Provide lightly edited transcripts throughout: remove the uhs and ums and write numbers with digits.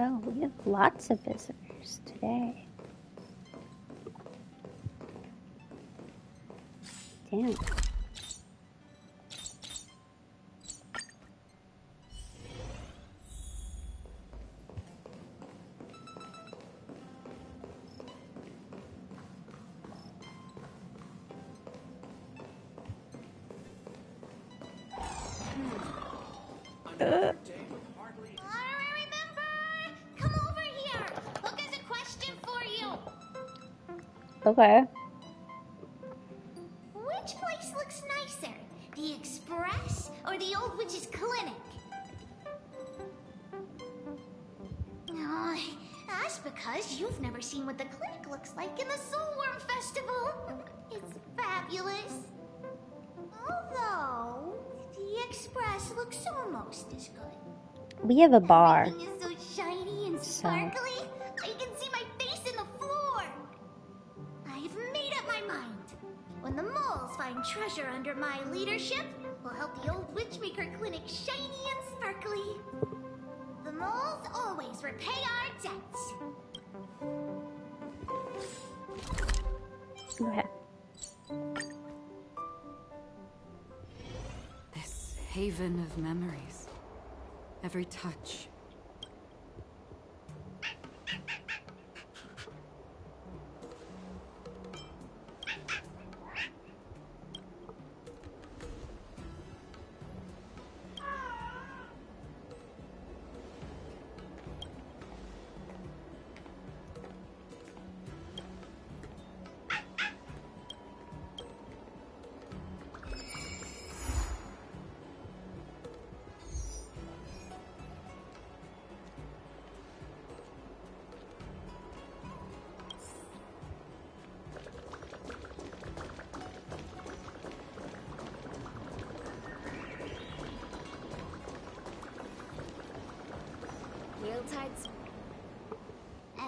Oh, we have lots of visitors today. Damn. Okay. Which place looks nicer? The Express or the Old Witch's Clinic? Oh, that's because you've never seen what the clinic looks like in the Soulworm Festival. It's fabulous. Although, the Express looks almost as good. We have a bar. Everything is so shiny and sparkly. I can see my face in the floor. I've made up my mind. When the moles find treasure under my leadership, we'll help the Old Witchmaker Clinic shiny and sparkly. The moles always repay our debts. Okay. This haven of memories. Every touch.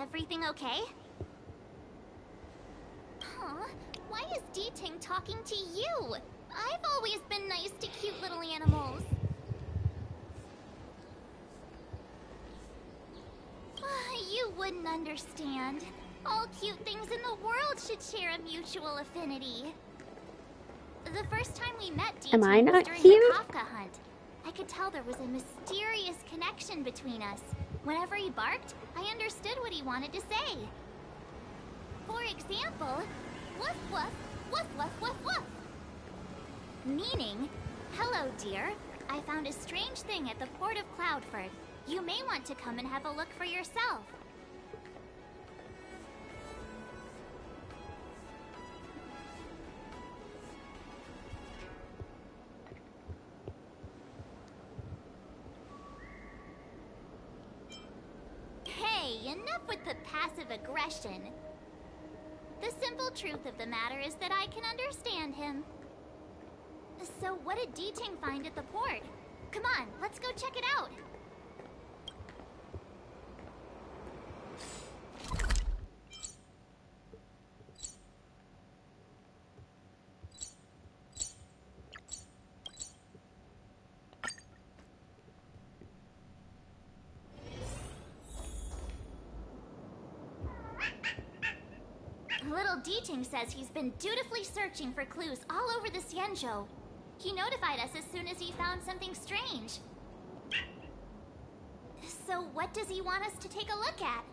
Everything okay? Huh? Why is D-Ting talking to you? I've always been nice to cute little animals. You wouldn't understand. All cute things in the world should share a mutual affinity. The first time we met D-Ting Am I was not during cute? the Kafka hunt. I could tell there was a mysterious connection between us. Whenever he barked, I understood what he wanted to say. For example, woof woof, woof woof woof woof. Meaning, hello dear, I found a strange thing at the port of Cloudford. You may want to come and have a look for yourself. Enough with the passive aggression. The simple truth of the matter is that I can understand him. So what did D-Ting find at the port? Come on, let's go check it out. Little D-Ting says he's been dutifully searching for clues all over the Xianzhou. He notified us as soon as he found something strange. So what does he want us to take a look at?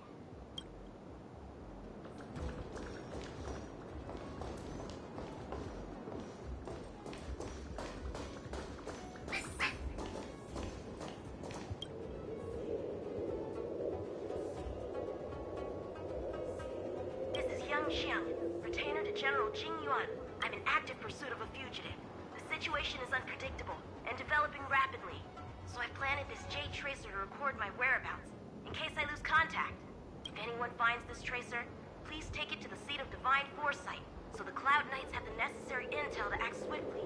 Retainer to General Jing Yuan. I'm in active pursuit of a fugitive. The situation is unpredictable and developing rapidly. So I planted this Jade Tracer to record my whereabouts, in case I lose contact. If anyone finds this tracer, please take it to the seat of Divine Foresight, so the Cloud Knights have the necessary intel to act swiftly.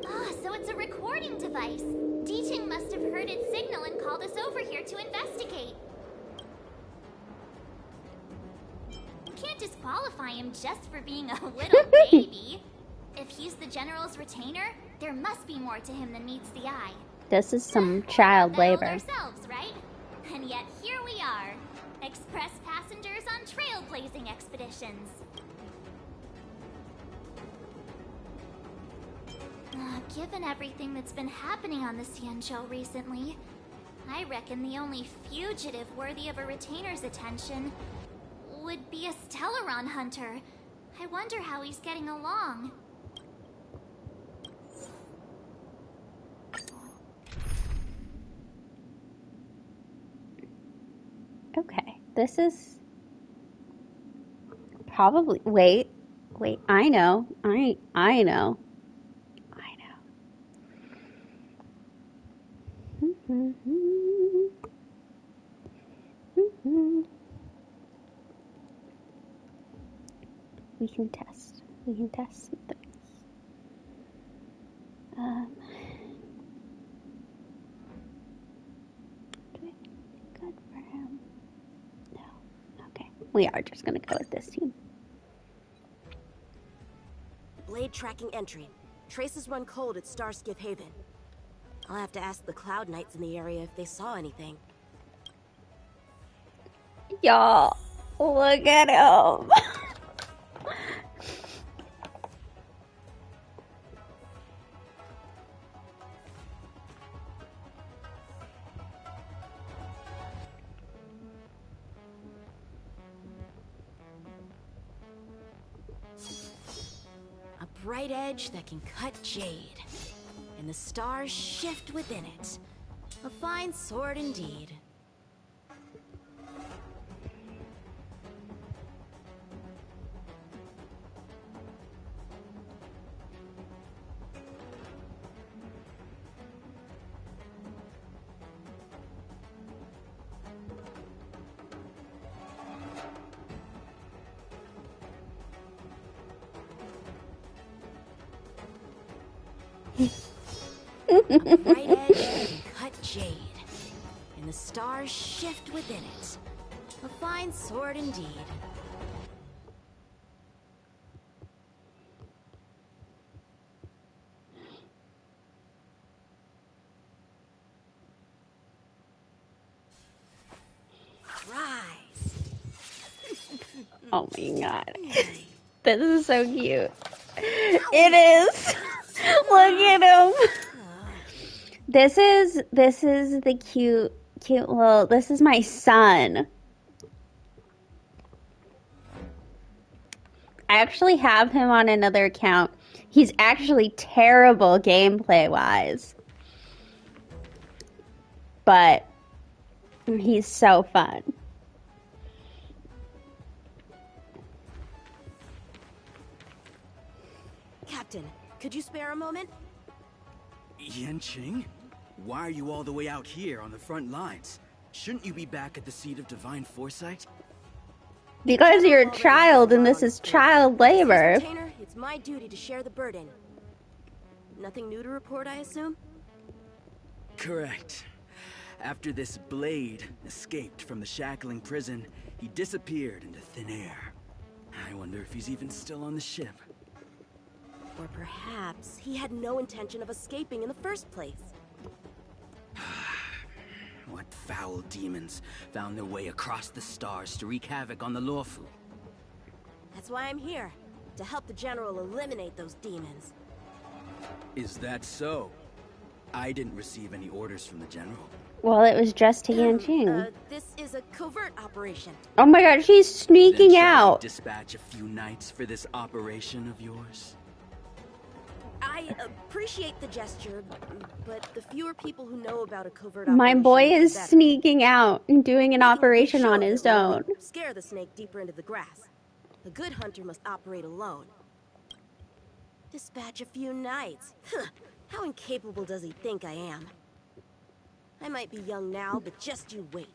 Ah, so it's a recording device. D-Ting must have heard its signal and called us over here to investigate. Can't disqualify him just for being a little baby. If he's the General's retainer, there must be more to him than meets the eye. This is some child labor. Ourselves, right? And yet here we are, express passengers on trailblazing expeditions. Given everything that's been happening on the Xianzhou recently, I reckon the only fugitive worthy of a retainer's attention would be a Stellaron hunter. I wonder how he's getting along. Okay, this is probably. Wait, I know. I know. We can test. We can test some things. Do I think good for him? No. Okay. We are just gonna go with this team. Blade tracking entry. Traces run cold at Starskiff Haven. I'll have to ask the Cloud Knights in the area if they saw anything. Y'all, look at him. A bright edge that can cut jade. And the stars shift within it. A fine sword indeed. A bright edge that can cut jade. And the stars shift within it. A fine sword indeed. Rise. Oh my god. This is so cute. It is. Look at him. This is the cute little, this is my son. I actually have him on another account. He's actually terrible gameplay wise. But he's so fun. Captain, could you spare a moment? Yanqing? Why are you all the way out here on the front lines? Shouldn't you be back at the seat of divine foresight? Because you're a child and this is child labor. Retainer, it's my duty to share the burden. Nothing new to report, I assume? Correct. After this blade escaped from the shackling prison, he disappeared into thin air. I wonder if he's even still on the ship. Or perhaps he had no intention of escaping in the first place. What foul demons found their way across the stars to wreak havoc on the Luofu? That's why I'm here, to help the General eliminate those demons. Is that so? I didn't receive any orders from the General. Well, it was just to Yanqing. This is a covert operation. Oh my god, she's sneaking Then shall we out. dispatch a few knights for this operation of yours? I appreciate the gesture, but the fewer people who know about a covert My operation, boy is the better. sneaking out and doing an Making a operation show on of his it own. won't scare the snake deeper into the grass. A good hunter must operate alone. Dispatch a few knights. Huh. How incapable does he think I am? I might be young now, but just you wait.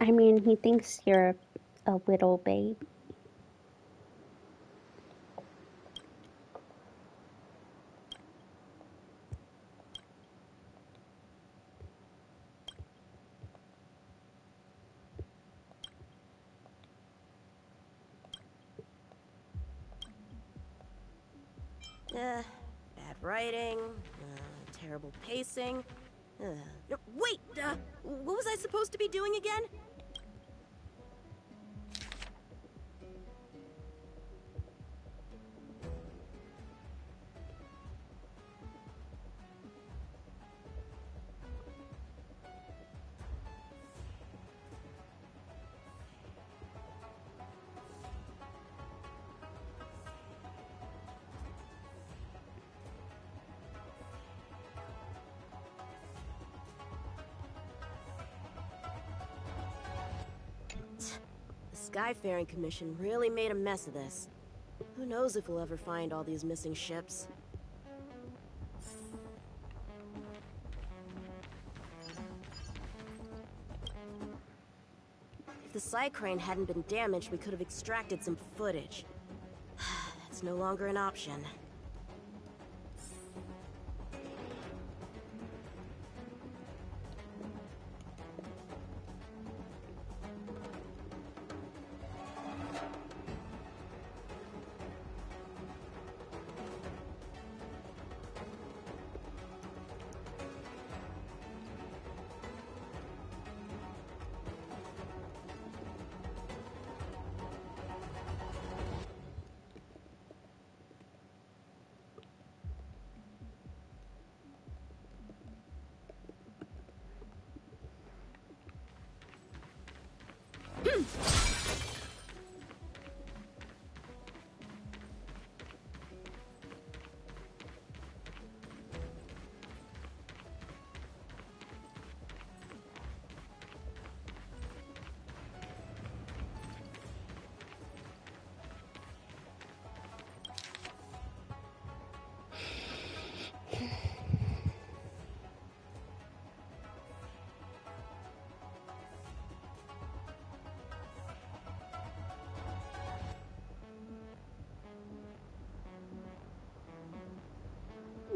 I mean, he thinks you're a little babe. Bad writing, terrible pacing. Wait, what was I supposed to be doing again? The Skyfaring Commission really made a mess of this. Who knows if we'll ever find all these missing ships. If the side crane hadn't been damaged, we could have extracted some footage. That's no longer an option.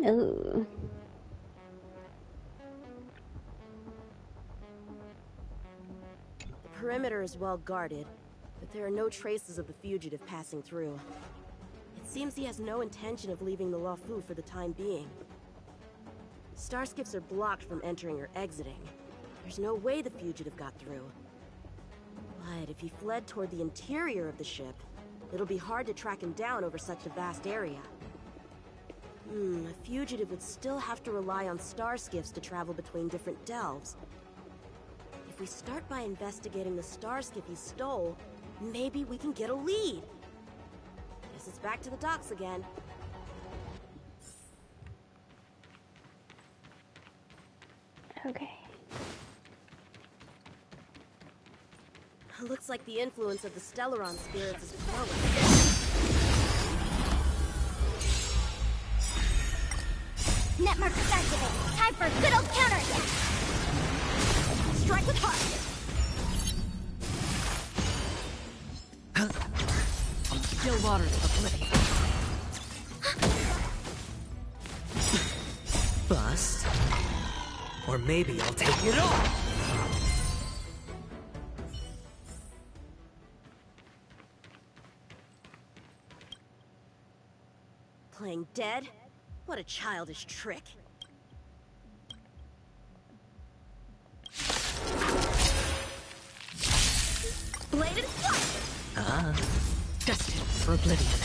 Ooh. The perimeter is well guarded, but there are no traces of the fugitive passing through. It seems he has no intention of leaving the Luofu for the time being. Starskips are blocked from entering or exiting. There's no way the fugitive got through. But if he fled toward the interior of the ship, it'll be hard to track him down over such a vast area. A fugitive would still have to rely on starskiffs to travel between different delves. If we start by investigating the starskiff he stole, maybe we can get a lead. Guess it's back to the docks again. Okay. Looks like the influence of the Stellaron spirits is growing. Net markers activated. Time for a good old counterattack. Strike with heart. Still waters of oblivion. Bust. Or maybe I'll take it all. Playing dead? What a childish trick. Blade and flight! Destined for oblivion.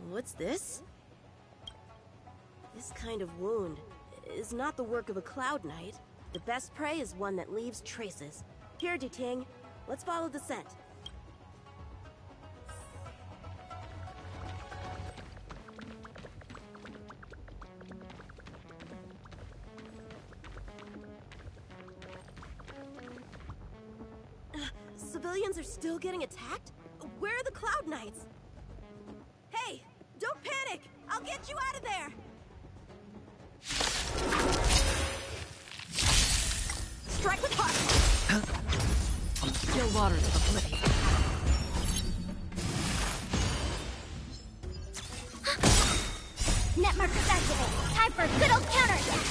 What's this? This kind of wound is not the work of a Cloud Knight. The best prey is one that leaves traces. Here, Ting, let's follow the scent. Civilians are still getting attacked? Where are the Cloud Knights? get you out of there! Strike with heart! Still waters of oblivion. Net markers activate. Time for a good old counterattack.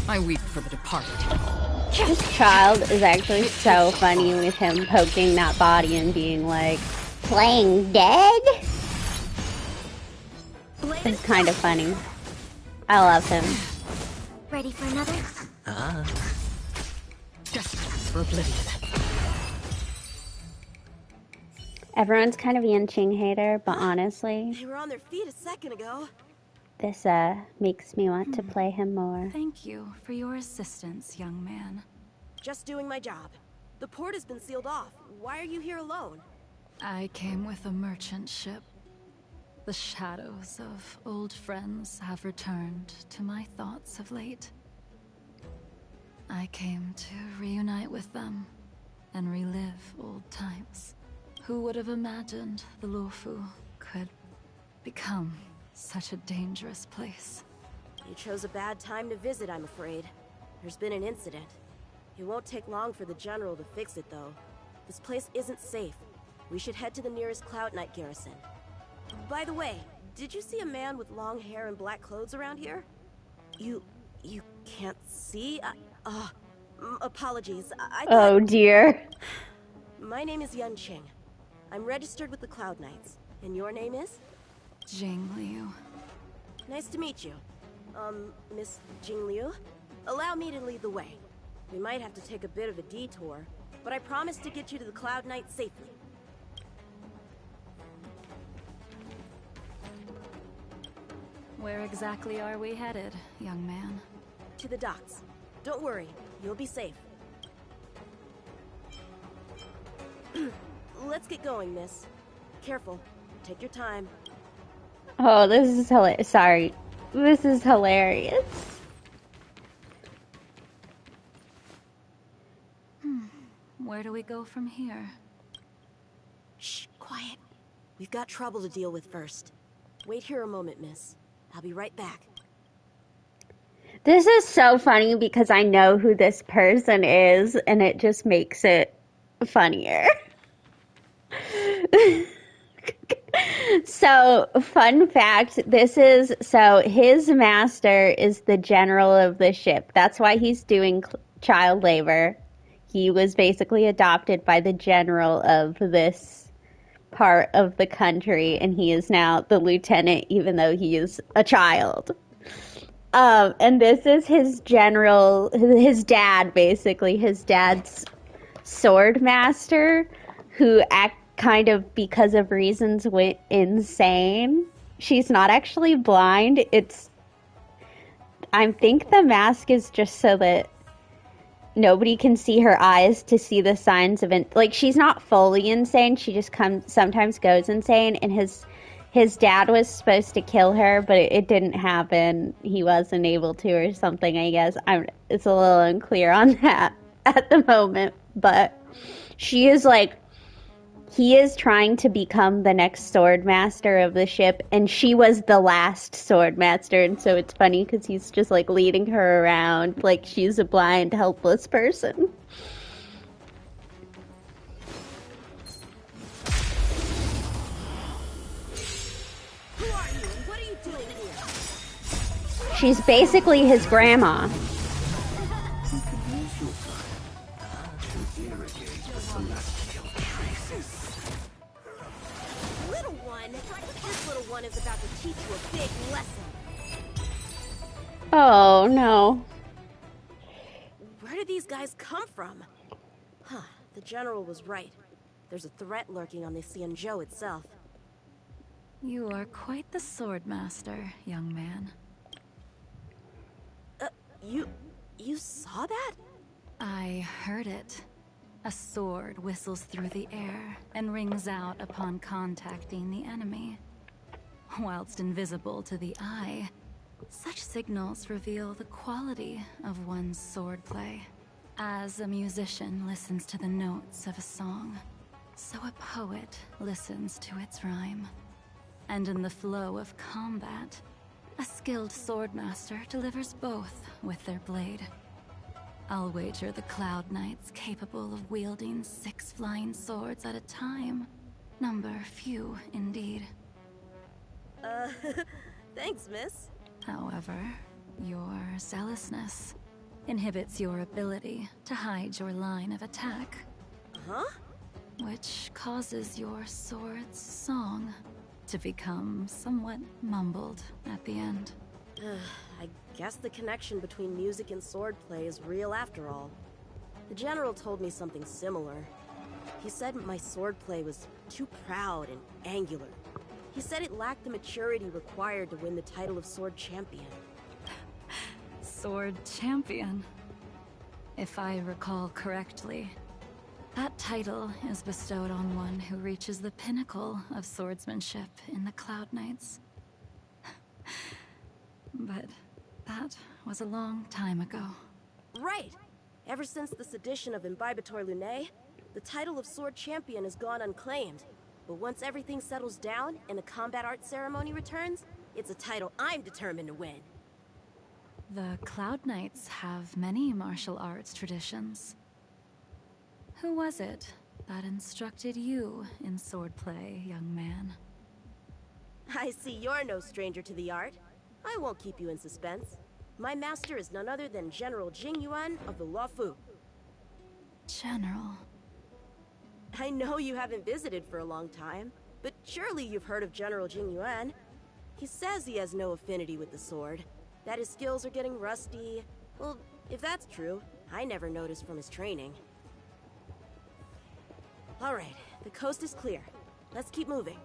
I weep for the departed. This child is actually so funny with him poking that body and being like, playing dead? It's kind of funny. I love him. Ready for another? Desperate for oblivion. Everyone's kind of Yanqing hater, but honestly, They were on their feet a second ago. this makes me want to play him more. Thank you for your assistance, young man. Just doing my job. The port has been sealed off. Why are you here alone? I came with a merchant ship. The shadows of old friends have returned to my thoughts of late. I came to reunite with them and relive old times. Who would have imagined the Luofu could become such a dangerous place? You chose a bad time to visit, I'm afraid. There's been an incident. It won't take long for the General to fix it, though. This place isn't safe. We should head to the nearest Cloud Knight garrison. By the way, did you see a man with long hair and black clothes around here? You can't see? Apologies. I thought... Oh dear. My name is Yanqing. I'm registered with the Cloud Knights. And your name is? Jing Liu. Nice to meet you. Miss Jing Liu? Allow me to lead the way. We might have to take a bit of a detour, but I promise to get you to the Cloud Knight safely. Where exactly are we headed, young man? To the docks. Don't worry, you'll be safe. Let's get going, miss. Careful. Take your time. Oh, this is hilarious. Sorry. This is hilarious. Where do we go from here? Shh, quiet. We've got trouble to deal with first. Wait here a moment, miss. I'll be right back. This is so funny because I know who this person is, and it just makes it funnier. So, fun fact, his master is the general of the ship. That's why he's doing child labor. He was basically adopted by the general of this part of the country, and he is now the lieutenant, even though he is a child. And this is his dad, basically, his dad's sword master, who kind of, because of reasons, went insane. She's not actually blind. I think the mask is just so that nobody can see her eyes to see the signs of it. Like, she's not fully insane. She just sometimes goes insane. And his dad was supposed to kill her, but it didn't happen. He wasn't able to, or something, I guess. It's a little unclear on that at the moment. But she is like, he is trying to become the next sword master of the ship, and she was the last sword master, and so it's funny because he's just like leading her around like she's a blind, helpless person. Who are you and what are you doing here? She's basically his grandma. Is about to teach you a big lesson. Oh, no. Where did these guys come from? Huh, the general was right. There's a threat lurking on the Xianzhou itself. You are quite the sword master, young man. You saw that? I heard it. A sword whistles through the air and rings out upon contacting the enemy. Whilst invisible to the eye, such signals reveal the quality of one's swordplay. As a musician listens to the notes of a song, so a poet listens to its rhyme. And in the flow of combat, a skilled swordmaster delivers both with their blade. I'll wager the Cloud Knights capable of wielding 6 flying swords at a time. Number few, indeed. Thanks, miss. However, your zealousness inhibits your ability to hide your line of attack. Huh? Which causes your sword's song to become somewhat mumbled at the end. I guess the connection between music and swordplay is real after all. The general told me something similar. He said my swordplay was too proud and angular. He said it lacked the maturity required to win the title of Sword Champion. Sword Champion. If I recall correctly, that title is bestowed on one who reaches the pinnacle of swordsmanship in the Cloud Knights. But that was a long time ago. Right! Ever since the sedition of Imbibitor Lunae, the title of Sword Champion has gone unclaimed. But once everything settles down and the combat art ceremony returns, it's a title I'm determined to win. The Cloud Knights have many martial arts traditions. Who was it that instructed you in swordplay, young man? I see you're no stranger to the art. I won't keep you in suspense. My master is none other than General Jingyuan of the Luofu. General. I know you haven't visited for a long time, but surely you've heard of General Jingyuan. He says he has no affinity with the sword, that his skills are getting rusty. Well, if that's true, I never noticed from his training. All right, the coast is clear. Let's keep moving.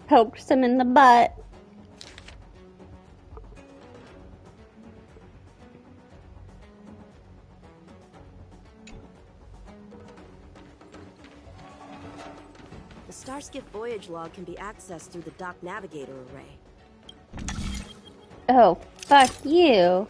Poked him in the butt. The Starskiff voyage log can be accessed through the dock navigator array. Oh, fuck you.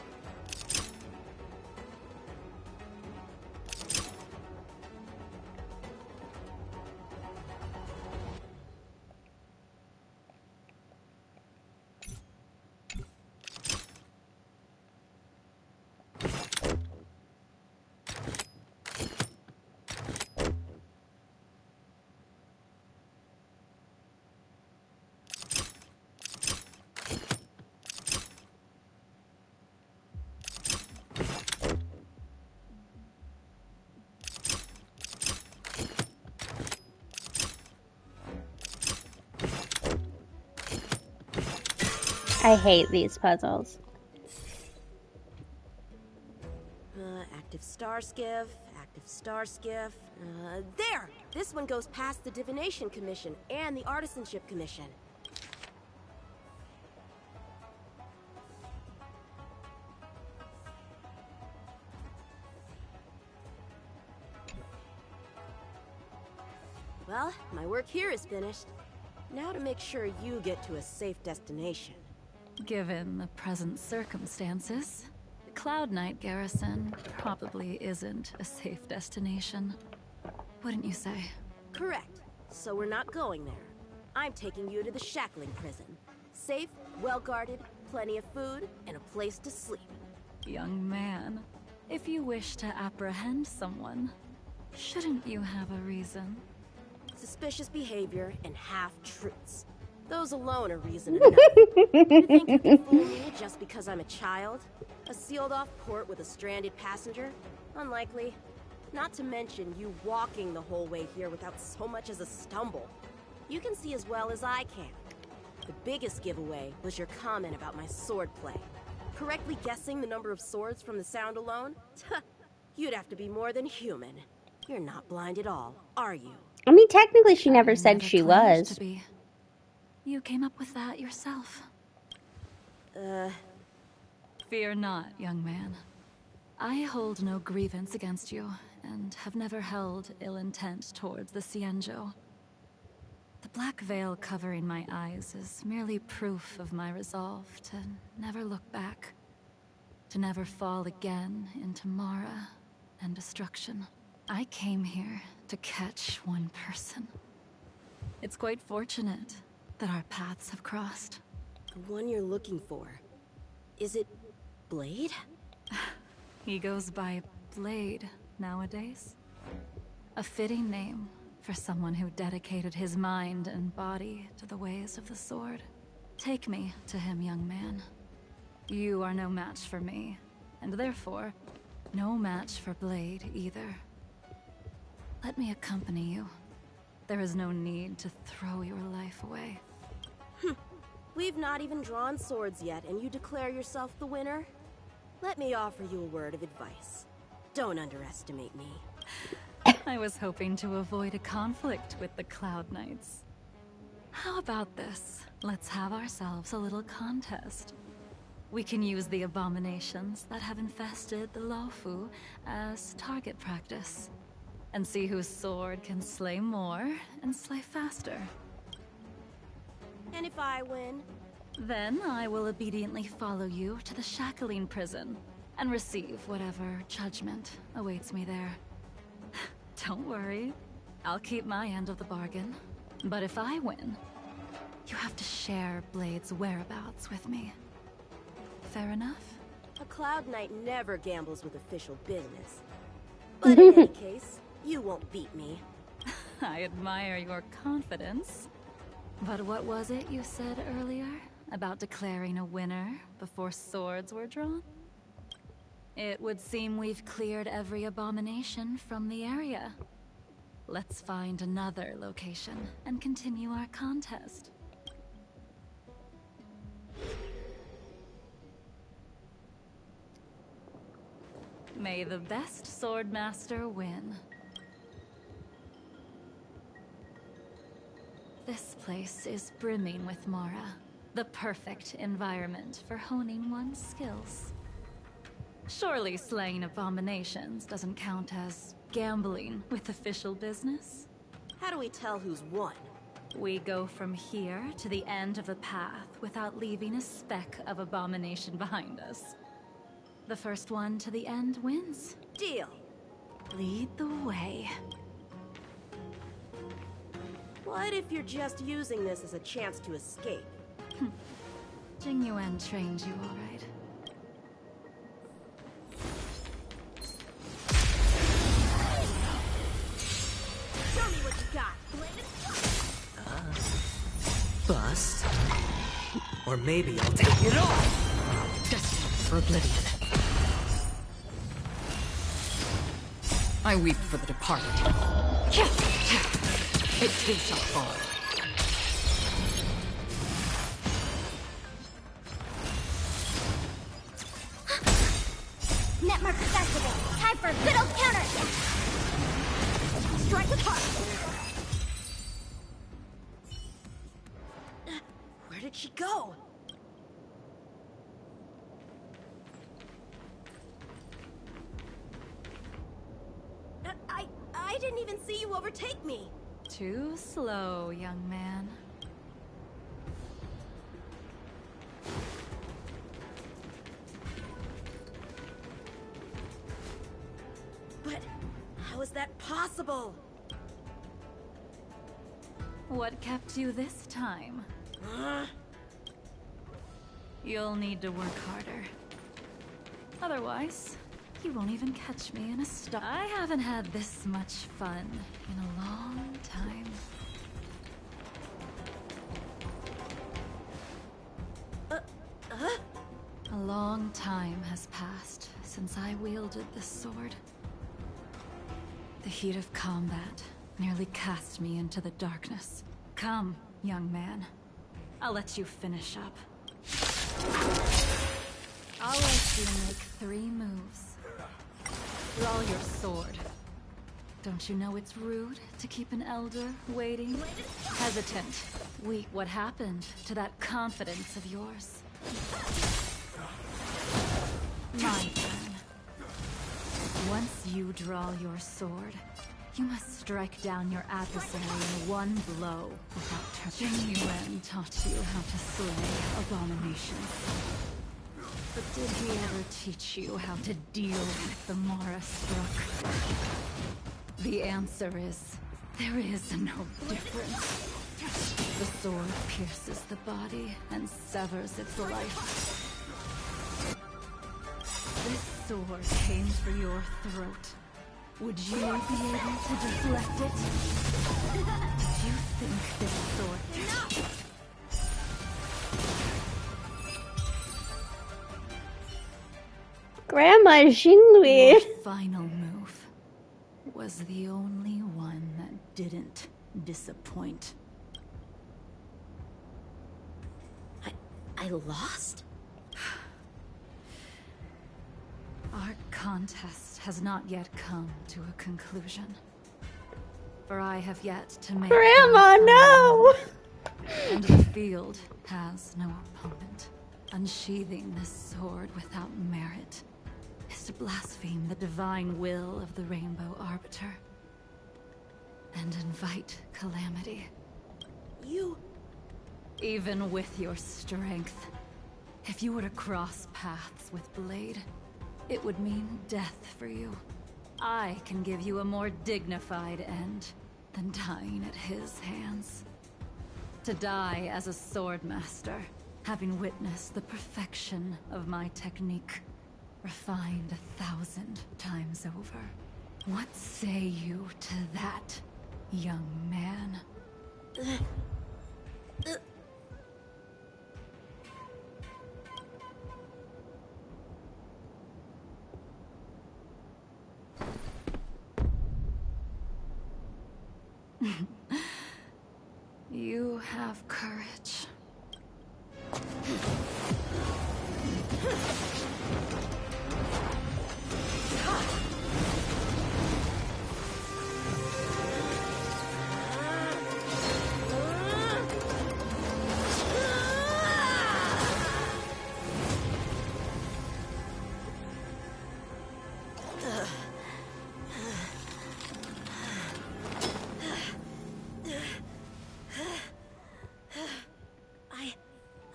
I hate these puzzles. Active Starskiff, active Starskiff. There! This one goes past the Divination Commission and the Artisanship Commission. Well, my work here is finished. Now to make sure you get to a safe destination. Given the present circumstances, the Cloud Knight garrison probably isn't a safe destination. Wouldn't you say? Correct. So we're not going there. I'm taking you to the Shackling Prison. Safe, well-guarded, plenty of food, and a place to sleep. Young man, if you wish to apprehend someone, shouldn't you have a reason? Suspicious behavior and half-truths. Those alone are reason enough. You think you can fool me just because I'm a child? A sealed-off port with a stranded passenger? Unlikely. Not to mention you walking the whole way here without so much as a stumble. You can see as well as I can. The biggest giveaway was your comment about my swordplay. Correctly guessing the number of swords from the sound alone? You'd have to be more than human. You're not blind at all, are you? I mean, technically she never said she claimed was. to be. you came up with that yourself. Fear not, young man. I hold no grievance against you, and have never held ill intent towards the Xianzhou. The black veil covering my eyes is merely proof of my resolve to never look back. To never fall again into Mara and destruction. I came here to catch one person. It's quite fortunate that our paths have crossed. The one you're looking for. Is it Blade? He goes by Blade nowadays. A fitting name for someone who dedicated his mind and body to the ways of the sword. Take me to him, young man. You are no match for me, and therefore, no match for Blade either. Let me accompany you. There is no need to throw your life away. We've not even drawn swords yet, and you declare yourself the winner? Let me offer you a word of advice. Don't underestimate me. I was hoping to avoid a conflict with the Cloud Knights. How about this? Let's have ourselves a little contest. We can use the abominations that have infested the Luofu as target practice, and see whose sword can slay more and slay faster. And if I win? Then I will obediently follow you to the shackling prison and receive whatever judgment awaits me there. Don't worry, I'll keep my end of the bargain. But if I win, you have to share Blade's whereabouts with me. Fair enough? A Cloud Knight never gambles with official business. But in any case, you won't beat me. I admire your confidence. But what was it you said earlier about declaring a winner before swords were drawn? It would seem we've cleared every abomination from the area. Let's find another location and continue our contest. May the best swordmaster win. This place is brimming with Mara, the perfect environment for honing one's skills. Surely slaying abominations doesn't count as gambling with official business? How do we tell who's won? We go from here to the end of the path without leaving a speck of abomination behind us. The first one to the end wins. Deal. Lead the way. What if you're just using this as a chance to escape? Jing Yuan trained you all right. Show me what you got. Bust. Or maybe I'll take it all. Destined for oblivion. I weep for the departed. It too shall fall. Netmark Festival! Time for a good old counter! Strike with heart! Where did she go? I didn't even see you overtake me. Too slow, young man. But how is that possible? What kept you this time? You'll need to work harder. Otherwise, you won't even catch me in a storm. I haven't had this much fun in a long time. A long time has passed since I wielded this sword. The heat of combat nearly cast me into the darkness. Come, young man. I'll let you finish up. I'll let you make 3 moves. Draw your sword. Don't you know it's rude to keep an elder waiting? Hesitant. Weak. What happened to that confidence of yours? My turn. Once you draw your sword, you must strike down your adversary in one blow without turning. Jing Yuan taught you how to slay abominations. But did he ever teach you how to deal with the Mara struck? The answer is, there is no difference. The sword pierces the body and severs its life. This sword came for your throat. Would you be able to deflect it? Do you think this sword... Grandma Xingli. Your final move was the only one that didn't disappoint. I lost? Our contest has not yet come to a conclusion. For I have yet to make... Grandma, no! And the field has no opponent. Unsheathing this sword without merit is to blaspheme the divine will of the Rainbow Arbiter. And invite calamity. You... Even with your strength, if you were to cross paths with Blade, it would mean death for you. I can give you a more dignified end than dying at his hands. To die as a swordmaster, having witnessed the perfection of my technique, refined 1,000 times over. What say you to that, young man? You have courage.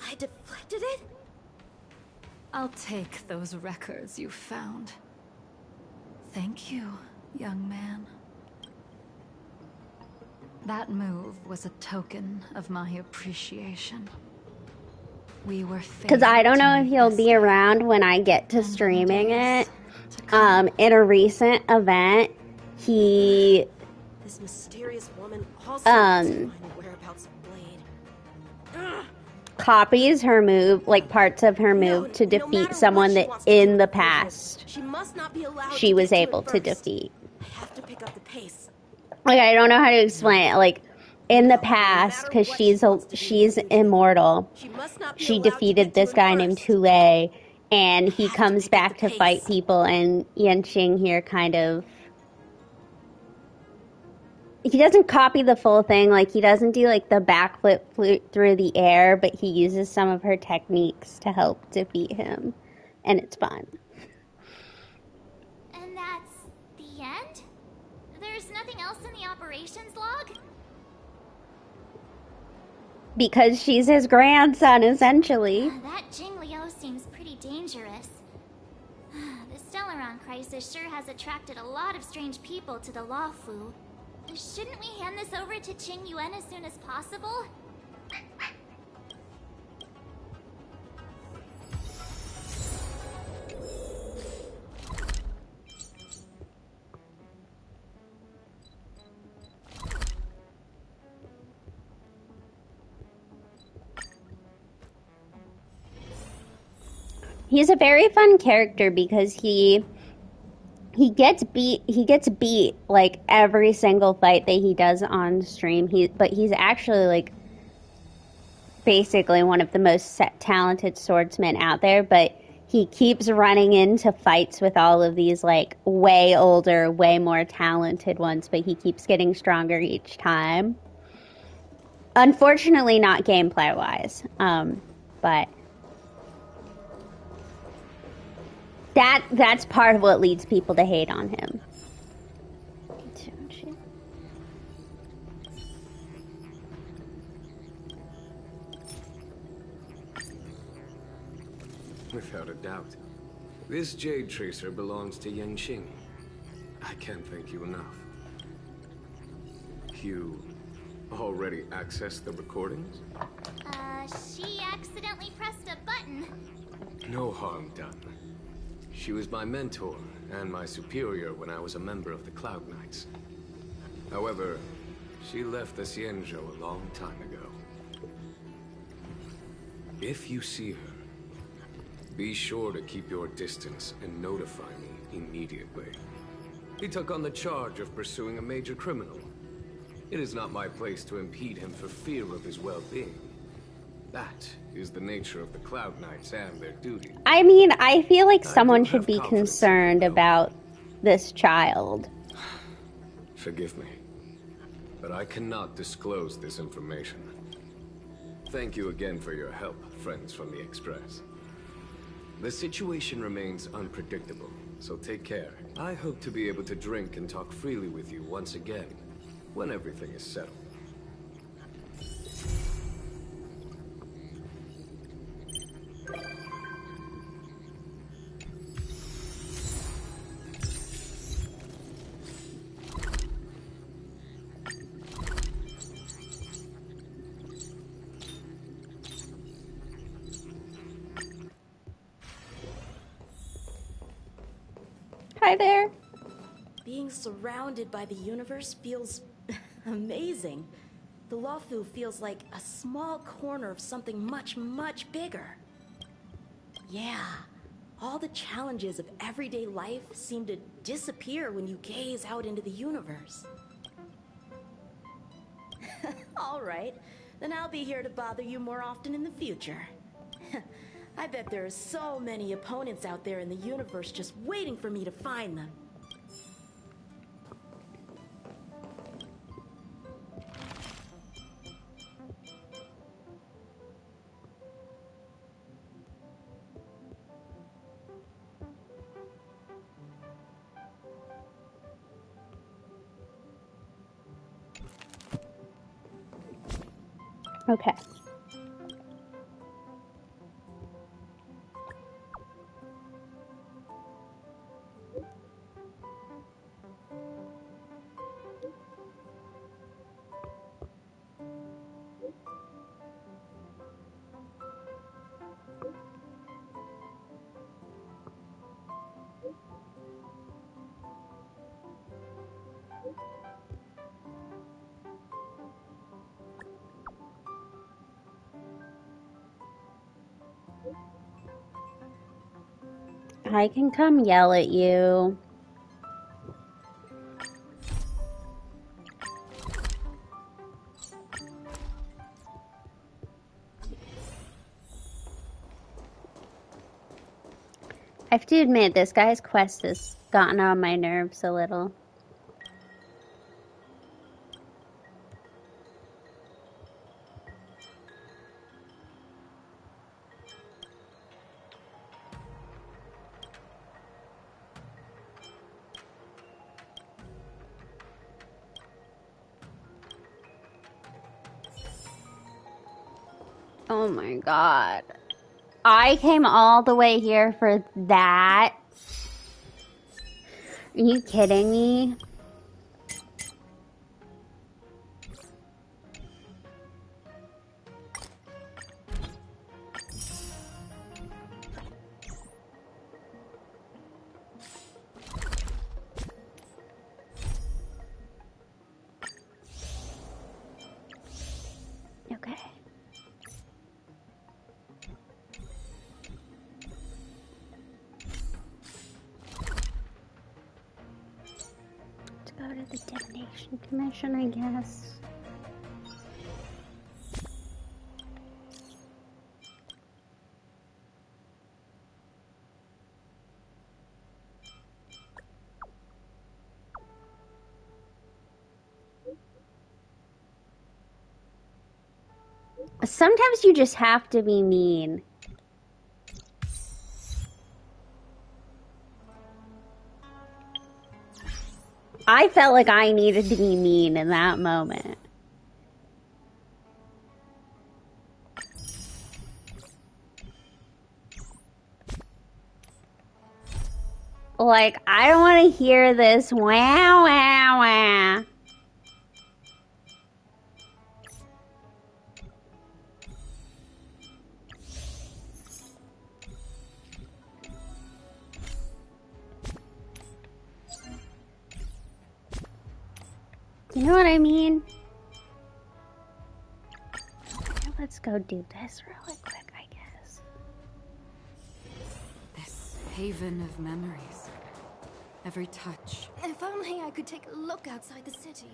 I deflected it? I'll take those records you found. Thank you, young man. That move was a token of my appreciation. We were Because I don't know if he'll be around when I get to streaming it. In a recent event, he This mysterious woman also wants to find the whereabouts of Blade. copies her move, like parts of her move, to defeat someone that in the past She must not be allowed she to was get to able it to first. defeat. I have to pick up the pace. Like, I don't know how to explain it. Like, in the past, because she's immortal, She must not be she allowed to defeated get to this it guy named first. Tule, and he have to comes pick up back the to fight pace. people, and Yanqing here kind of... He doesn't copy the full thing, like, he doesn't do, like, the backflip flute through the air, but he uses some of her techniques to help defeat him, and it's fun. And that's the end? There's nothing else in the operations log? Because she's his grandson, essentially. That Jing Liu seems pretty dangerous. The Stellaron crisis sure has attracted a lot of strange people to the Luofu. Shouldn't we hand this over to Qing Yuan as soon as possible? He's a very fun character because he gets beat like every single fight that he does on stream. But he's actually like basically one of the most talented swordsmen out there, but he keeps running into fights with all of these like way older, way more talented ones, but he keeps getting stronger each time. Unfortunately, not gameplay wise, but that's part of what leads people to hate on him. Without a doubt. This Jade Tracer belongs to Yanqing. I can't thank you enough. You already accessed the recordings? She accidentally pressed a button. No harm done. She was my mentor and my superior when I was a member of the Cloud Knights. However, she left the Xianzhou a long time ago. If you see her, be sure to keep your distance and notify me immediately. He took on the charge of pursuing a major criminal. It is not my place to impede him for fear of his well-being. That is the nature of the Cloud Knights and their duty. I mean, I feel like someone should be concerned about this child. Forgive me, but I cannot disclose this information. Thank you again for your help, friends from the Express. The situation remains unpredictable, so take care. I hope to be able to drink and talk freely with you once again, when everything is settled. Hi there. Being surrounded by the universe feels amazing. The Luofu feels like a small corner of something much, much bigger. Yeah, all the challenges of everyday life seem to disappear when you gaze out into the universe. All right, then I'll be here to bother you more often in the future. I bet there are so many opponents out there in the universe just waiting for me to find them. Okay. I can come yell at you. I have to admit, this guy's quest has gotten on my nerves a little. Oh my god. I came all the way here for that? Are you kidding me? Okay. Let's go to the Divination Commission, I guess. Sometimes you just have to be mean. I felt like I needed to be mean in that moment. Like, I don't want to hear this wow, wow, wow. You know what I mean? Okay, let's go do this really quick, I guess. This haven of memories. Every touch. If only I could take a look outside the city.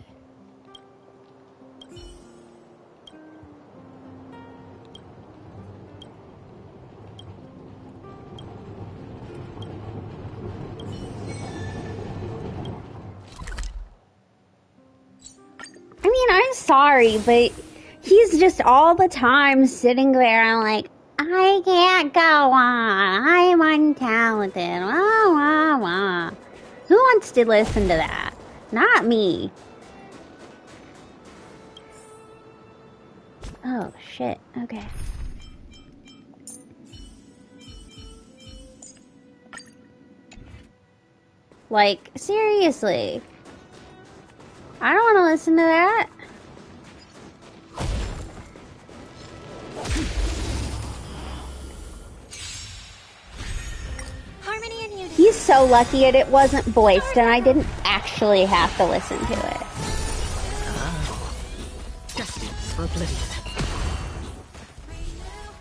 I mean, I'm sorry, but he's just all the time sitting there and like, I can't go on. I'm untalented. Wah, wah, wah. Who wants to listen to that? Not me. Oh, shit. Okay. Like, seriously. I don't want to listen to that. Harmony and unity. He's so lucky it wasn't voiced and I didn't actually have to listen to it. Destined for oblivion.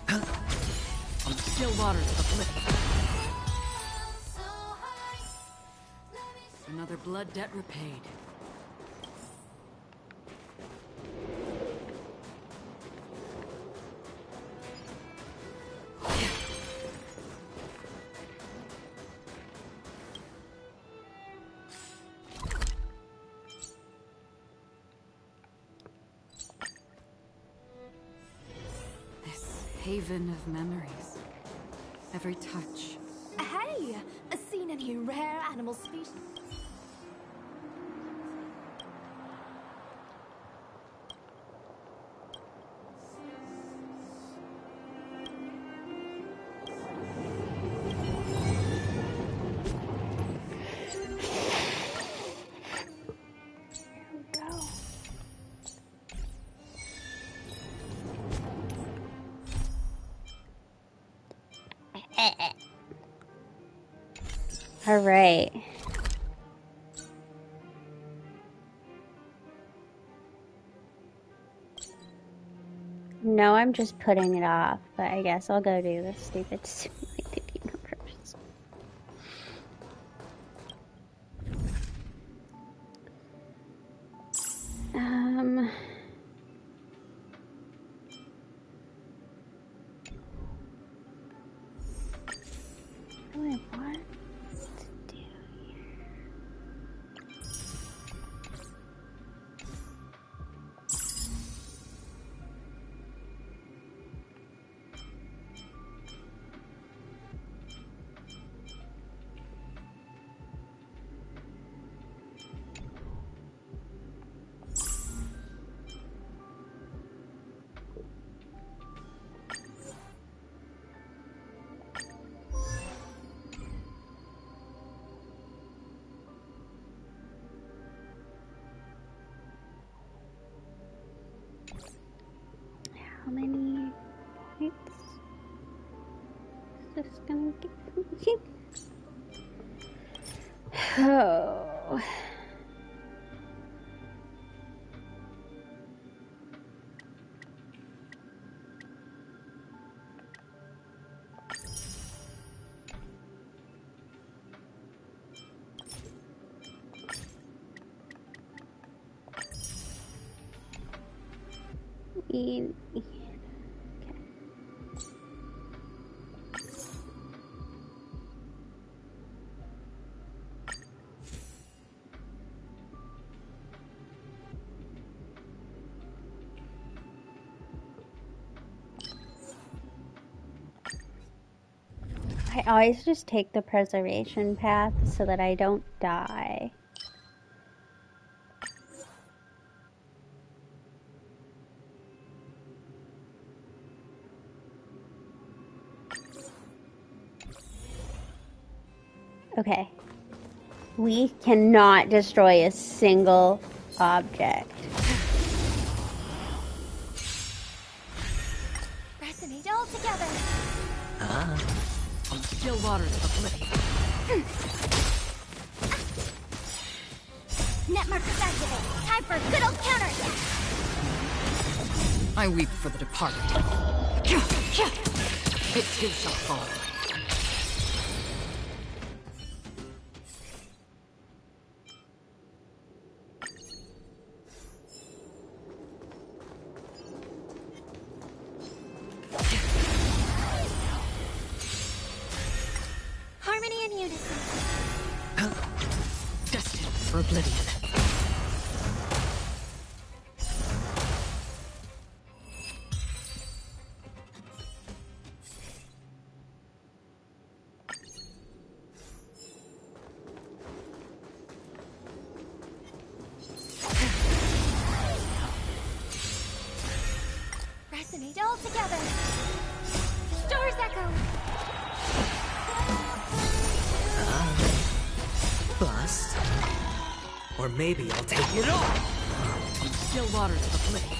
On the still waters of oblivion. Another blood debt repaid. This haven of memories. Every touch. Hey, seen any rare animal species? All right. No, I'm just putting it off, but I guess I'll go do this stupid simulated universe. What do I want to do here? How many points is this gonna give me? Oh. I always just take the preservation path so that I don't die. Okay. We cannot destroy a single object. Resonate all together. Still waters of oblivion. Netmarkers activate. Time for a good old counterattack. I weep for the departed. It too shall fall. Harmony and unison. Destined for oblivion. Resonate all together. Stars echo. Bust. Or maybe I'll take it all. Still waters of oblivion.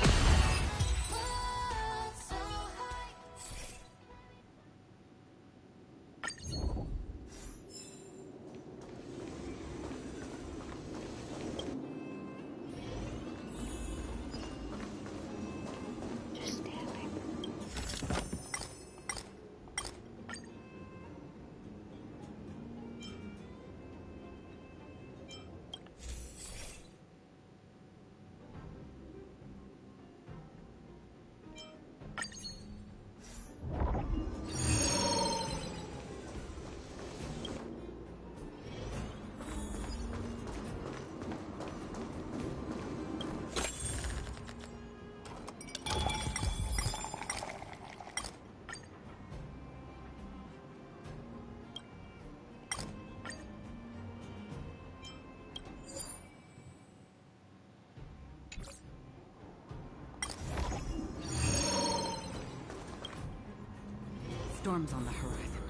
Storms on the horizon.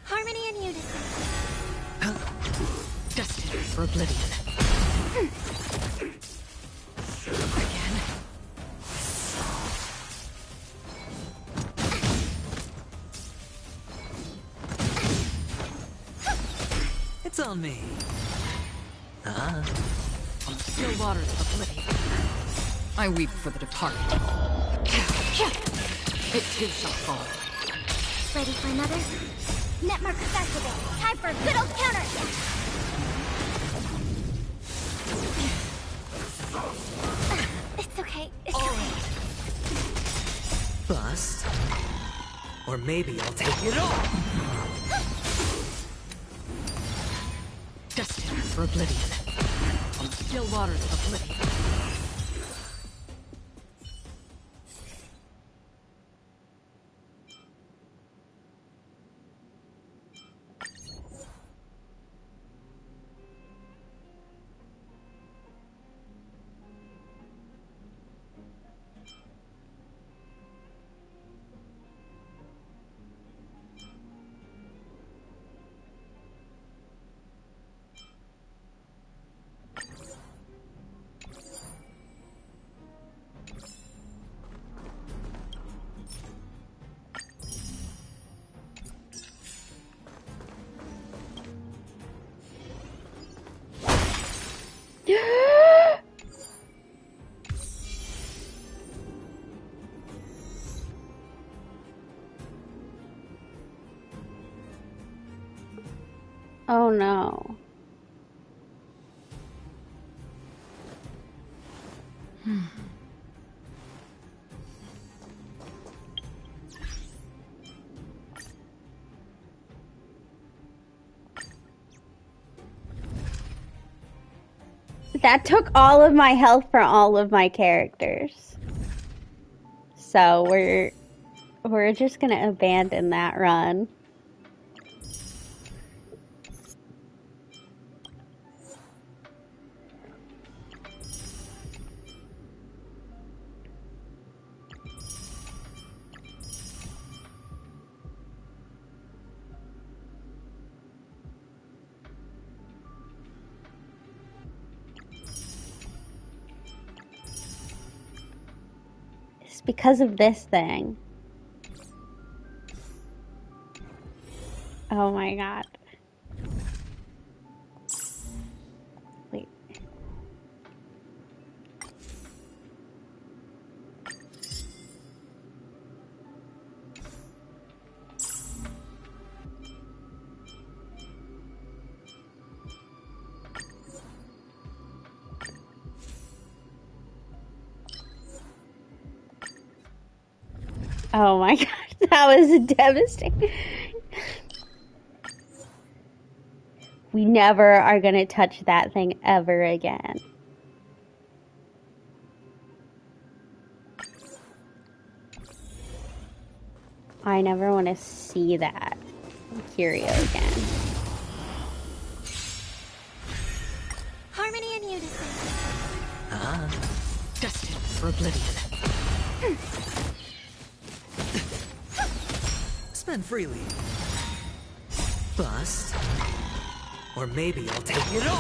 Harmony and unison. Destined for oblivion. Again. It's on me. Still waters of oblivion. I weep for the departed. It too shall fall. Ready for another? Netmarkers activate. Time for a good old counterattack. It's okay. It's okay. Bust. Or maybe I'll take it all. Destined for oblivion. Still waters of oblivion. Oh no. That took all of my health for all of my characters. So we're just gonna abandon that run. It's because of this thing. Oh my god. Wait. Oh my god, that was devastating. We never are gonna touch that thing ever again. I never want to see that curio again. Harmony and unison. Destined for oblivion. Spend freely. Bust. Or maybe I'll take it all.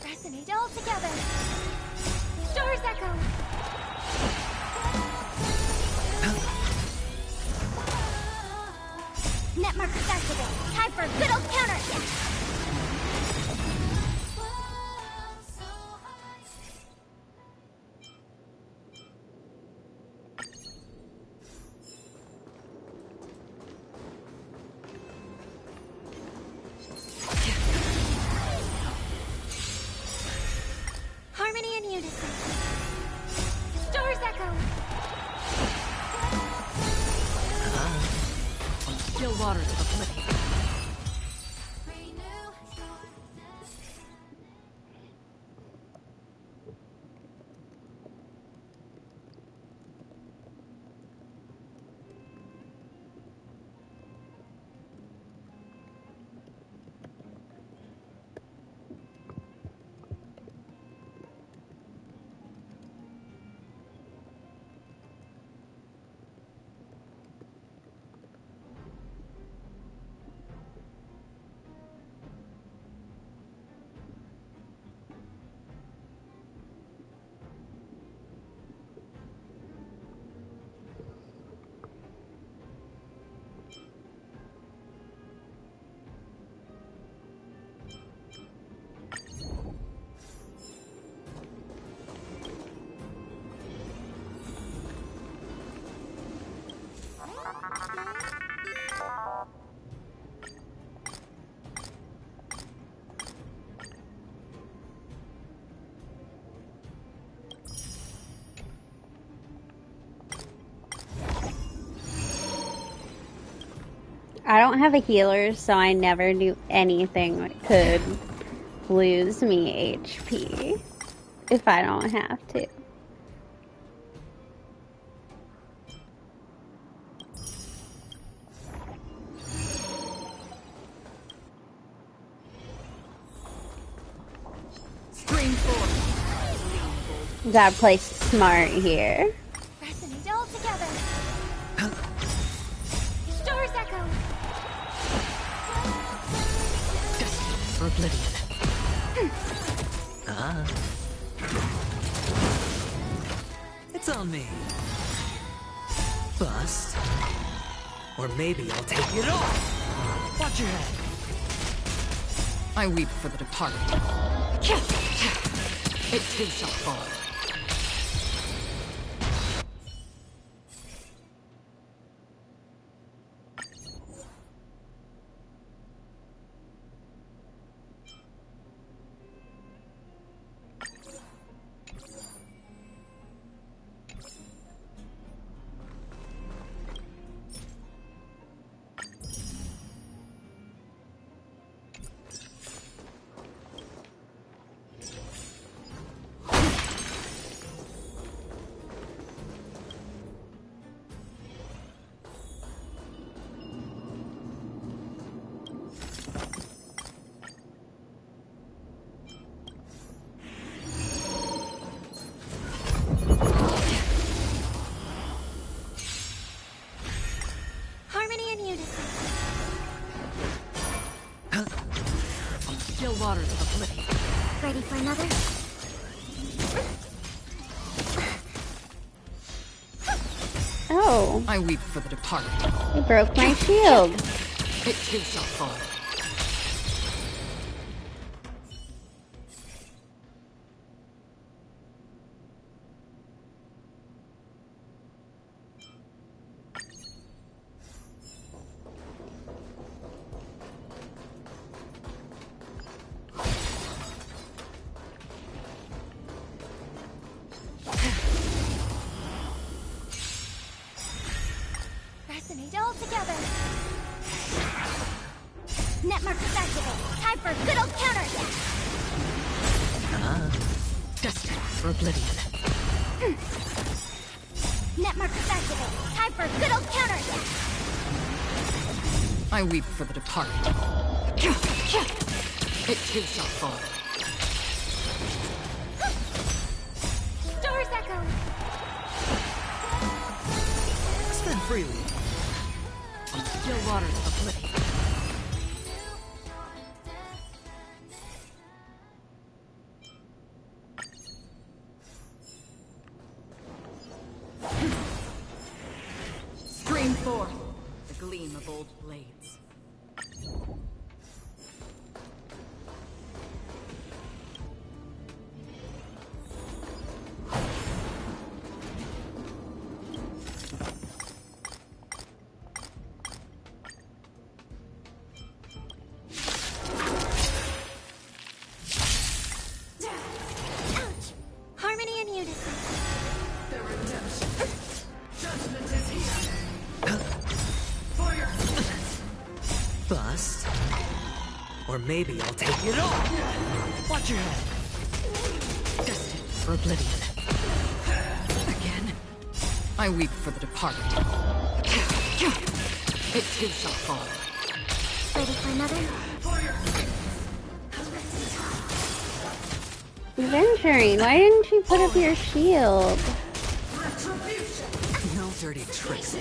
Resonate all together. Stars echo. Net markers activate. Time for a good old counter attack. Harmony and unison. Stars echo. Still water to oblivion. I don't have a healer, so I never do anything that could lose me HP if I don't have to. Gotta play smart here. Resonate all together. Stars echo. Destined for oblivion. It's on me. Bust. Or maybe I'll take it all. Watch your head. I weep for the departed. It too shall fall. another? Oh, I weep for the departed. you broke my shield. It too shall fall. Resonate all together. Net markers activate. Time for a good old counterattack. Destined for oblivion. Net markers activate. Time for a good old counterattack. I weep for the departed. It too shall fall. Stars echo. Spend freely. On still waters of oblivion. Stream forth the gleam of old blades. Ouch! Harmony and unison. Bust. Or maybe I'll take it all. Watch your head. Destined for oblivion. Again. I weep for the departed. It too shall fall. Ready for another? Venturing, why didn't you put up your shield? No dirty tricks.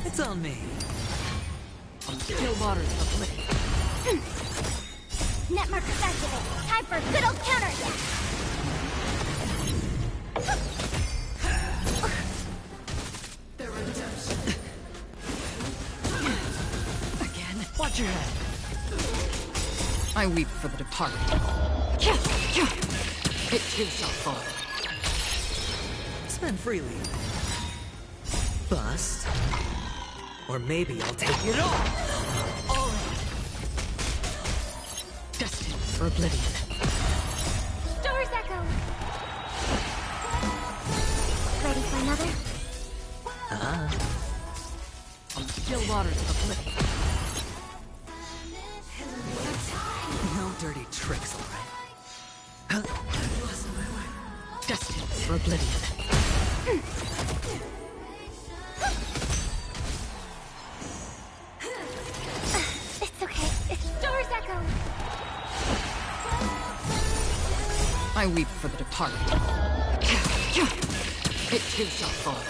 It's on me. Still waters of oblivion. Net markers activate. Time for a good old counterattack. Again. Watch your head. I weep for the departed. It too shall fall. Spend freely. Bust. Or maybe I'll take it all. All in. Destined for oblivion. Stars echo. Ready for another? Still waters of oblivion. No dirty tricks, all right? Destined for oblivion. It's okay. It's Stars echo. I weep for the departed. It too shall fall.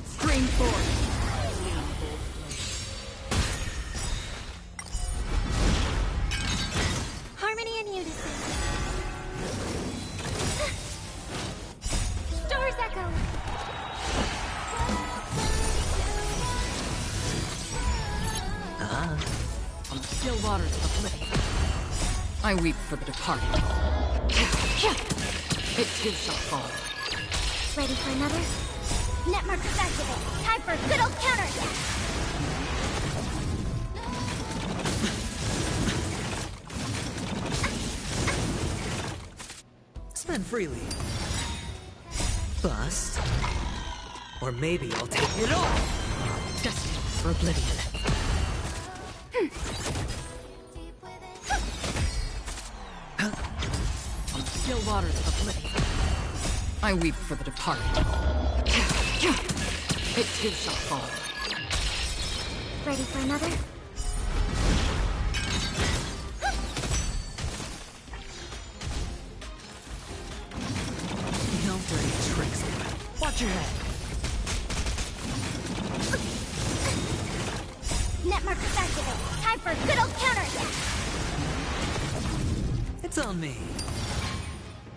Stream forth. Harmony and unison. Stars echo. Still waters of oblivion. I weep for the departed. It too shall fall. Ready for another? Net markers activate. Time for a good old counterattack. Spend freely. Bust. Or maybe I'll take it all. Destined for oblivion. Still waters of oblivion. I weep for the departed. It too shall fall. Ready for another? No dirty tricks. Watch your head. Netmarkers activate. Time for a good old counterattack. It's on me.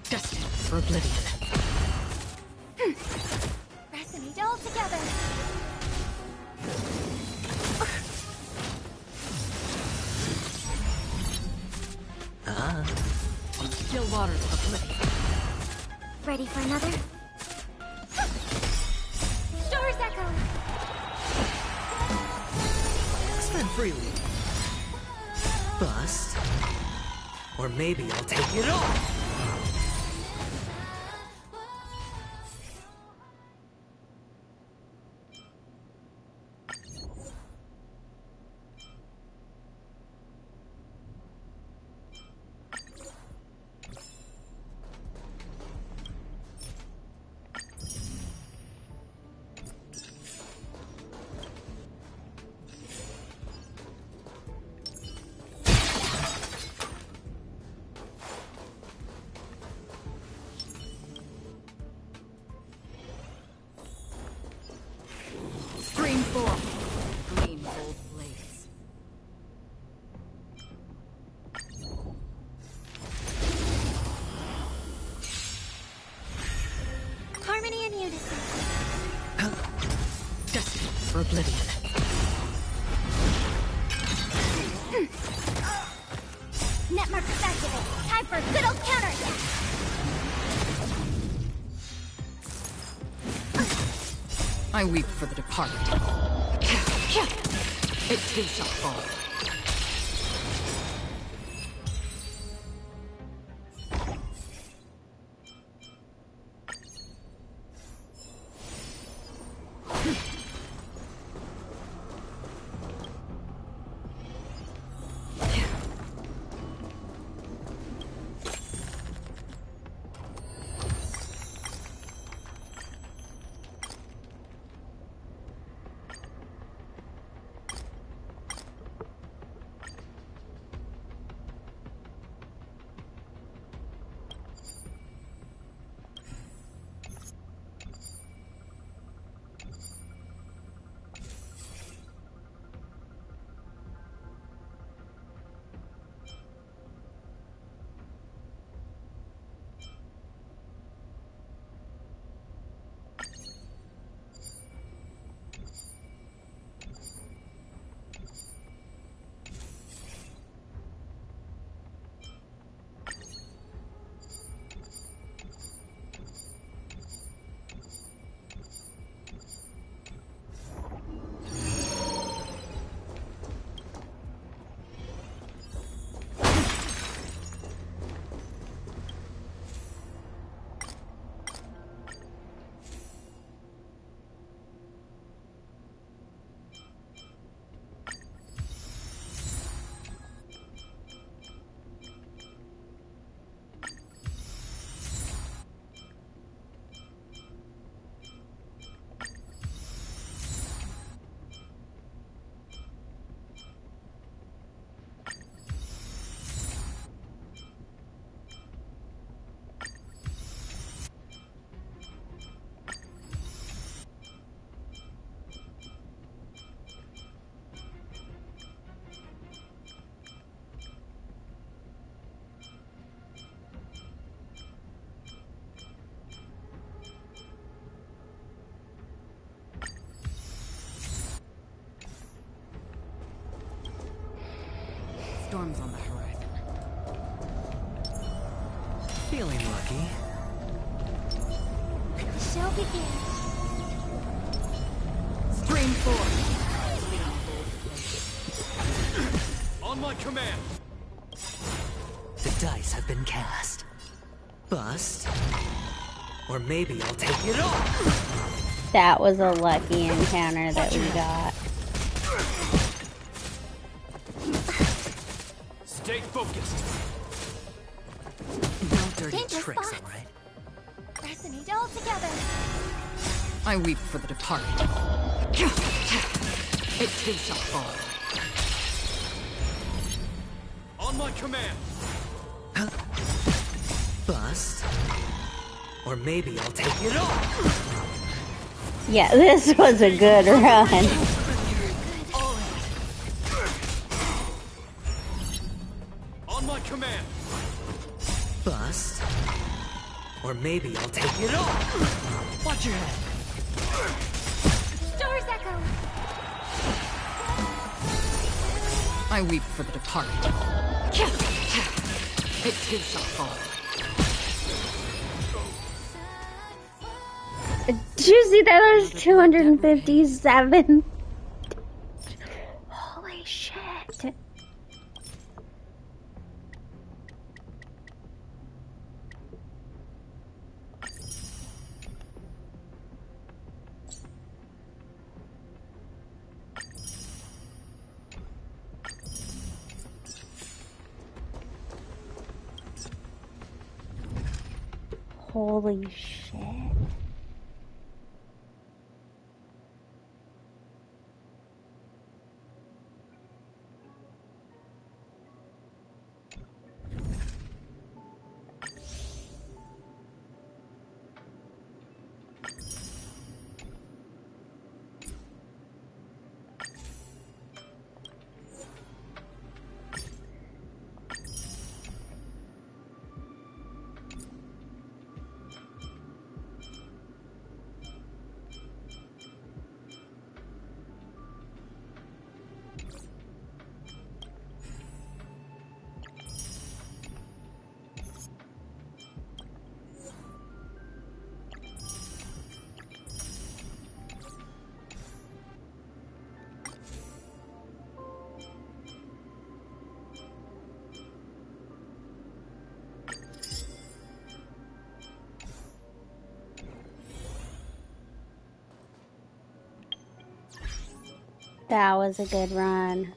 Destined for oblivion. Resonate all together. Still waters of oblivion. Ready for another? Stars echo. Spend freely. Bust. Or maybe I'll take it all. Stream forth. Gleam of old blades. Harmony and unison. Destined for oblivion. Netmarkers activate. Time for a good old counterattack. I weep for the departed. It too shall fall. Storms on the horizon. Feeling lucky. The show begins. Stream forth. On my command! The dice have been cast. Bust. Or maybe I'll take it all. That was a lucky encounter that we got. Stay focused! No dirty Dangerous tricks, spots. alright? Resonate all together. I weep for the departed. It too shall fall. On my command! Bust. Or maybe I'll take it off. Yeah, this was a good run. On my command! Bust. Or maybe I'll take it off. Watch your head. Stars echo. I weep for the departed. It too shall fall. Did you see that? There's 257. Holy shit. Holy shit. That was a good run.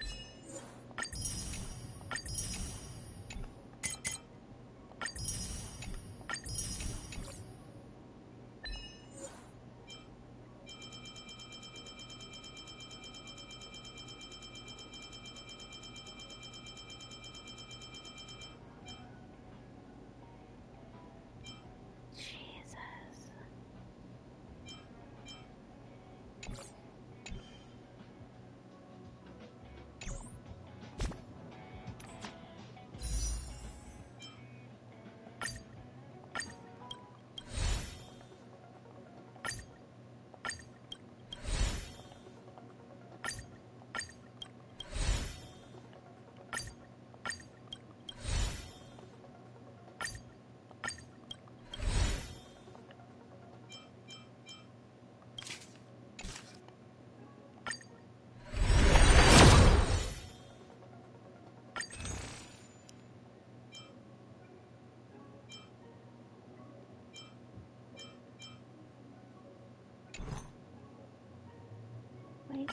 Wait.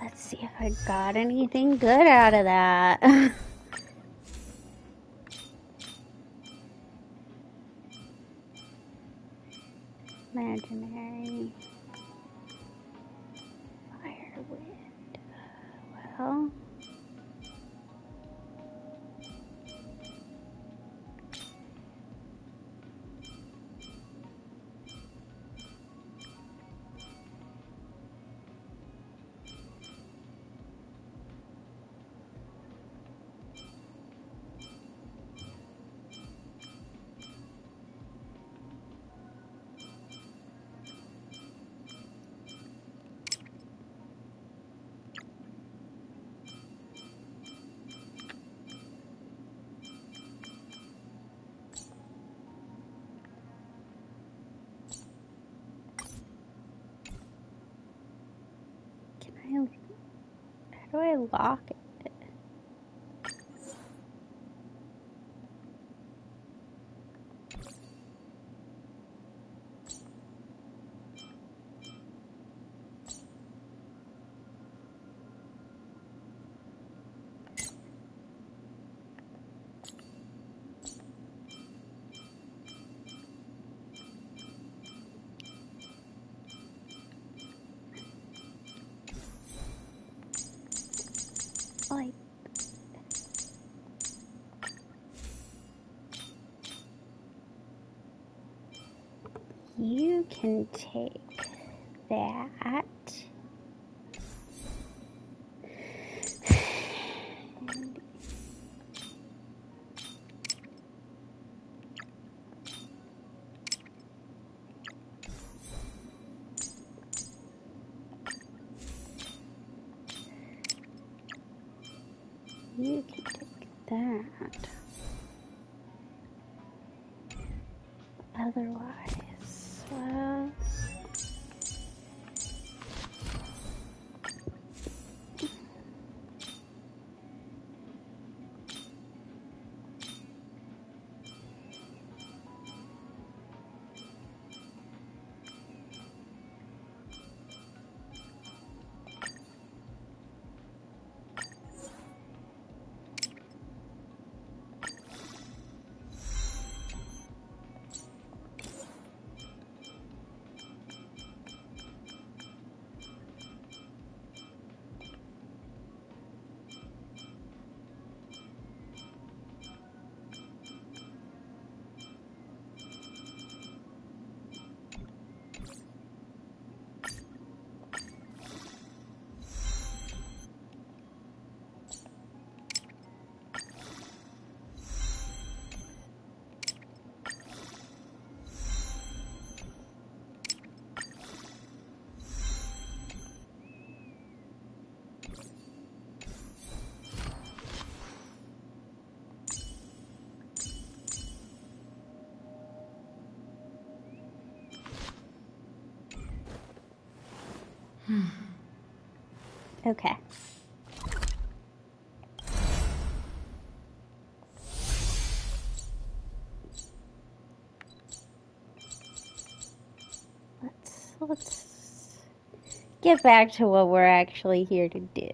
Let's see if I got anything good out of that. Imaginary. Fire, wind. Well. How do I lock it? You can take that. You can take that. Otherwise, well... Okay. Let's get back to what we're actually here to do.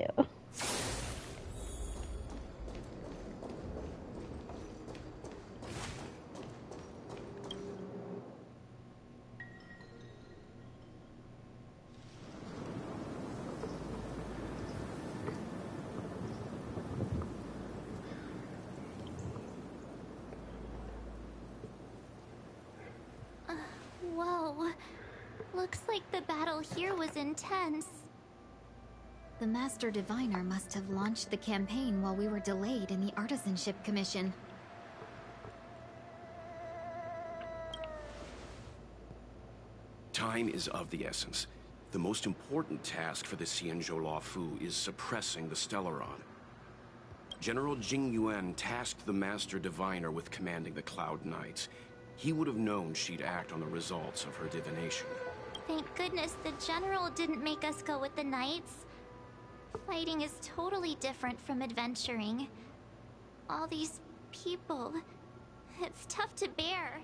Whoa. Looks like the battle here was intense. The Master Diviner must have launched the campaign while we were delayed in the Artisanship Commission. Time is of the essence. The most important task for the Xianzhou Luofu is suppressing the Stellaron. General Jing Yuan tasked the Master Diviner with commanding the Cloud Knights. He would have known she'd act on the results of her divination. Thank goodness the General didn't make us go with the Knights. Fighting is totally different from adventuring. All these people... It's tough to bear.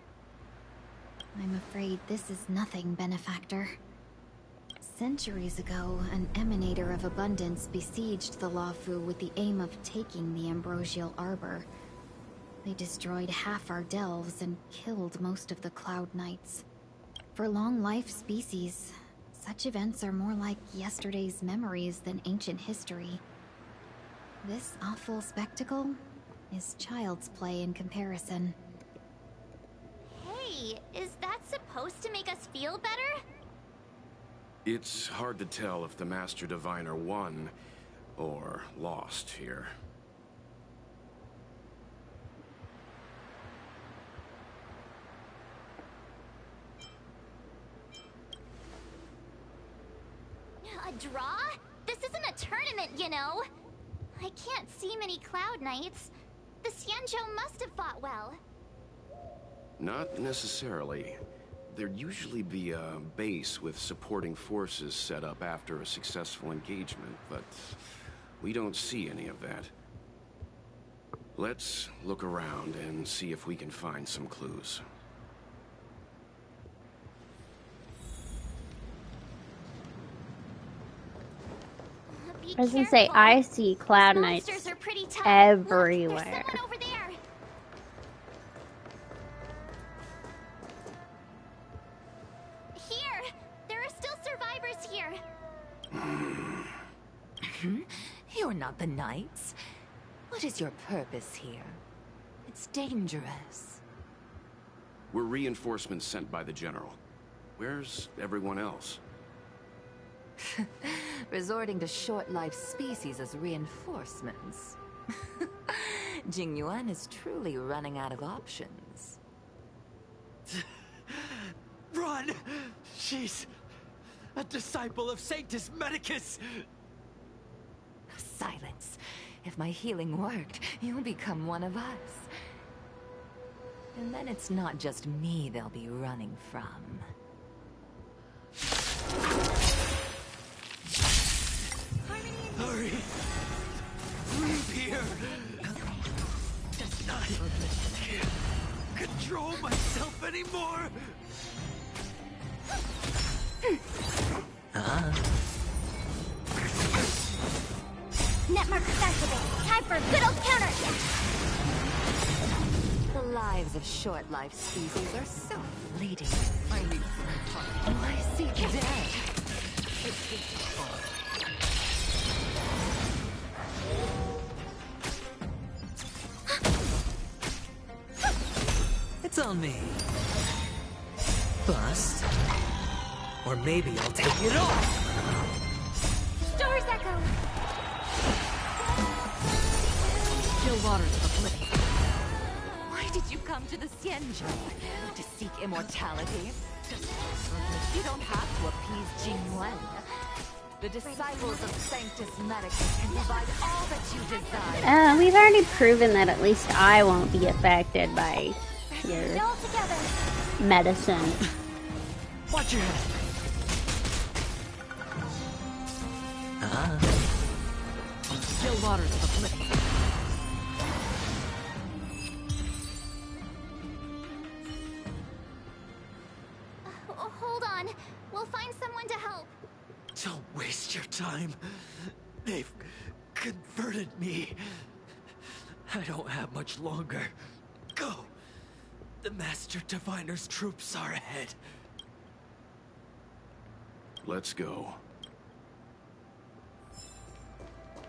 I'm afraid this is nothing, Benefactor. Centuries ago, an emanator of abundance besieged the Luofu with the aim of taking the Ambrosial Arbor. They destroyed half our delves and killed most of the Cloud Knights. For long-life species, such events are more like yesterday's memories than ancient history. This awful spectacle is child's play in comparison. Hey, is that supposed to make us feel better? It's hard to tell if the Master Diviner won or lost here. A draw? This isn't a tournament, you know. I can't see many Cloud Knights. The Xianzhou must have fought well. Not necessarily. There'd usually be a base with supporting forces set up after a successful engagement, but we don't see any of that. Let's look around and see if we can find some clues. I was gonna say, I see Cloud Knights everywhere. Look, there's someone over there. Here! There are still survivors here. You're not the Knights. What is your purpose here? It's dangerous. We're reinforcements sent by the General. Where's everyone else? Resorting to short-lived species as reinforcements. Jingyuan is truly running out of options. Run! She's a disciple of Sanctus Medicus! Silence. If my healing worked, you'll become one of us. And then it's not just me they'll be running from. Hurry! Leave here! I can't control myself anymore! Netmark activated. Time for a good old counter. The lives of short-lived species are so fleeting. I weep for my part. Why seek dead? It's on me. Bust. Or maybe I'll take it off. Stars echo. Still waters of oblivion. Why did you come to the Xianzhou? To seek immortality? You don't have to appease Jingyuan. The disciples of Sanctus Medicus can provide all that you desire. We've already proven that at least I won't be affected by your All together. medicine. Watch your head. Still waters of oblivion. Hold on. We'll find someone to help. Don't waste your time. They've converted me. I don't have much longer. Go. The Master Diviner's troops are ahead. Let's go.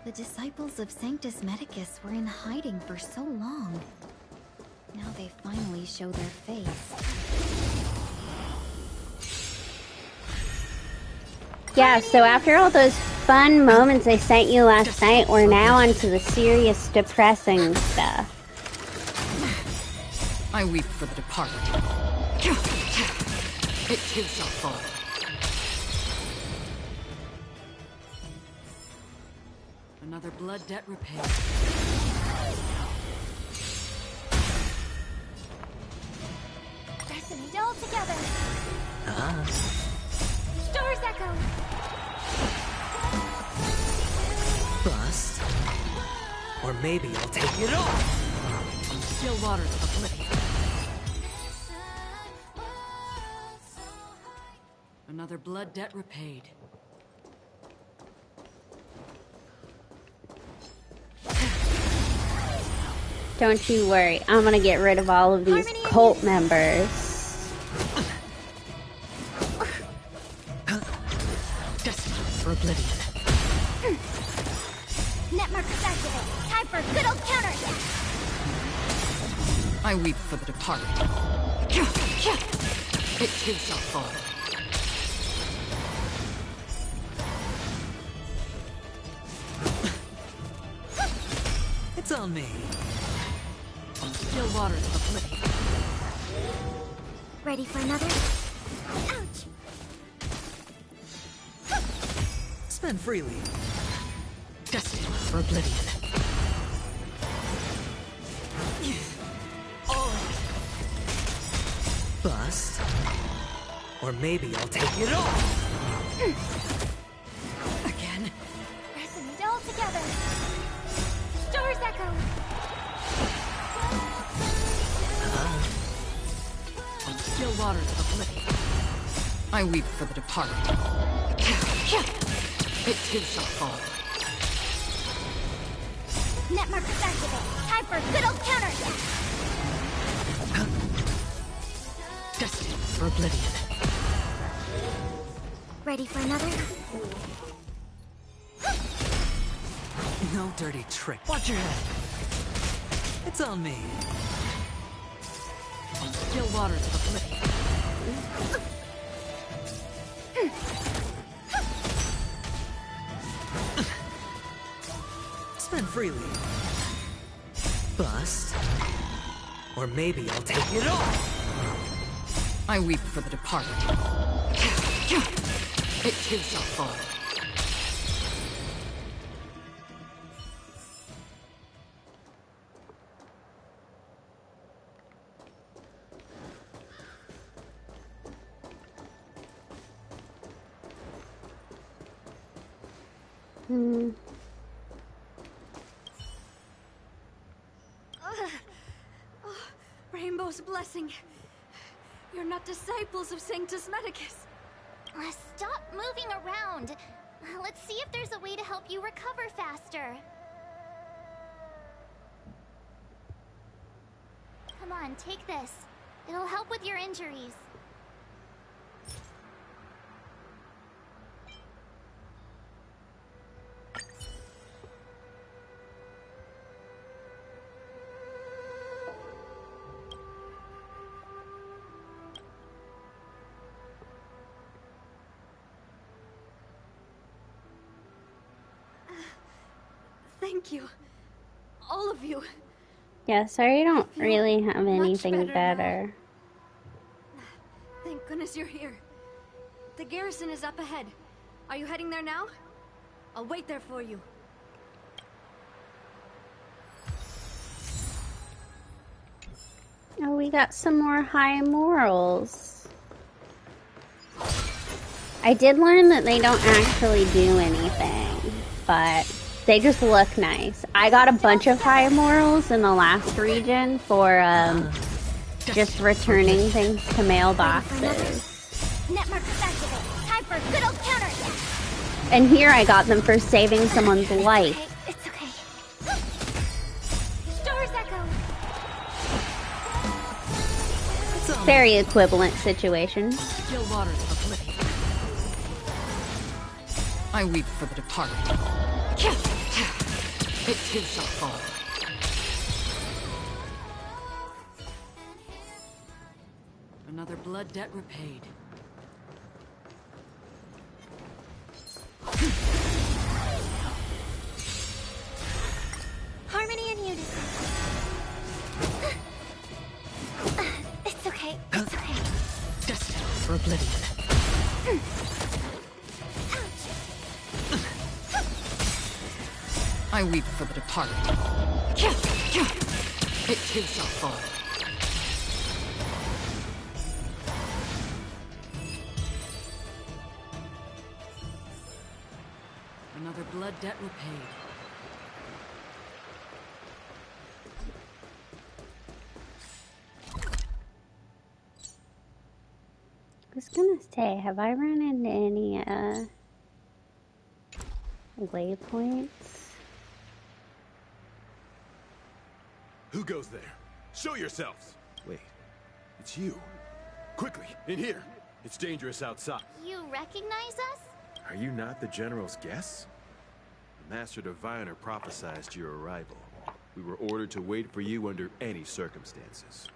The disciples of Sanctus Medicus were in hiding for so long. Now they finally show their face. Yeah, so after all those fun moments I sent you last night, we're now onto the serious, depressing stuff. I weep for the departed. It too shall fall. Another blood debt repaid. Resonate all together. Stars echo. Bust. Or maybe I'll take it off. Still waters of oblivion. Another blood debt repaid. Don't you worry, I'm gonna get rid of all of these cult members. Destined for oblivion. Netmark activated. Time for a good old counter. I weep for the departed. It too shall fall. It's on me. Still waters of oblivion. Ready for another? Ouch! Spend freely. Destined for oblivion. Bust. Or maybe I'll take it off. Again. Resonate all together. Stars echo. Still waters of oblivion. I weep for the departed. It too shall fall. Netmark activated. Time for a good old counter. Destined for oblivion. Ready for another? No dirty trick. Watch your head. It's on me. Still waters of oblivion. Spend freely. Bust. Or maybe I'll take it all. I weep for the departed. It too shall fall. Rainbow's blessing. You're not disciples of Sanctus Medicus. Stop moving around. Let's see if there's a way to help you recover faster. Come on, take this. It'll help with your injuries. Thank you. All of you. Yeah, sorry I don't really have anything better. Thank goodness you're here. The garrison is up ahead. Are you heading there now? I'll wait there for you. Oh, we got some more high morals. I did learn that they don't actually do anything, but they just look nice. I got a bunch of high morals in the last region for just returning things to mailboxes. Network activate. Time for a good old counterattack. And here I got them for saving someone's life. It's okay. Stars echo. Very equivalent situation. Still waters of oblivion. I weep for the departed. It too shall fall. Another blood debt repaid. Harmony and unison. It's okay. It's okay. Destined for oblivion. I weep for the departed. It too shall fall. Another blood debt repaid. I was gonna say, have I run into any waypoints? Who goes there? Show yourselves! Wait, it's you. Quickly, in here. It's dangerous outside. You recognize us? Are you not the General's guests? The Master Diviner prophesized your arrival. We were ordered to wait for you under any circumstances.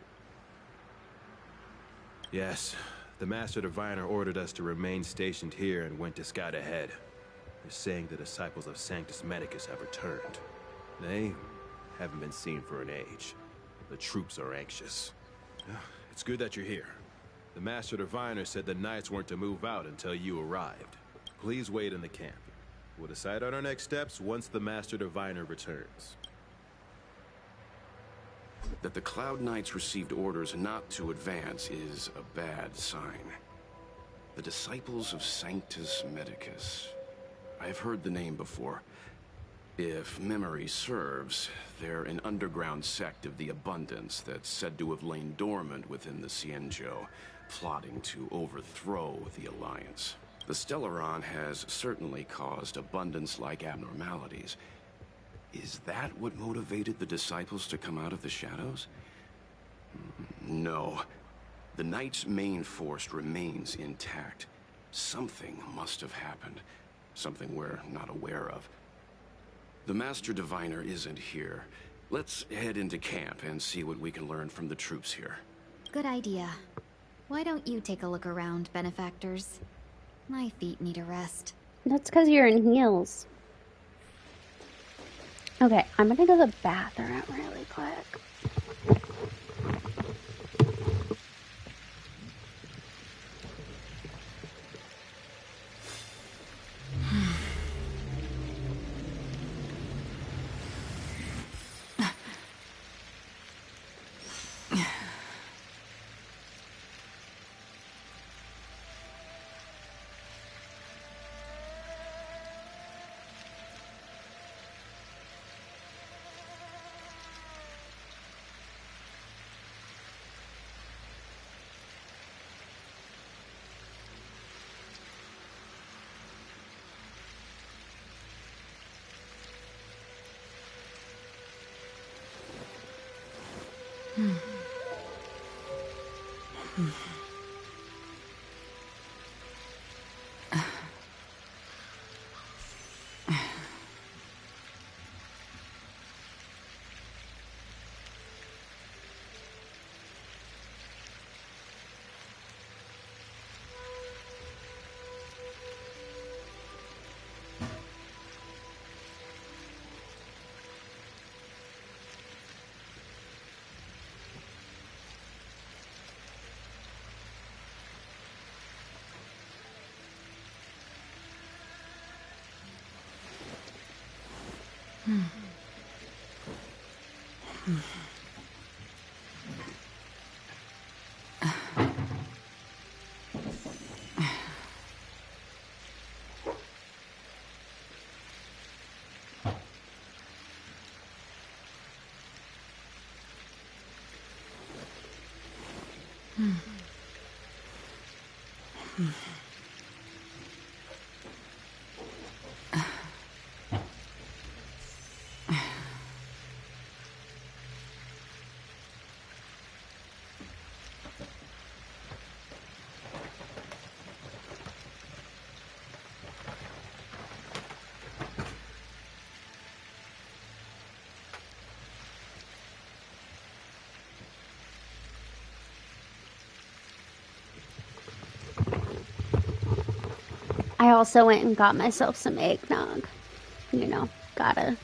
Yes, the Master Diviner ordered us to remain stationed here and went to scout ahead. They're saying the disciples of Sanctus Medicus have returned. They haven't been seen for an age. The troops are anxious. It's good that you're here. The Master Diviner said the Knights weren't to move out until you arrived. Please wait in the camp. We'll decide on our next steps once the Master Diviner returns. That the Cloud Knights received orders not to advance is a bad sign. The Disciples of Sanctus Medicus. I've heard the name before. If memory serves, they're an underground sect of the Abundance that's said to have lain dormant within the Xianzhou, plotting to overthrow the Alliance. The Stellaron has certainly caused Abundance-like abnormalities. Is that what motivated the Disciples to come out of the shadows? No. The Knight's main force remains intact. Something must have happened. Something we're not aware of. The Master Diviner isn't here. Let's head into camp and see what we can learn from the troops here. Good idea. Why don't you take a look around, benefactors? My feet need a rest. That's because you're in heels. Okay, I'm gonna go to the bathroom really quick. I also went and got myself some eggnog. You know, gotta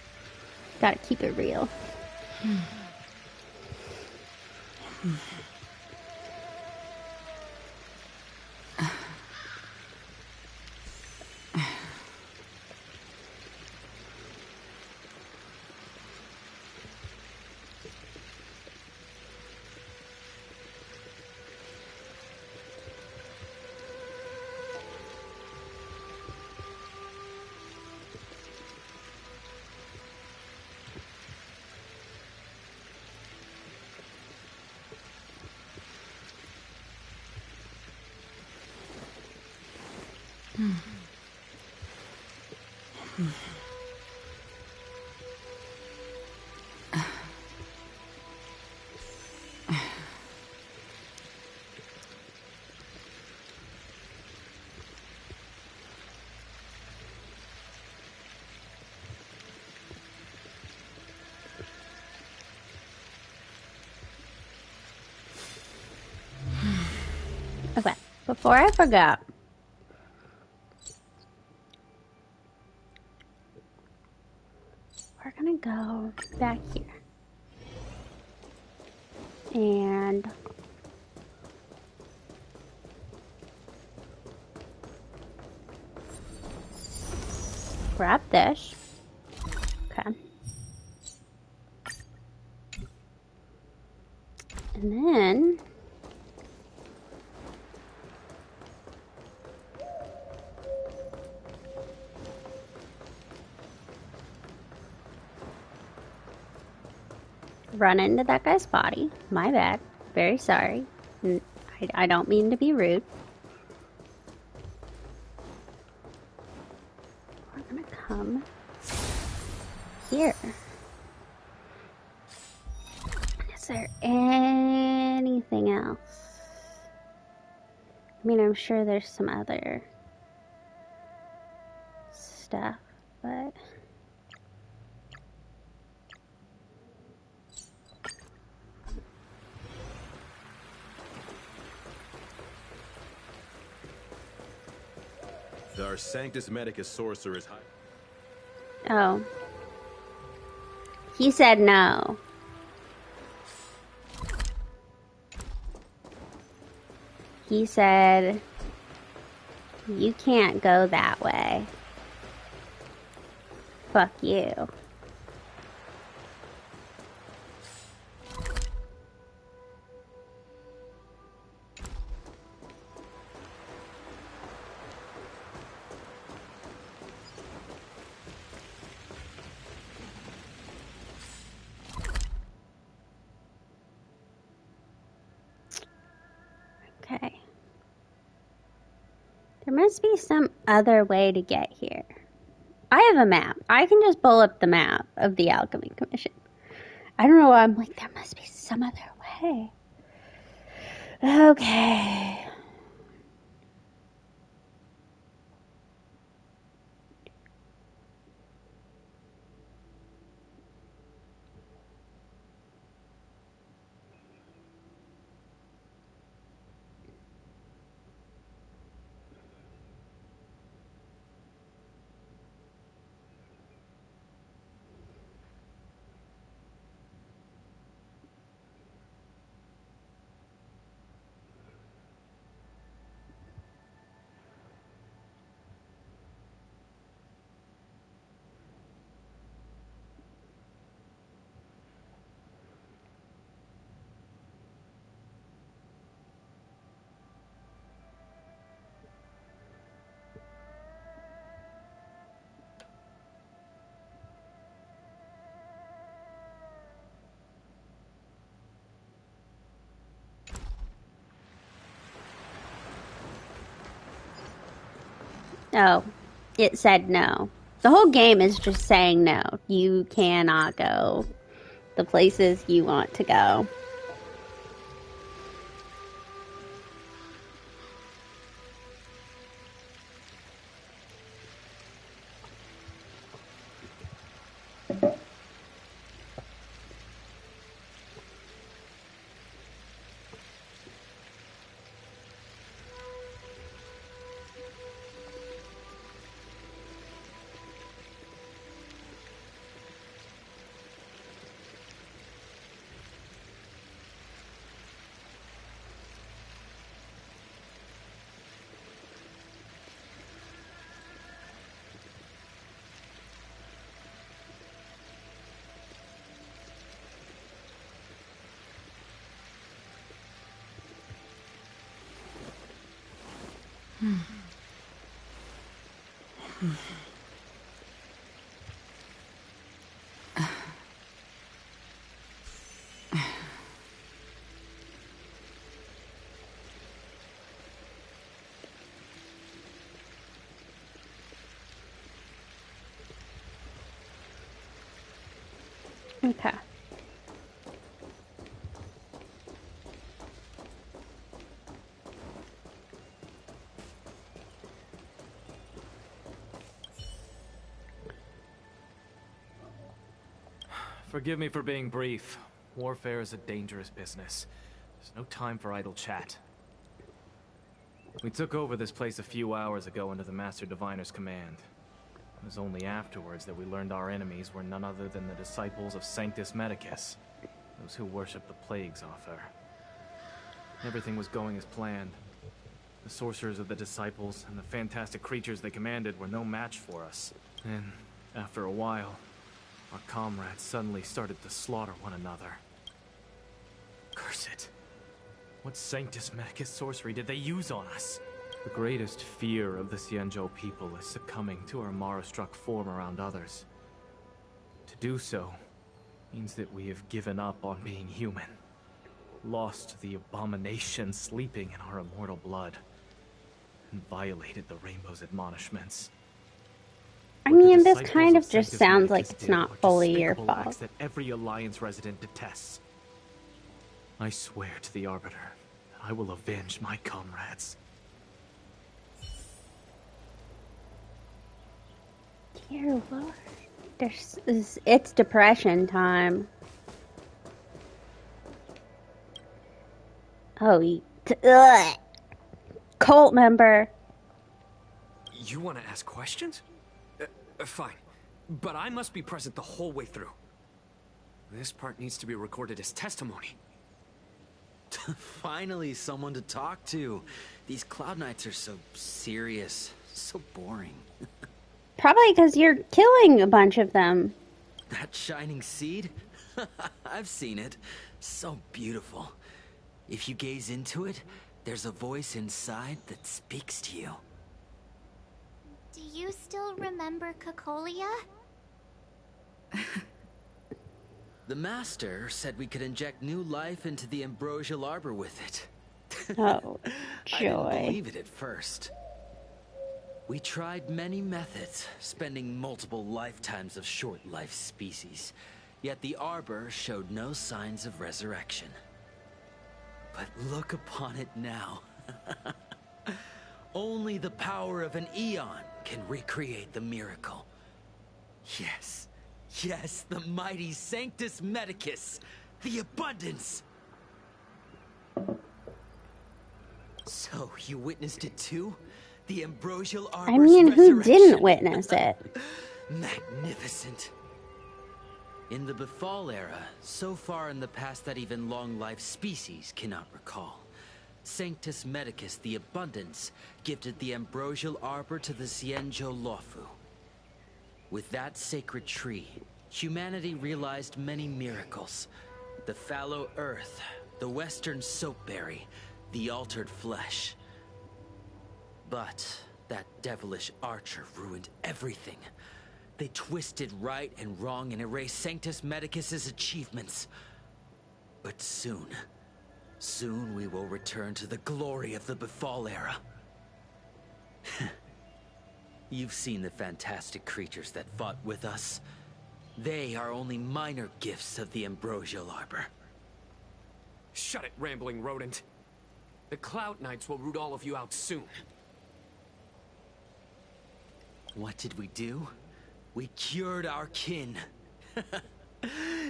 keep it real. Okay, before I forget, we're gonna go back here and grab this. Okay. And then run into that guy's body. My bad. Very sorry. I don't mean to be rude. We're gonna come here. Is there anything else? I mean, I'm sure there's some other stuff, but Sanctus Medicus sorcerers. Oh. He said no. He said, you can't go that way. Fuck you. Okay. There must be some other way to get here. I have a map. I can just pull up the map of the Alchemy Commission. I don't know why I'm like, there must be some other way. Okay. Oh, it said no. The whole game is just saying no. You cannot go the places you want to go. Okay. Forgive me for being brief. Warfare is a dangerous business. There's no time for idle chat. We took over this place a few hours ago under the Master Diviner's command. It was only afterwards that we learned our enemies were none other than the disciples of Sanctus Medicus, those who worship the plague's author. Everything was going as planned. The sorcerers of the disciples and the fantastic creatures they commanded were no match for us. And after a while, our comrades suddenly started to slaughter one another. Curse it. What Sanctus Medicus sorcery did they use on us? The greatest fear of the Xianzhou people is succumbing to our Mara-struck form around others. To do so means that we have given up on being human, lost the abomination sleeping in our immortal blood, and violated the Rainbow's admonishments. I mean, this kind of just sounds like it's not fully your fault. Acts that every Alliance resident detests. I swear to the Arbiter that I will avenge my comrades. Dear Lord. It's depression time. Oh, cult member. You want to ask questions? Fine. But I must be present the whole way through. This part needs to be recorded as testimony. Finally, someone to talk to. These Cloud Knights are so serious, so boring. Probably because you're killing a bunch of them. That shining seed? I've seen it. So beautiful. If you gaze into it, there's a voice inside that speaks to you. Do you still remember Cocolia? The Master said we could inject new life into the ambrosial arbor with it. Oh, I didn't joy. believe it at first. We tried many methods, spending multiple lifetimes of short-life species. Yet the arbor showed no signs of resurrection. But look upon it now. Only the power of an eon can recreate the miracle. Yes, yes, the mighty Sanctus Medicus, the abundance. So, you witnessed it too? The ambrosial arbor's I mean, who resurrection. didn't witness it? Magnificent. In the Befall era, so far in the past that even long-life species cannot recall, Sanctus Medicus, the Abundance, gifted the ambrosial arbor to the Xianzhou Luofu. With that sacred tree, humanity realized many miracles. The fallow earth, the western soapberry, the altered flesh. But that devilish archer ruined everything. They twisted right and wrong and erased Sanctus Medicus's achievements. But soon we will return to the glory of the Befall era. You've seen the fantastic creatures that fought with us. They are only minor gifts of the ambrosial arbor. Shut it, rambling rodent. The Cloud Knights will root all of you out soon. What did we do? We cured our kin.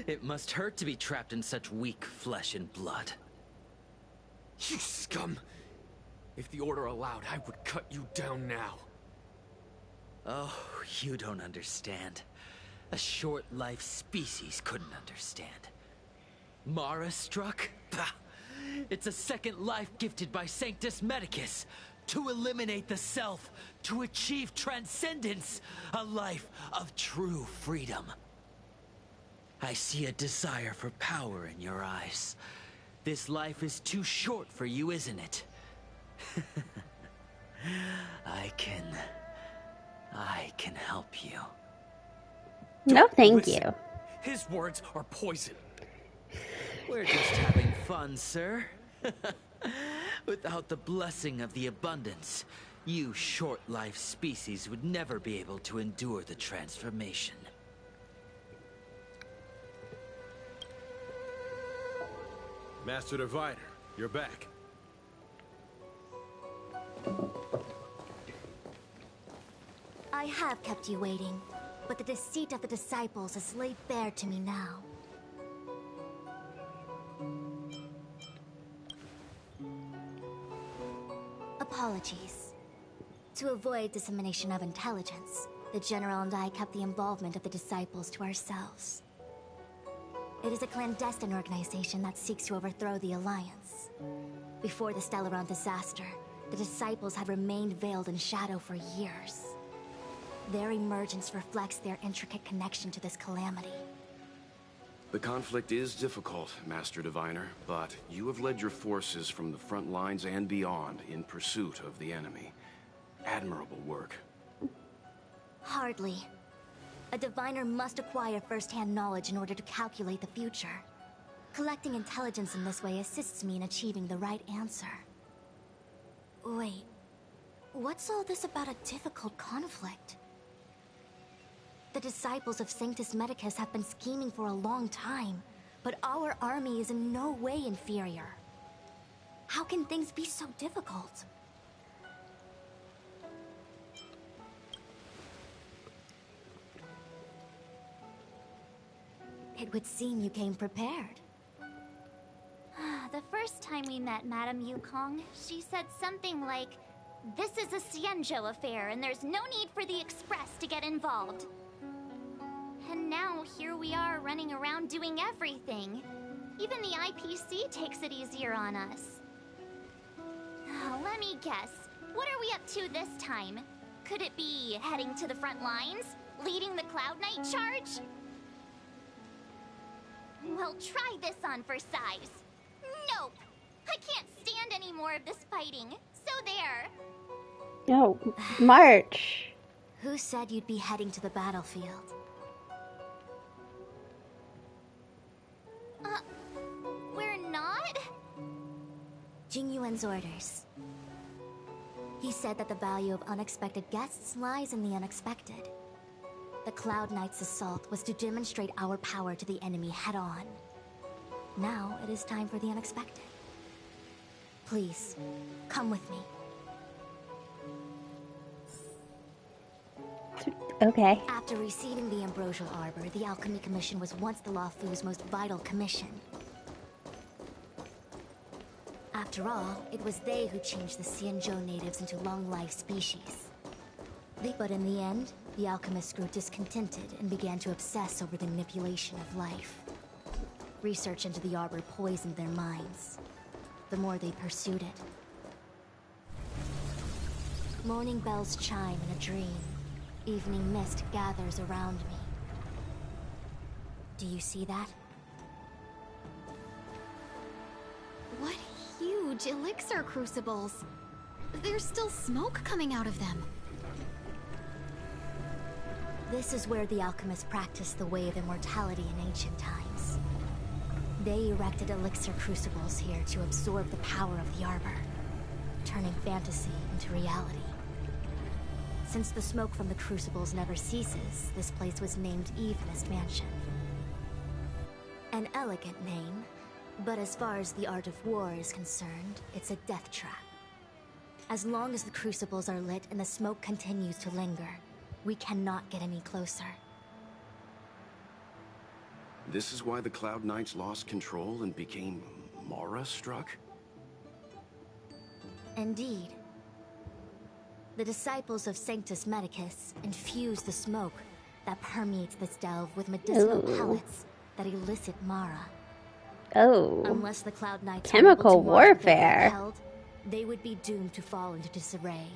It must hurt to be trapped in such weak flesh and blood. You scum! If the Order allowed, I would cut you down now. Oh, you don't understand. A short-life species couldn't understand. Mara struck? Bah! It's a second life gifted by Sanctus Medicus. To eliminate the self, to achieve transcendence, a life of true freedom. I see a desire for power in your eyes. This life is too short for you, isn't it? I can help you. No, thank Listen. you. His words are poison. We're just having fun, sir. Without the blessing of the abundance, you short-life species would never be able to endure the transformation. Master Diviner, you're back. I have kept you waiting, but the deceit of the disciples is laid bare to me now. Apologies. To avoid dissemination of intelligence, the General and I kept the involvement of the disciples to ourselves. It is a clandestine organization that seeks to overthrow the Alliance. Before the Stellaron disaster, the disciples had remained veiled in shadow for years. Their emergence reflects their intricate connection to this calamity. The conflict is difficult, Master Diviner, but you have led your forces from the front lines and beyond in pursuit of the enemy. Admirable work. Hardly. A diviner must acquire first-hand knowledge in order to calculate the future. Collecting intelligence in this way assists me in achieving the right answer. Wait, what's all this about a difficult conflict? The disciples of Sanctus Medicus have been scheming for a long time, but our army is in no way inferior. How can things be so difficult? It would seem you came prepared. The first time we met Madame Yukong, she said something like, This is a Xianzhou affair, and there's no need for the Express to get involved. And now here we are running around doing everything. Even the IPC takes it easier on us. Let me guess. What are we up to this time? Could it be heading to the front lines? Leading the Cloud Knight charge? Well, try this on for size. Nope! I can't stand any more of this fighting. So there. No, March. Who said you'd be heading to the battlefield? We're not? Jingyuan's orders. He said that the value of unexpected guests lies in the unexpected. The Cloud Knight's assault was to demonstrate our power to the enemy head-on. Now it is time for the unexpected. Please, come with me. Okay. After receiving the Ambrosial Arbor, the Alchemy Commission was once the Luofu's most vital commission. After all, it was they who changed the Xianzhou natives into long-life species. But in the end, the alchemists grew discontented and began to obsess over the manipulation of life. Research into the Arbor poisoned their minds. The more they pursued it. Morning bells chime in a dream. Evening mist gathers around me. Do you see that? What huge elixir crucibles! There's still smoke coming out of them. This is where the alchemists practiced the way of immortality in ancient times. They erected elixir crucibles here to absorb the power of the Arbor, turning fantasy into reality. Since the smoke from the crucibles never ceases, this place was named Eve Mist Mansion. An elegant name, but as far as the art of war is concerned, it's a death trap. As long as the crucibles are lit and the smoke continues to linger, we cannot get any closer. This is why the Cloud Knights lost control and became Mara-struck? Indeed. The disciples of Sanctus Medicus infuse the smoke that permeates this delve with medicinal pellets that elicit Mara. Oh. Unless the Cloud Knights chemical were able to march with their warfare. head held, they would be doomed to fall into disarray.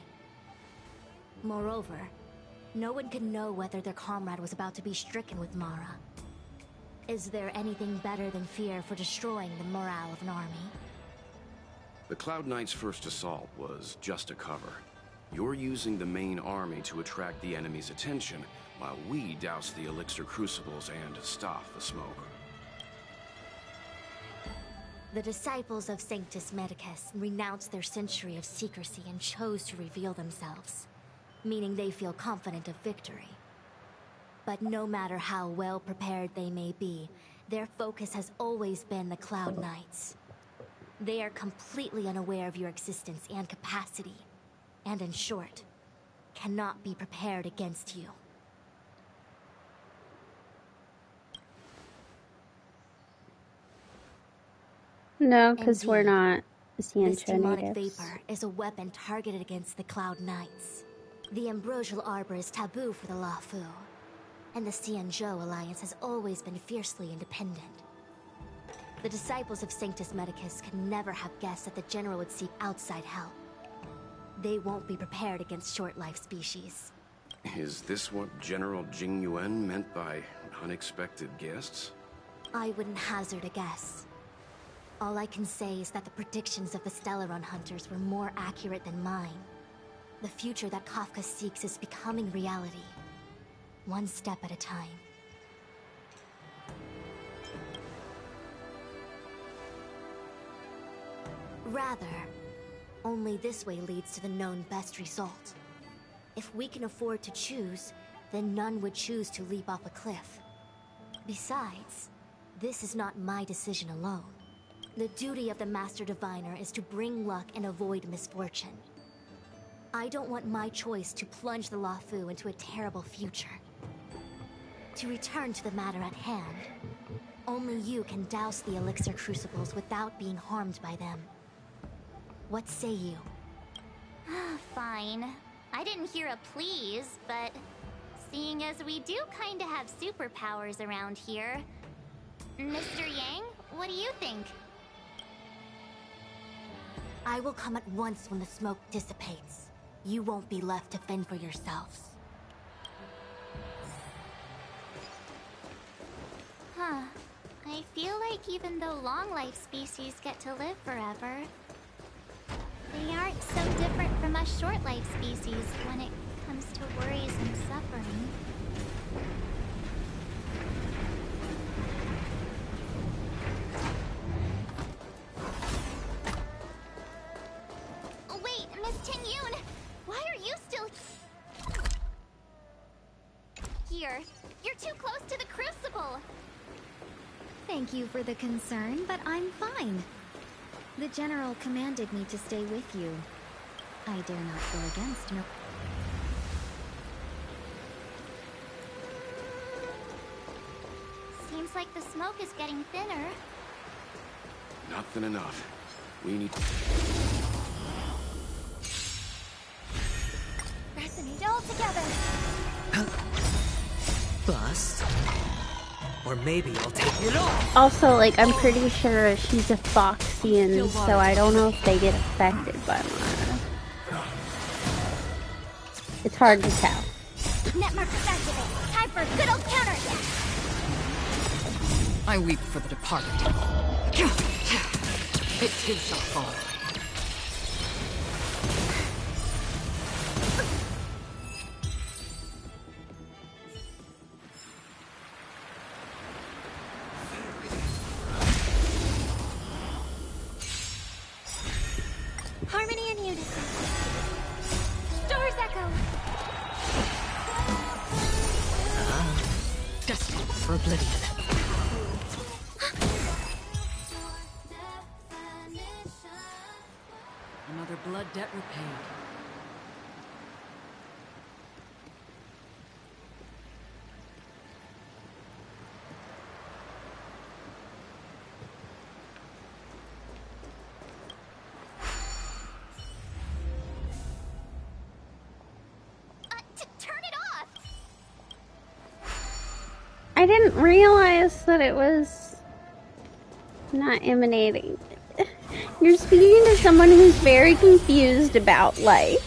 Moreover, no one could know whether their comrade was about to be stricken with Mara. Is there anything better than fear for destroying the morale of an army? The Cloud Knights' first assault was just a cover. You're using the main army to attract the enemy's attention, while we douse the elixir crucibles and stop the smoke. The disciples of Sanctus Medicus renounced their century of secrecy and chose to reveal themselves, meaning they feel confident of victory. But no matter how well prepared they may be, their focus has always been the Cloud Knights. They are completely unaware of your existence and capacity, and in short, cannot be prepared against you. No, because we're Indeed. not This Xianzhou demonic natives. vapor is a weapon targeted against the Cloud Knights. The Ambrosial Arbor is taboo for the Luofu, and the Xianzhou Alliance has always been fiercely independent. The disciples of Sanctus Medicus could never have guessed that the General would seek outside help. They won't be prepared against short-life species. Is this what General Jingyuan meant by unexpected guests? I wouldn't hazard a guess. All I can say is that the predictions of the Stellaron hunters were more accurate than mine. The future that Kafka seeks is becoming reality. One step at a time. Rather, only this way leads to the known best result. If we can afford to choose, then none would choose to leap off a cliff. Besides, this is not my decision alone. The duty of the Master Diviner is to bring luck and avoid misfortune. I don't want my choice to plunge the Luofu into a terrible future. To return to the matter at hand, only you can douse the elixir crucibles without being harmed by them. What say you? Fine. I didn't hear a please, but seeing as we do kinda have superpowers around here, Mr. Yang, what do you think? I will come at once when the smoke dissipates. You won't be left to fend for yourselves. Huh. I feel like even though long-life species get to live forever, they aren't so different from us short-life species when it comes to worries and suffering. Wait, Miss Ting-Yun! Why are you still here? You're too close to the crucible! Thank you for the concern, but I'm fine. The General commanded me to stay with you. I dare not go against no... Seems like the smoke is getting thinner. Not thin enough. We need... Resonate all together! Bust. Or maybe I'll take it off. Also, like, I'm pretty sure she's a Foxian, so I don't know if they get affected by Mara. It's hard to tell. Net markers activate. Time for a good old counterattack. I weep for the departed. It too shall fall. Harmony and unison. Stars echo. Destined for oblivion. Another blood debt repaid. Turn it off! I didn't realize that it was not emanating. You're speaking to someone who's very confused about life.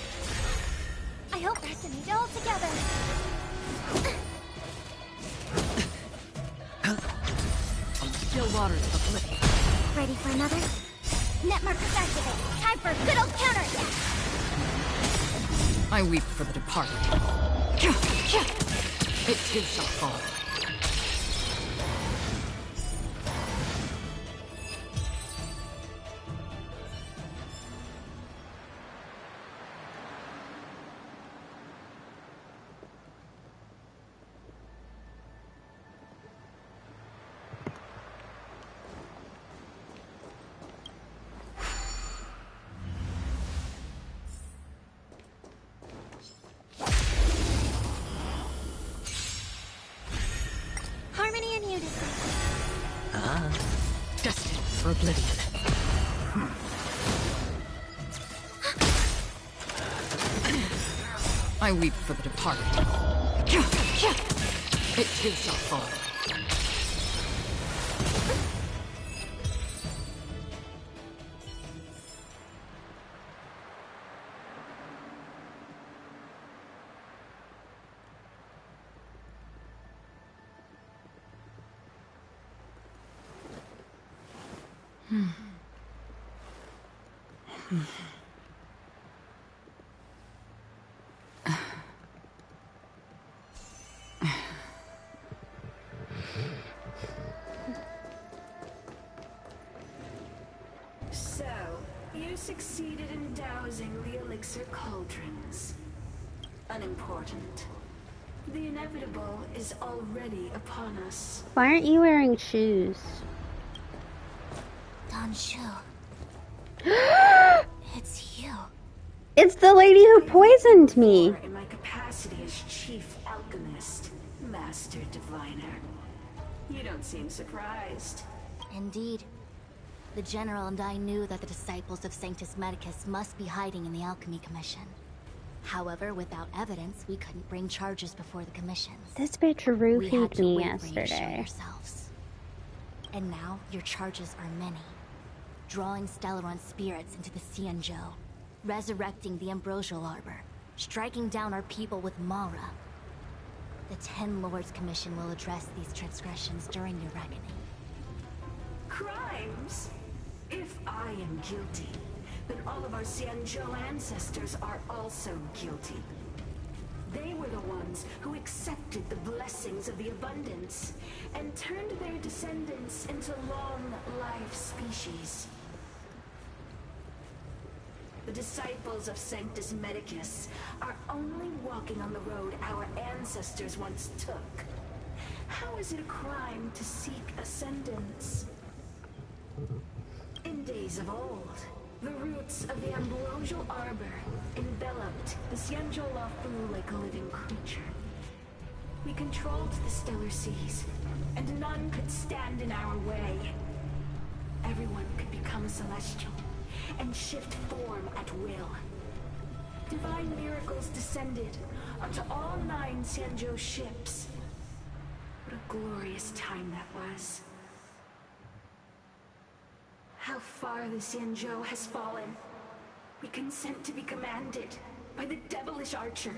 I hope resonate all together. Still waters of oblivion. Ready for another? Net markers activate. Time for a good old counterattack. I weep for the departed. It too shall fall. Harmony and unison. Destined for oblivion. I weep for the departed. It too shall fall. So, you succeeded in dousing the elixir cauldrons. Unimportant. The inevitable is already upon us. Why aren't you wearing shoes? Danshu. It's you. It's the lady who poisoned me. In my capacity as chief alchemist, master diviner. You don't seem surprised. Indeed. The General and I knew that the disciples of Sanctus Medicus must be hiding in the Alchemy Commission. However, without evidence, we couldn't bring charges before the commissions. This bitch We had roofied to me wait for you to show yesterday. yourselves. And now, your charges are many. Drawing Stellaron spirits into the Xianzhou, resurrecting the Ambrosial Arbor, striking down our people with Mara. The Ten Lords Commission will address these transgressions during your reckoning. Crimes? If I am guilty, then all of our Xianzhou ancestors are also guilty. They were the ones who accepted the blessings of the abundance and turned their descendants into long-life species. The disciples of Sanctus Medicus are only walking on the road our ancestors once took. How is it a crime to seek ascendance? In days of old, the roots of the Ambrosial Arbor enveloped the Xianzhou Lafu like a living creature. We controlled the stellar seas, and none could stand in our way. Everyone could become celestial and shift form at will. Divine miracles descended onto all 9 Xianzhou ships. What a glorious time that was. How far the Xianzhou has fallen. We consent to be commanded by the devilish archer.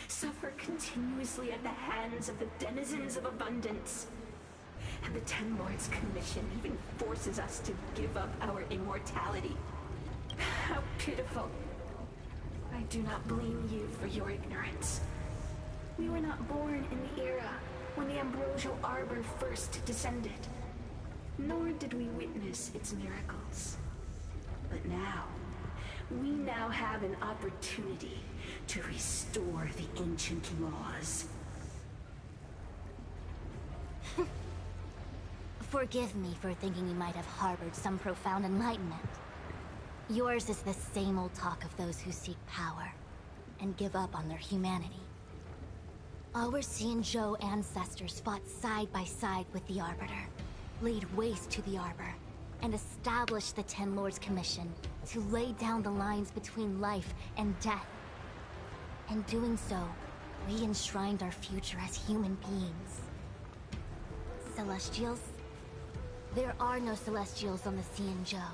Suffer continuously at the hands of the denizens of abundance. And the Ten Lords Commission even forces us to give up our immortality. How pitiful. I do not blame you for your ignorance. We were not born in the era when the Ambrosial Arbor first descended. Nor did we witness its miracles. But now, we now have an opportunity to restore the ancient laws. Forgive me for thinking you might have harbored some profound enlightenment. Yours is the same old talk of those who seek power and give up on their humanity. Our Xianzhou ancestors fought side by side with the Arbiter, laid waste to the Arbor, and established the Ten Lords Commission to lay down the lines between life and death. In doing so, we enshrined our future as human beings. Celestials? There are no Celestials on the Xianzhou.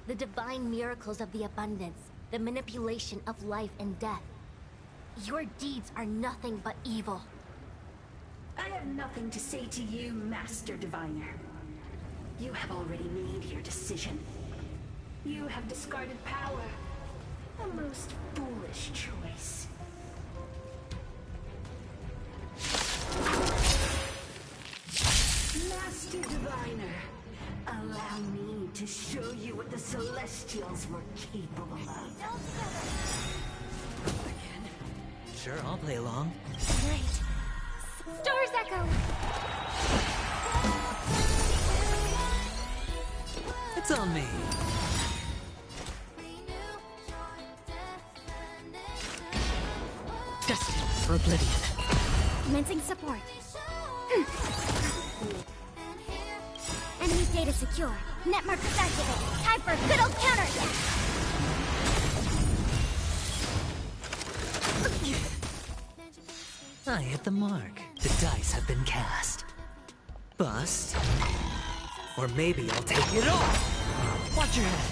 The divine miracles of the abundance, the manipulation of life and death. Your deeds are nothing but evil. I have nothing to say to you, Master Diviner. You have already made your decision. You have discarded power. A most foolish choice. Master Diviner, allow me to show you what the Celestials were capable of. Again? Sure, I'll play along. Great. Stars echo! It's on me. Destined for oblivion. Commencing support. Enemy data secure. Net markers activate. Time for a good old counterattack. I hit the mark. The dice have been cast. Bust. Or maybe I'll take it all. Watch your head.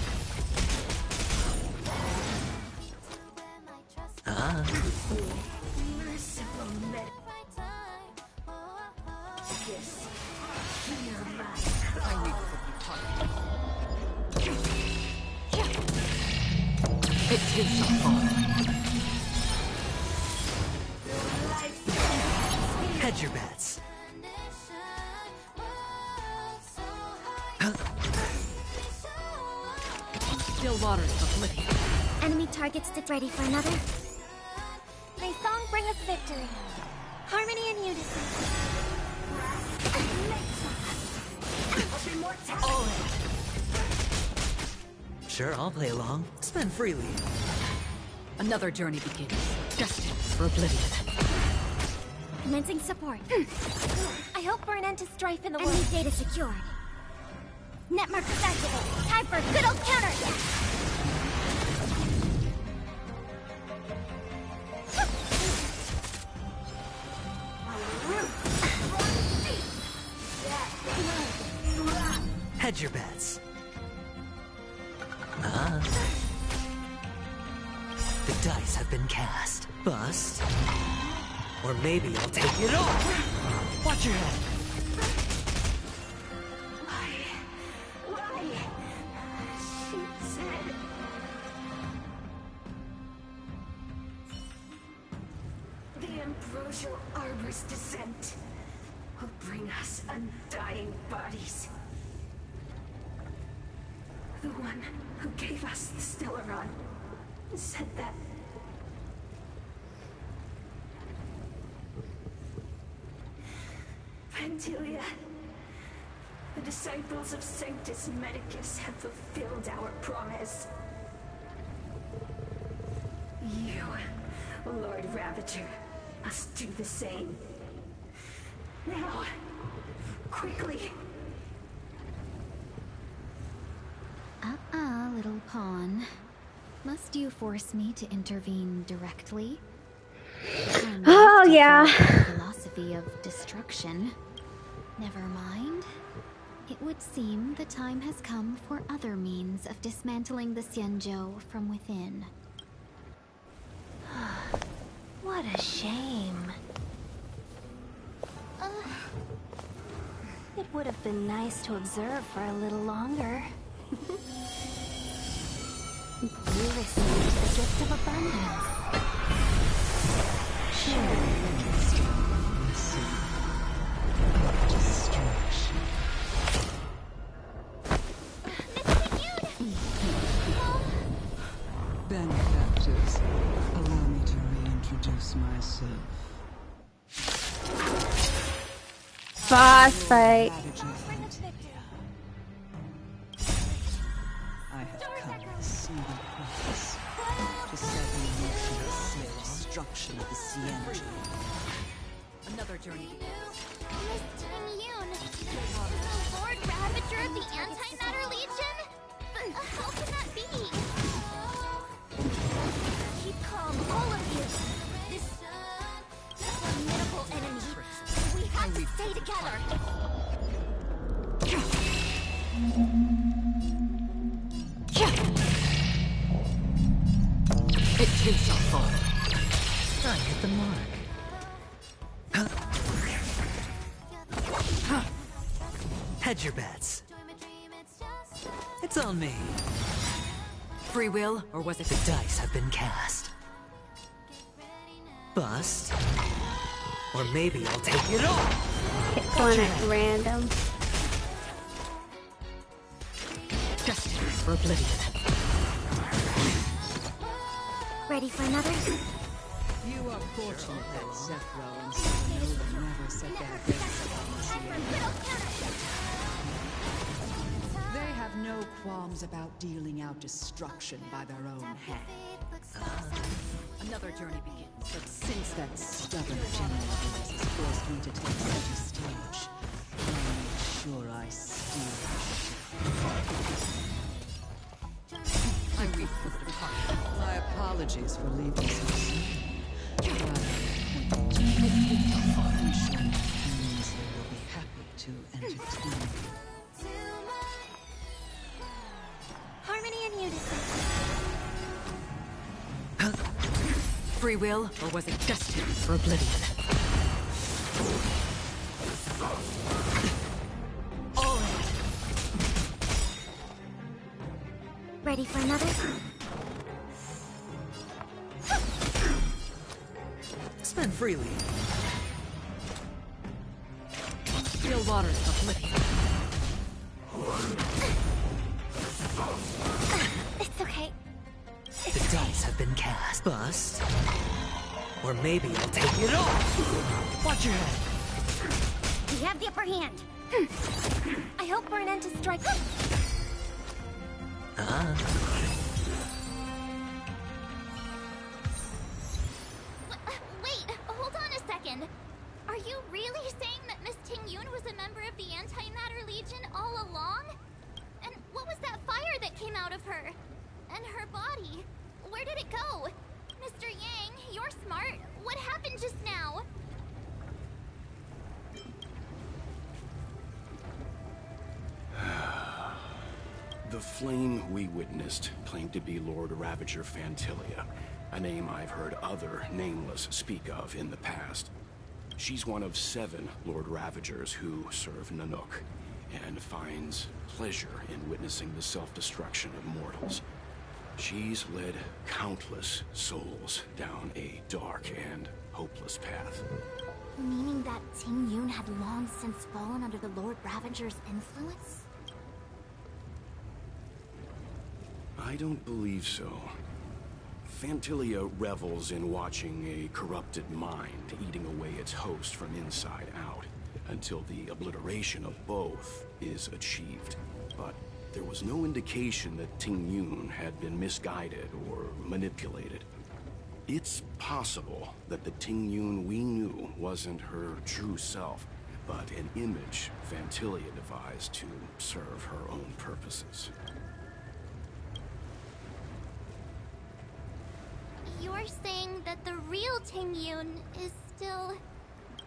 Merciful men. Yes. Hear my cry. It takes a fall. Hedge your bets. Still waters of oblivion. Enemy targets to ready for another. May song bring us victory. Harmony and unison. All in. Sure, I'll play along. Spend freely. Another journey begins. Destined for oblivion. Commencing support. I hope for an end to strife in the world. Enemy data secured. Net markers activated. Time for a good old counterattack. Hedge your bets. The dice have been cast. Bust. Or maybe I'll take it all. Watch your head. Why? She said... The ambrosial arbor's descent will bring us undying bodies. The one who gave us the Stellaron said that... Vantilia, the disciples of Sanctus Medicus have fulfilled our promise. You, Lord Ravager, must do the same. Now, quickly. Little pawn. Must you force me to intervene directly? Oh, yeah. Philosophy of destruction. Never mind. It would seem the time has come for other means of dismantling the Xianzhou from within. What a shame. It would have been nice to observe for a little longer. You received the gift of abundance. Benefactors, allow me to reintroduce myself. Boss fight. I have come with a single purpose: to set in motion the safe destruction of the Xianzhou. Another journey. Miss Ting-Yun, the Lord Ravager of the Antimatter Legion? But how can that be? Keep calm, all of you. This formidable enemy. We have to stay together. It too shall fall. I hit the mark. Hedge your bets. It's on me. Free will, or was it the dice have been cast? Bust. Or maybe I'll take it all. Keep going at random. Destined for oblivion. Ready for another? You are fortunate that Zephyro and Supernova never set their gaze upon the Xianzhou. They have no qualms about dealing out destruction by their own hand. Another journey begins. But since that stubborn general of yours has forced me to take center stage, I'll make sure I steal I weep for the departure. My apologies for leaving so soon. I'm sure my friends will be happy to entertain you. Harmony and unison. Free will, or was it Destined for oblivion. All in. Ready for another? Spend freely. still waters of oblivion? It's okay. The dice have been cast. Bust. Or maybe I'll take it all. Watch your head. We have the upper hand. I hope for an end to strike. Wait, hold on a second. Are you really saying that Miss Ting-Yun was a member of the Antimatter Legion all along? What was that fire that came out of her? And her body? Where did it go? Mr. Yang, you're smart. What happened just now? The flame we witnessed claimed to be Lord Ravager Fantilia, a name I've heard other Nameless speak of in the past. She's one of 7 Lord Ravagers who serve Nanook, and finds pleasure in witnessing the self-destruction of mortals. She's led countless souls down a dark and hopeless path. Meaning that Ting Yun had long since fallen under the Lord Ravager's influence? I don't believe so. Fantilia revels in watching a corrupted mind eating away its host from inside out, until the obliteration of both is achieved. But there was no indication that Ting Yun had been misguided or manipulated. It's possible that the Ting Yun we knew wasn't her true self, but an image Fantilia devised to serve her own purposes. You're saying that the real Ting Yun is still...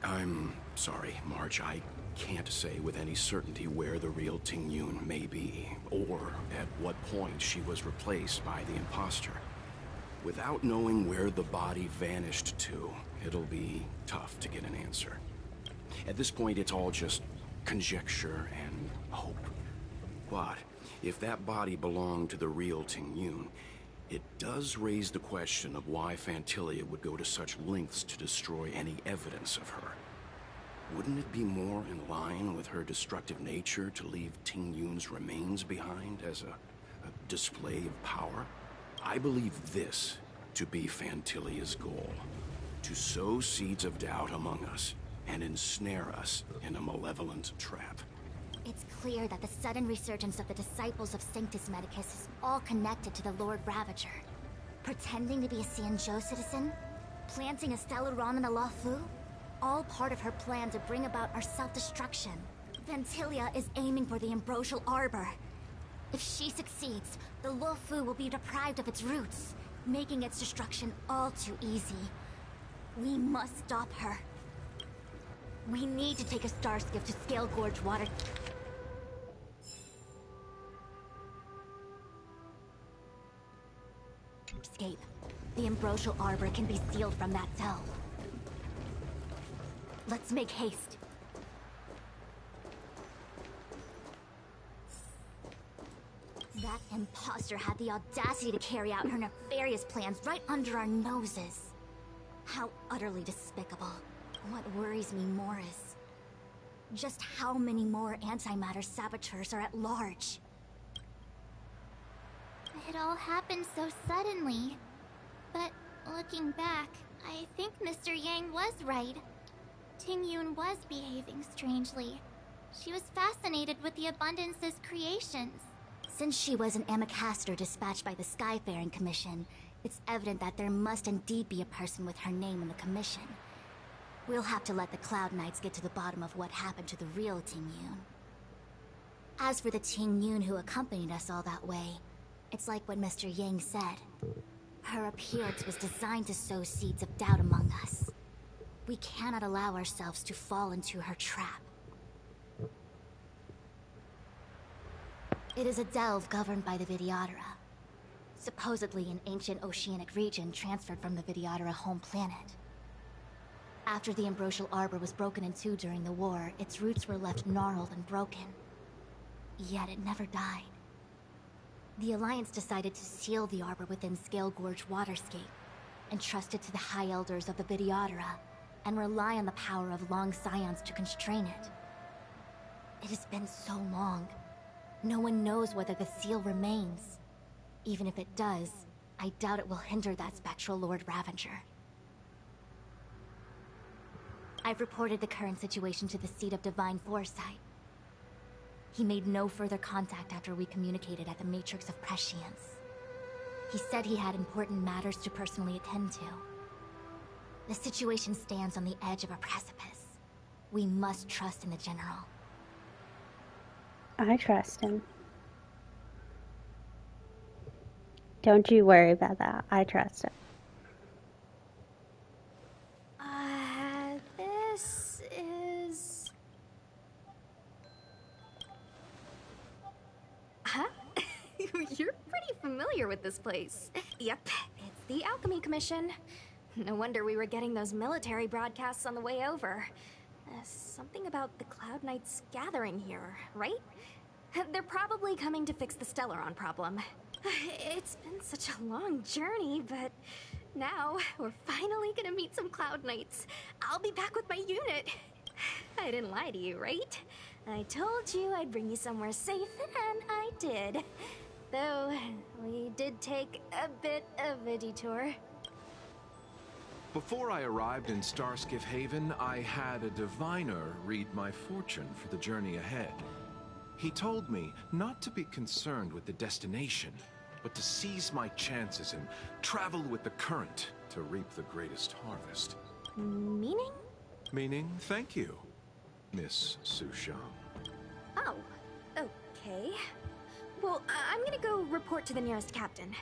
I'm sorry, March. I can't say with any certainty where the real Ting Yun may be, or at what point she was replaced by the imposter. Without knowing where the body vanished to, it'll be tough to get an answer. At this point, it's all just conjecture and hope. But if that body belonged to the real Ting Yun, it does raise the question of why Fantilia would go to such lengths to destroy any evidence of her. Wouldn't it be more in line with her destructive nature to leave Ting Yun's remains behind as a display of power? I believe this to be Fantilia's goal: to sow seeds of doubt among us and ensnare us in a malevolent trap. It's clear that the sudden resurgence of the disciples of Sanctus Medicus is all connected to the Lord Ravager. Pretending to be a Xianzhou citizen? Planting a Stellaron in the Luofu? All part of her plan to bring about our self-destruction. Ventilia is aiming for the Ambrosial Arbor. If she succeeds, the Luofu will be deprived of its roots, making its destruction all too easy. We must stop her. We need to take a Starskiff to Scale Gorge Water... Escape. The Ambrosial Arbor can be sealed from that delve. Let's make haste. That imposter had the audacity to carry out her nefarious plans right under our noses. How utterly despicable. What worries me more is just how many more antimatter saboteurs are at large. It all happened so suddenly. But looking back, I think Mr. Yang was right. Ting Yun was behaving strangely. She was fascinated with the Abundance's creations. Since she was an Amicastor dispatched by the Skyfaring Commission, it's evident that there must indeed be a person with her name in the commission. We'll have to let the Cloud Knights get to the bottom of what happened to the real Ting Yun. As for the Ting Yun who accompanied us all that way, it's like what Mr. Yang said. Her appearance was designed to sow seeds of doubt among us. We cannot allow ourselves to fall into her trap. It is a delve governed by the Vidyadhara. Supposedly an ancient oceanic region transferred from the Vidyadhara home planet. After the Ambrosial Arbor was broken in two during the war, its roots were left gnarled and broken. Yet it never died. The Alliance decided to seal the Arbor within Scale Gorge Waterscape, entrust it to the High Elders of the Vidyadhara, and rely on the power of Long Scions to constrain it. It has been so long. No one knows whether the seal remains. Even if it does, I doubt it will hinder that spectral Lord Ravager. I've reported the current situation to the Seat of Divine Foresight. He made no further contact after we communicated at the Matrix of Prescience. He said he had important matters to personally attend to. The situation stands on the edge of a precipice. We must trust in the General. I trust him. Don't you worry about that. I trust him. This is... Huh? You're pretty familiar with this place. Yep, it's the Alchemy Commission. No wonder we were getting those military broadcasts on the way over. Something about the Cloud Knights gathering here, right? They're probably coming to fix the Stellaron problem. It's been such a long journey, but now we're finally gonna meet some Cloud Knights. I'll be back with my unit. I didn't lie to you, right? I told you I'd bring you somewhere safe, and I did. Though, we did take a bit of a detour. Before I arrived in Starskiff Haven, I had a diviner read my fortune for the journey ahead. He told me not to be concerned with the destination, but to seize my chances and travel with the current to reap the greatest harvest. Meaning? Meaning, thank you, Miss Sushang. Oh, okay. Well, I'm gonna go report to the nearest captain.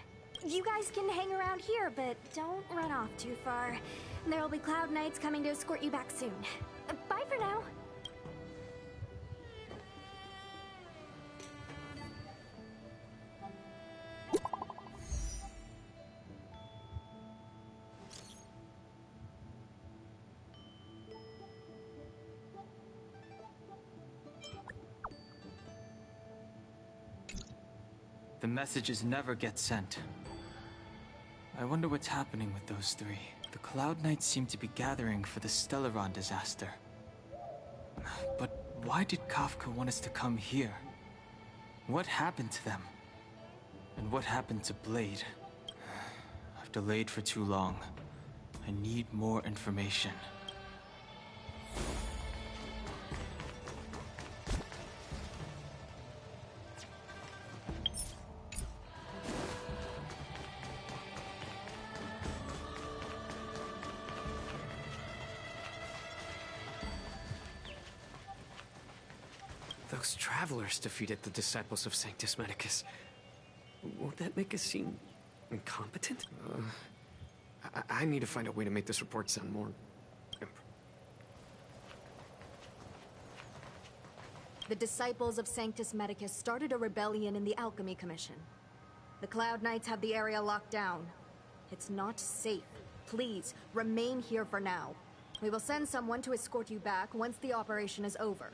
You guys can hang around here, but don't run off too far. There'll be Cloud Knights coming to escort you back soon. Bye for now. The messages never get sent. I wonder what's happening with those three. The Cloud Knights seem to be gathering for the Stellaron disaster. But why did Kafka want us to come here? What happened to them? And what happened to Blade? I've delayed for too long. I need more information. Those travelers defeated the disciples of Sanctus Medicus. Won't that make us seem incompetent? I need to find a way to make this report sound more... The disciples of Sanctus Medicus started a rebellion in the Alchemy Commission. The Cloud Knights have the area locked down. It's not safe. Please, remain here for now. We will send someone to escort you back once the operation is over.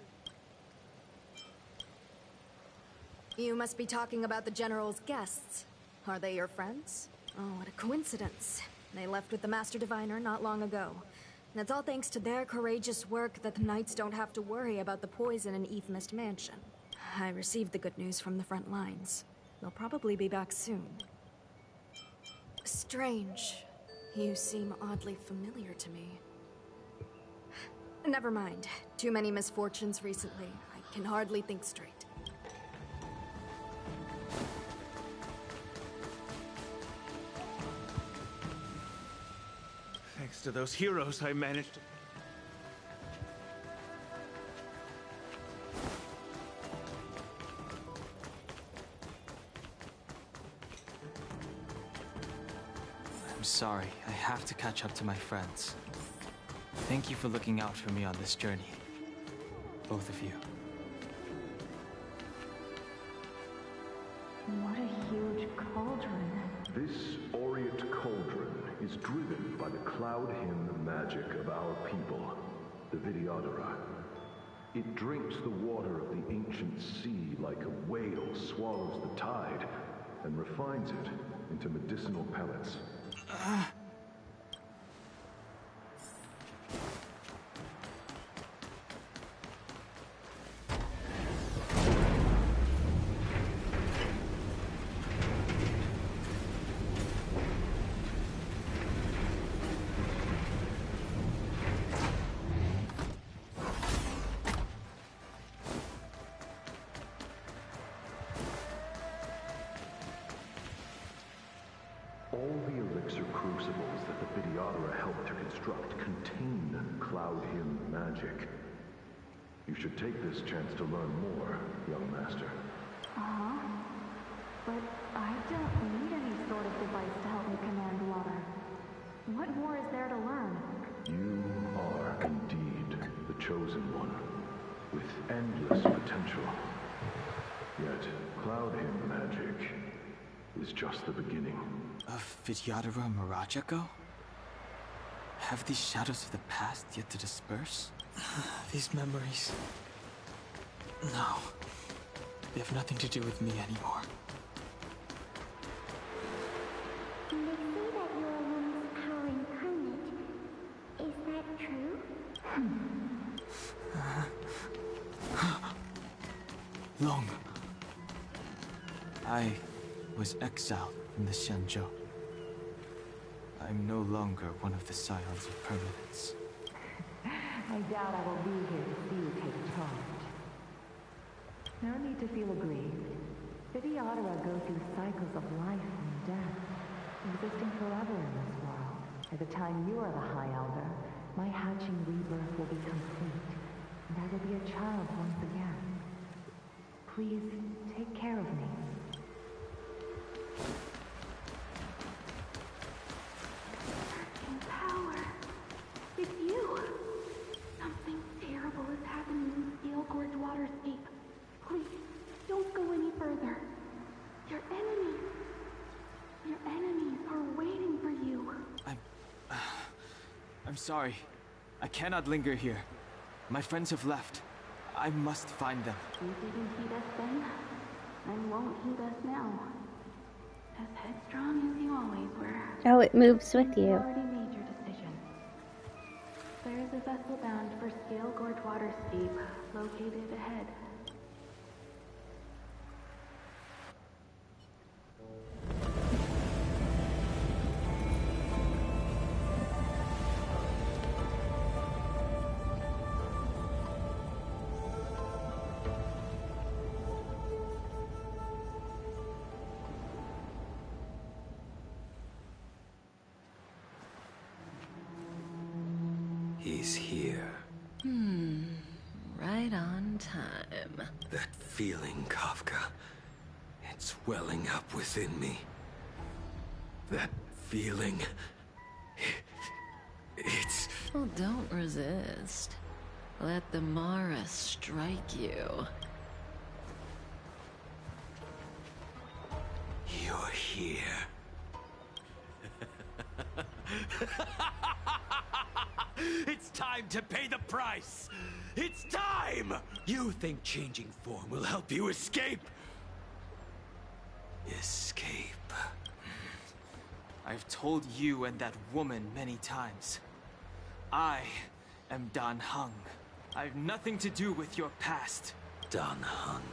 You must be talking about the General's guests. Are they your friends? Oh, what a coincidence. They left with the Master Diviner not long ago. And it's all thanks to their courageous work that the Knights don't have to worry about the poison in Ephemist Mansion. I received the good news from the front lines. They'll probably be back soon. Strange. You seem oddly familiar to me. Never mind. Too many misfortunes recently. I can hardly think straight. Thanks to those heroes, I managed to... I'm sorry. I have to catch up to my friends. Thank you for looking out for me on this journey. Both of you. What a huge cauldron. This aureate cauldron is driven by the cloud hymn magic of our people, the Vidyadhara. It drinks the water of the ancient sea like a whale swallows the tide, and refines it into medicinal pellets. All the elixir crucibles that the Vidyadhara helped to construct contain cloud hymn magic. You should take this chance to learn more, young master. But I don't need any sort of device to help me command water. What more is there to learn? You are indeed the chosen one, with endless potential. Yet, Cloud Hymn magic is just the beginning. Of Vidyadhara Mirajago? Have these shadows of the past yet to disperse? These memories... No. They have nothing to do with me anymore. They say that you're a woman's power incarnate. Is that true? Long. I was exiled from the Xianzhou. I'm no longer one of the Scions of Permanence. I doubt I will be here to see you take charge. No need to feel aggrieved. Vidyadhara go through cycles of life and death, existing forever in this world. By the time you are the High Elder, my hatching rebirth will be complete, and I will be a child once again. Please, take care of me. Power. It's you. Something terrible is happening in Steel Gorge Waterscape. Please, don't go any further. Your enemies are waiting for you. I'm sorry. I cannot linger here. My friends have left. I must find them. You didn't heed us then, and won't heed us now. As headstrong as you always were. Oh, it moves with You you. already made your decision. There is a vessel bound for Scale Gorge Waterscape, located ahead. He's here. Right on time. That feeling, Kafka. It's welling up within me. That feeling... It's... Well, don't resist. Let the Mara strike you. You're here. It's time to pay the price! It's time! You think changing form will help you escape? Escape. I've told you and that woman many times. I am Dan Heng. I have nothing to do with your past. Dan Heng.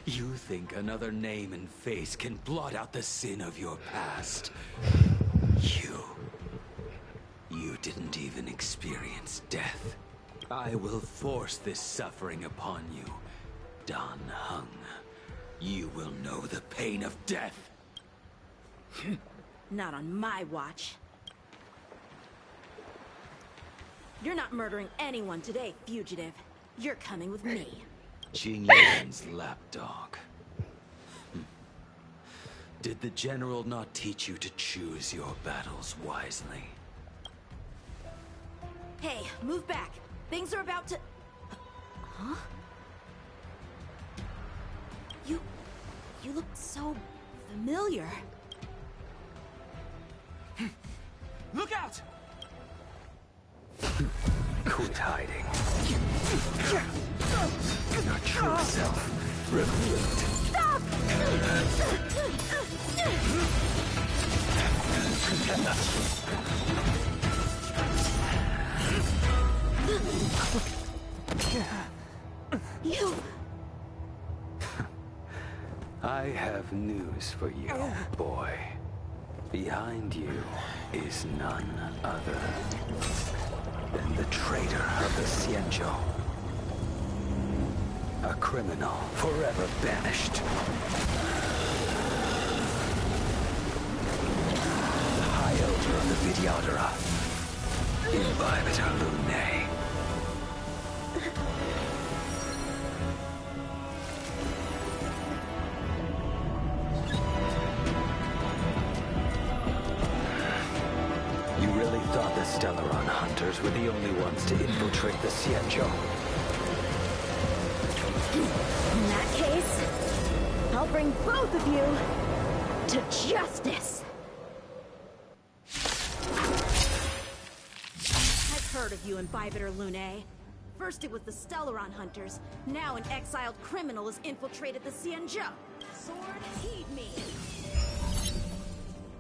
You think another name and face can blot out the sin of your past? You didn't even experience death. I will force this suffering upon you, Dan Heng. You will know the pain of death. Not on my watch. You're not murdering anyone today, fugitive. You're coming with me. Jing Yuan's lapdog. Did the General not teach you to choose your battles wisely? Hey, move back. Things are about to... Huh? You look so familiar. Look out! Quit hiding. Your true self revealed. Stop! You... I have news for you, boy. Behind you is none other than the traitor of the Xianzhou. A criminal forever banished. The High Elder of the Vidyadhara. Imbibitor Lunae. Stellaron hunters were the only ones to infiltrate the Xianzhou. In that case, I'll bring both of you to justice. I've heard of you and Bibiter Lune. First it was the Stellaron hunters, now an exiled criminal has infiltrated the Xianzhou. Sword, heed me.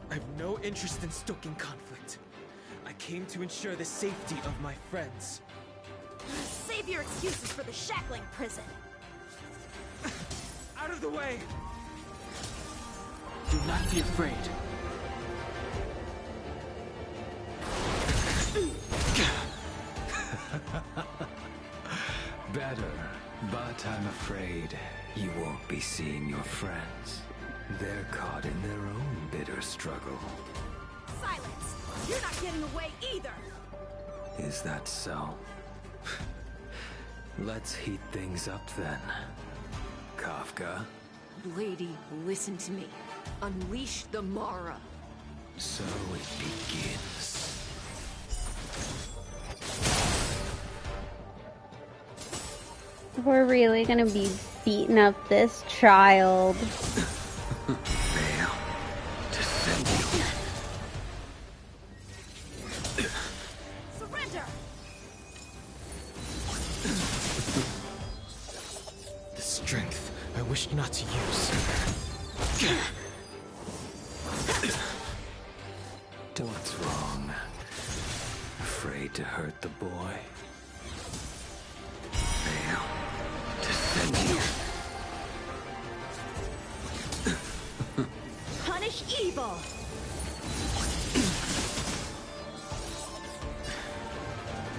I've no interest in stoking conflict. I came to ensure the safety of my friends. Save your excuses for the shackling prison. Out of the way! Do not be afraid. Better, but I'm afraid you won't be seeing your friends. They're caught in their own bitter struggle. Silence! You're not getting away either! Is that so? Let's heat things up then. Kafka? Lady, listen to me. Unleash the Mara. So it begins. We're really gonna be beating up this child. Surrender! The strength I wished not to use. What's wrong? Afraid to hurt the boy? Fail to send you. Punish evil!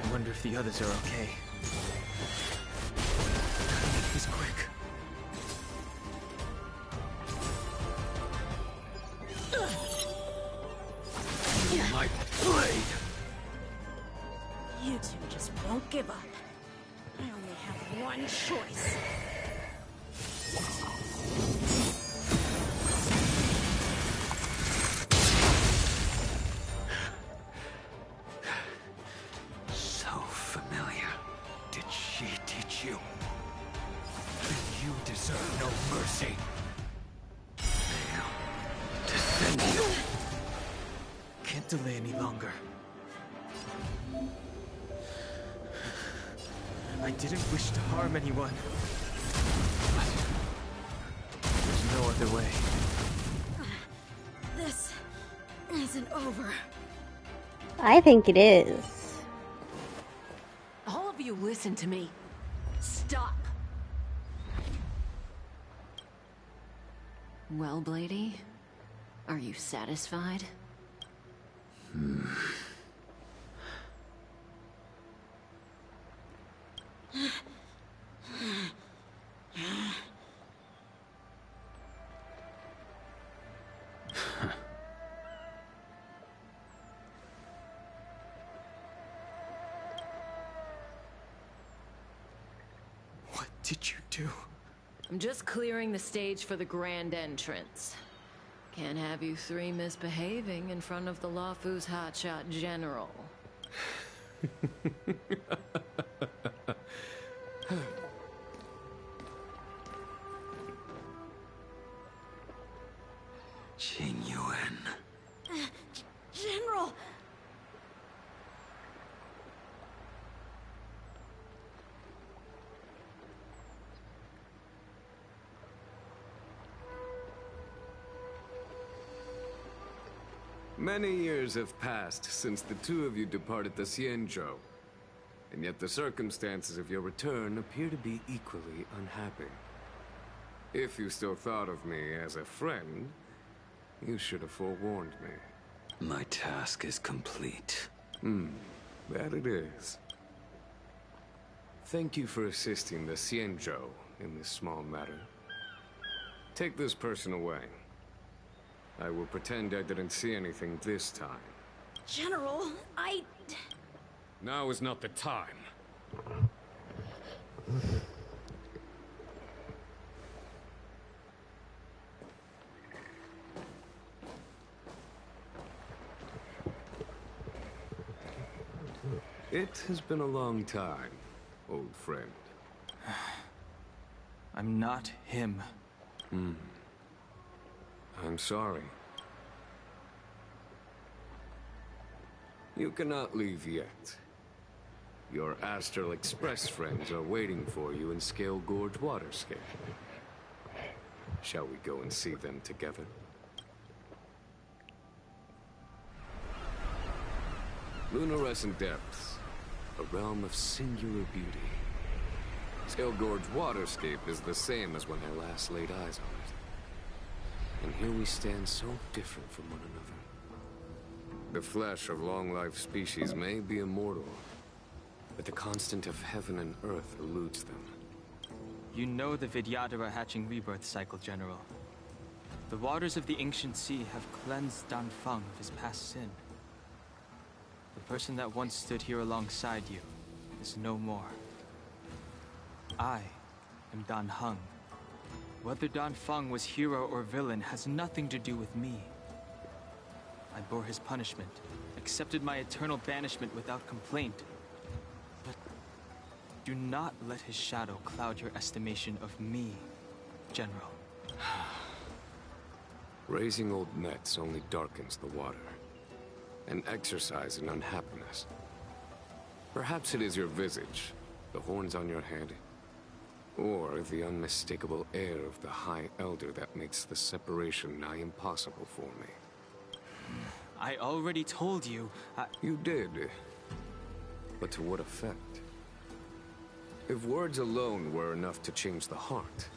I wonder if the others are okay. He's quick. My blade! You two just won't give up. I only have one choice. So familiar. Did she teach you? Then you deserve no mercy. Fail to send you. Can't delay any longer. I didn't wish to harm anyone. But there's no other way. This isn't over. I think it is. All of you listen to me. Stop. Well, Blady, are you satisfied? What did you do? I'm just clearing the stage for the grand entrance. Can't have you three misbehaving in front of the Luofu's hotshot general. Qing Yuan. General! Many years have passed since the two of you departed the Xianzhou, and yet the circumstances of your return appear to be equally unhappy. If you still thought of me as a friend, you should have forewarned me. My task is complete. That it is. Thank you for assisting the Xianzhou in this small matter. Take this person away. I will pretend I didn't see anything this time. General, Now is not the time. It has been a long time, old friend. I'm not him. I'm sorry. You cannot leave yet. Your Astral Express friends are waiting for you in Scale Gorge Waterscape. Shall we go and see them together? Lunarescent Depths, a realm of singular beauty. Scale Gorge Waterscape is the same as when I last laid eyes on it. And here we stand so different from one another. The flesh of long-life species may be immortal, but the constant of heaven and earth eludes them. You know the Vidyadhara hatching rebirth cycle, General. The waters of the ancient sea have cleansed Danfeng of his past sin. The person that once stood here alongside you is no more. I am Dan Heng. Whether Danfeng was hero or villain has nothing to do with me. I bore his punishment, accepted my eternal banishment without complaint. But do not let his shadow cloud your estimation of me, General. Raising old nets only darkens the water. An exercise in unhappiness. Perhaps it is your visage, the horns on your head, or the unmistakable air of the High Elder that makes the separation nigh impossible for me. I already told you, You did. But to what effect? If words alone were enough to change the heart,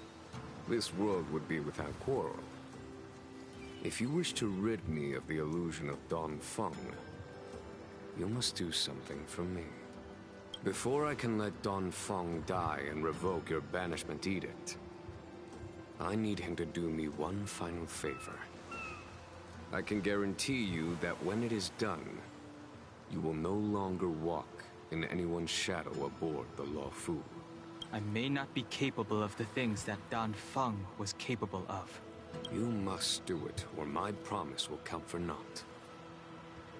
this world would be without quarrel. If you wish to rid me of the illusion of Danfeng, you must do something for me. Before I can let Danfeng die and revoke your banishment edict, I need him to do me one final favor. I can guarantee you that when it is done, you will no longer walk in anyone's shadow aboard the Luofu. I may not be capable of the things that Danfeng was capable of. You must do it, or my promise will count for naught.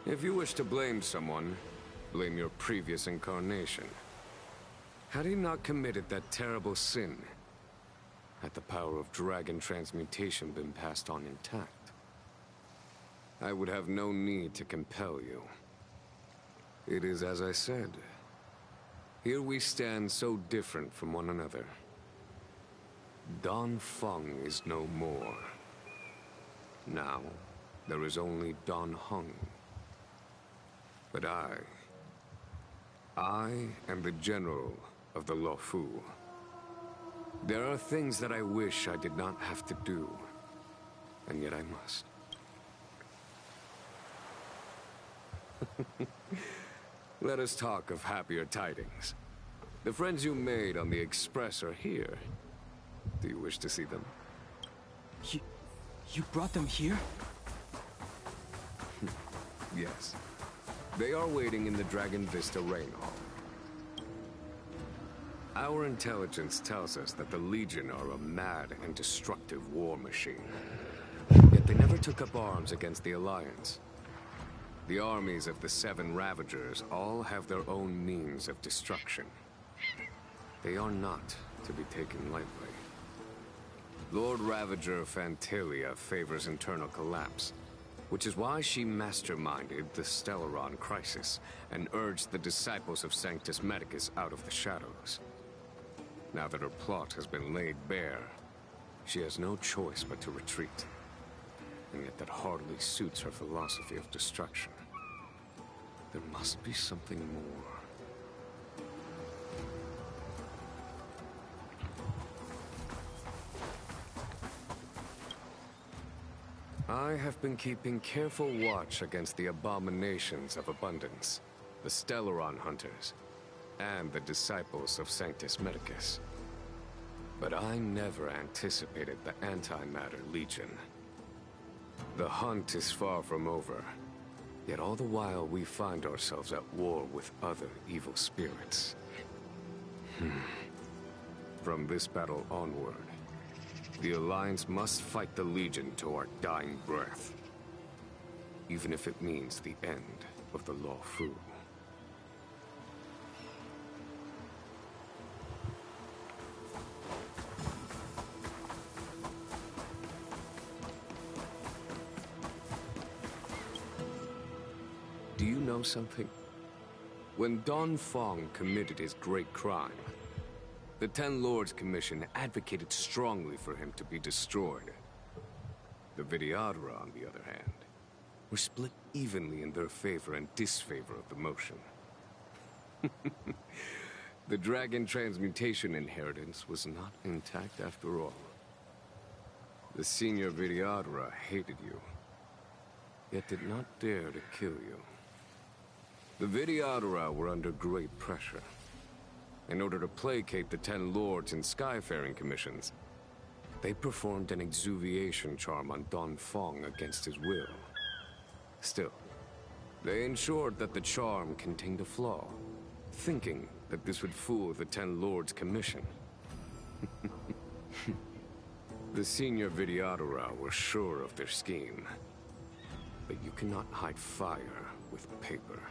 If you wish to blame someone, blame your previous incarnation. Had he not committed that terrible sin, had the power of dragon transmutation been passed on intact, I would have no need to compel you. It is as I said. Here we stand so different from one another. Danfeng is no more. Now, there is only Dan Heng. But I am the general of the Luofu. There are things that I wish I did not have to do, and yet I must. Let us talk of happier tidings. The friends you made on the Express are here. Do you wish to see them? You brought them here? Yes. They are waiting in the Dragon Vista Rain Hall. Our intelligence tells us that the Legion are a mad and destructive war machine. Yet they never took up arms against the Alliance. The armies of the Seven Ravagers all have their own means of destruction. They are not to be taken lightly. Lord Ravager Fantalia favors internal collapse, which is why she masterminded the Stellaron crisis and urged the disciples of Sanctus Medicus out of the shadows. Now that her plot has been laid bare, she has no choice but to retreat. And yet that hardly suits her philosophy of destruction. There must be something more. I have been keeping careful watch against the abominations of abundance, the Stellaron hunters, and the disciples of Sanctus Medicus. But I never anticipated the Antimatter Legion. The hunt is far from over, yet all the while we find ourselves at war with other evil spirits. From this battle onward, the Alliance must fight the Legion to our dying breath, even if it means the end of the Luofu. know something? When Don Fong committed his great crime, the Ten Lords Commission advocated strongly for him to be destroyed. The Vidyadhara, on the other hand, were split evenly in their favor and disfavor of the motion. The dragon transmutation inheritance was not intact after all. The senior Vidyadhara hated you, yet did not dare to kill you. The Vidyadhara were under great pressure. In order to placate the Ten Lords and Skyfaring Commissions, they performed an exuviation charm on Don Fong against his will. Still, they ensured that the charm contained a flaw, thinking that this would fool the Ten Lords Commission. The senior Vidyadhara were sure of their scheme. But you cannot hide fire with paper.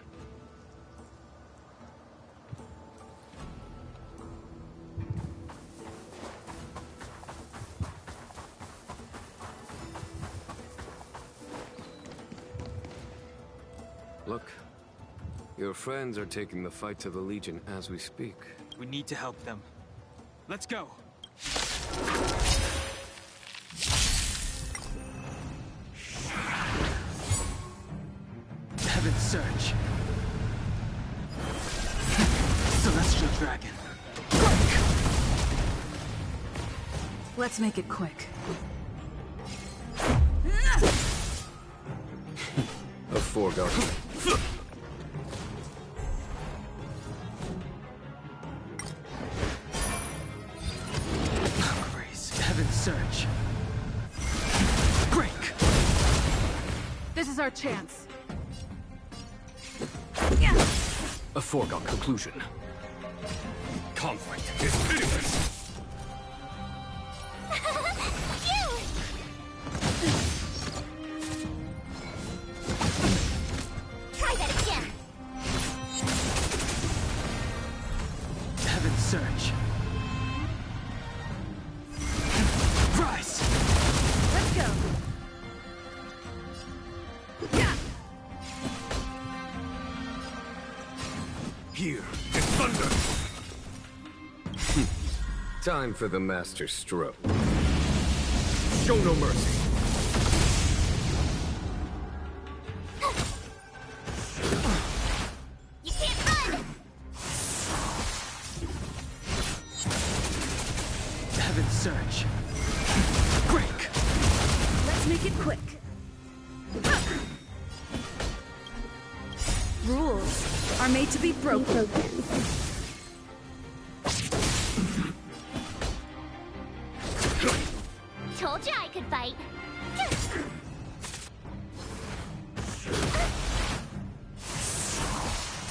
Look, your friends are taking the fight to the Legion as we speak. We need to help them. Let's go! Heaven's Surge. Celestial Dragon. Quick! Let's make it quick. A foregone. Grace. Heaven's Surge. Break! This is our chance. A foregone conclusion. Conflict is pitiless. Try that again. Heaven's Surge. Rise! Let's go. Here is thunder! Time for the master stroke. Show no mercy. You can't run! Heaven's Surge. Break! Let's make it quick. Rules are made to be broken. Told you I could fight.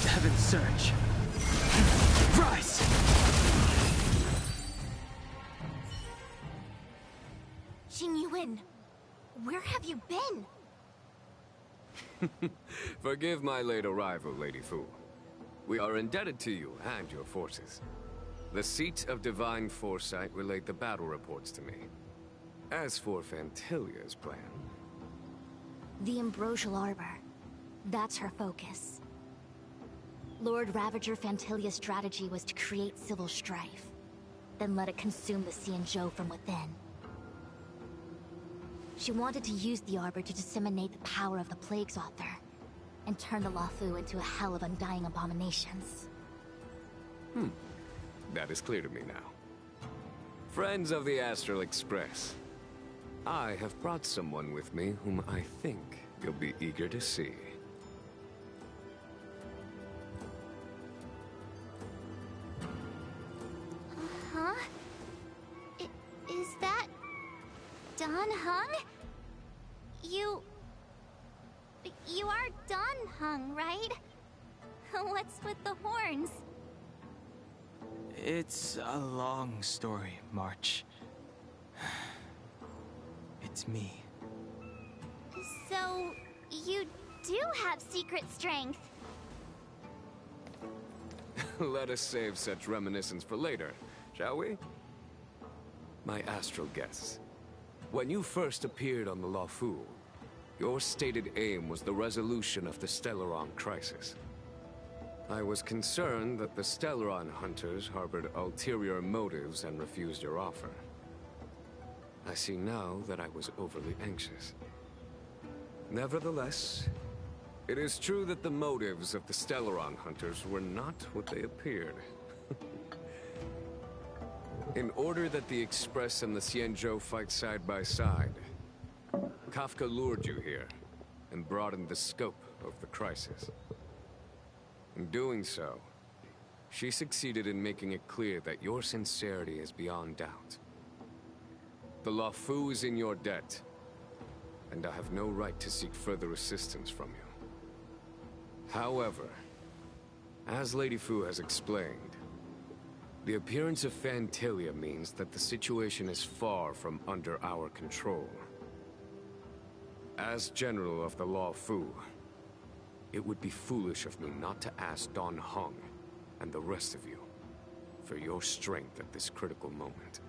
Heaven's Surge. Rise! Jingyuan, where have you been? Forgive my late arrival, Lady Fu. We are indebted to you and your forces. The Seat of Divine Foresight relayed the battle reports to me. As for Fantilia's plan... The Ambrosial Arbor. That's her focus. Lord Ravager Fantilia's strategy was to create civil strife, then let it consume the Xianzhou from within. She wanted to use the Arbor to disseminate the power of the Plague's Author, and turn the Luofu into a hell of undying abominations. That is clear to me now. Friends of the Astral Express, I have brought someone with me whom I think you'll be eager to see. Huh? Is that... Don Hung? You are Don Hung, right? What's with the horns? It's a long story, March. It's me. So, you do have secret strength. Let us save such reminiscence for later, shall we? My astral guests, when you first appeared on the Luofu, Your stated aim was the resolution of the Stellaron crisis. I was concerned that the Stellaron hunters harbored ulterior motives and refused your offer. I see now that I was overly anxious. Nevertheless, it is true that the motives of the Stellaron hunters were not what they appeared. In order that the Express and the Xianzhou fight side by side, Kafka lured you here and broadened the scope of the crisis. In doing so, she succeeded in making it clear that your sincerity is beyond doubt. The Luofu is in your debt, and I have no right to seek further assistance from you. However, as Lady Fu has explained, the appearance of Phantilia means that the situation is far from under our control. As General of the Luofu, it would be foolish of me not to ask Don Hong and the rest of you for your strength at this critical moment.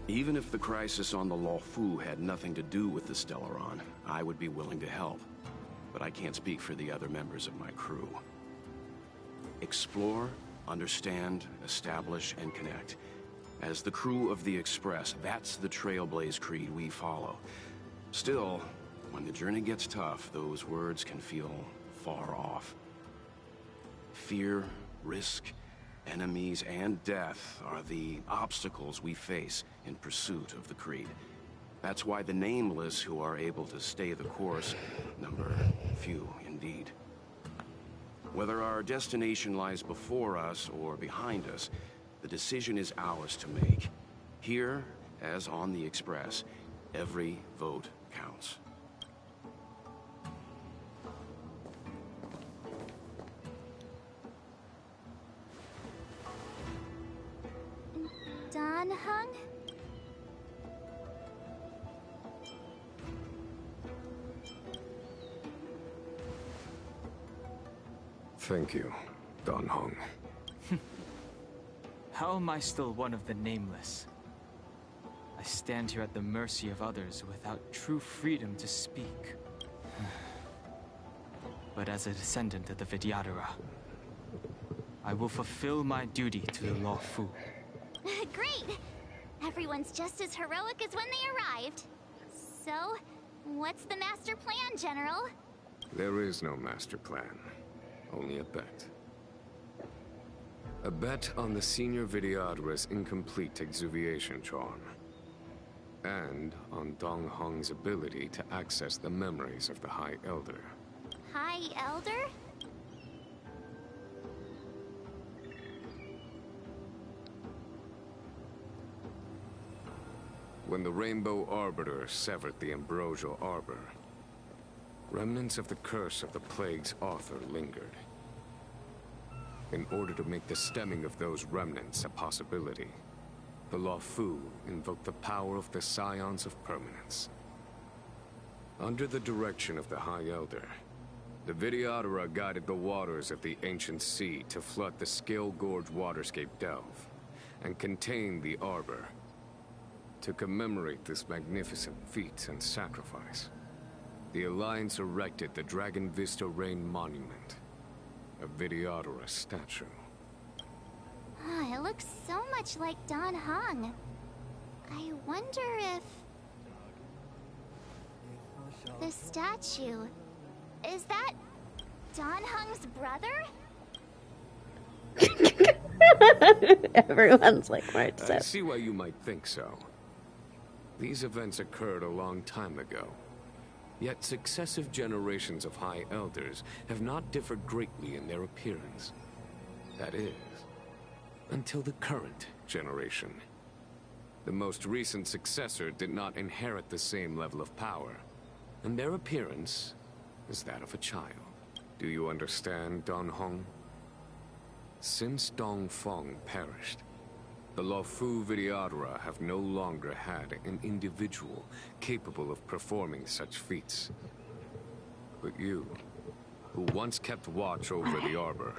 Even if the crisis on the Luofu had nothing to do with the Stellaron, I would be willing to help. But I can't speak for the other members of my crew. Explore, understand, establish, and connect. As the crew of the Express, that's the Trailblaze creed we follow. Still, when the journey gets tough, those words can feel far off. Fear, risk, enemies, and death are the obstacles we face in pursuit of the creed. That's why the nameless who are able to stay the course number few indeed. Whether our destination lies before us or behind us, the decision is ours to make. Here, as on the Express, every vote counts. Don Hung? Thank you, Don Hong. How am I still one of the nameless? I stand here at the mercy of others without true freedom to speak. But as a descendant of the Vidyadhara, I will fulfill my duty to the Luofu. Great! Everyone's just as heroic as when they arrived. So, what's the master plan, General? There is no master plan. Only a bet. A bet on the Senior Vidyadhara's incomplete exuviation charm. And on Dong Hong's ability to access the memories of the High Elder. High Elder? When the Rainbow Arbiter severed the Ambrosial Arbor, remnants of the curse of the Plague's author lingered. In order to make the stemming of those remnants a possibility, the Luofu invoked the power of the Scions of Permanence. Under the direction of the High Elder, the Vidyadhara guided the waters of the ancient sea to flood the Scale Gorge waterscape delve and contain the Arbor. To commemorate this magnificent feat and sacrifice, the Alliance erected the Dragon Vista Rain Monument, a Vidyadhara statue. Ah, it looks so much like Don Hong. I wonder if... the statue... is that... Don Hong's brother? Everyone's like, right, I see why you might think so. These events occurred a long time ago. Yet successive generations of High Elders have not differed greatly in their appearance. That is, until the current generation. The most recent successor did not inherit the same level of power, and their appearance is that of a child. Do you understand, Don Hong? Since Dong Feng perished, the Luofu Vidyadhara have no longer had an individual capable of performing such feats. But you, who once kept watch over the Arbor...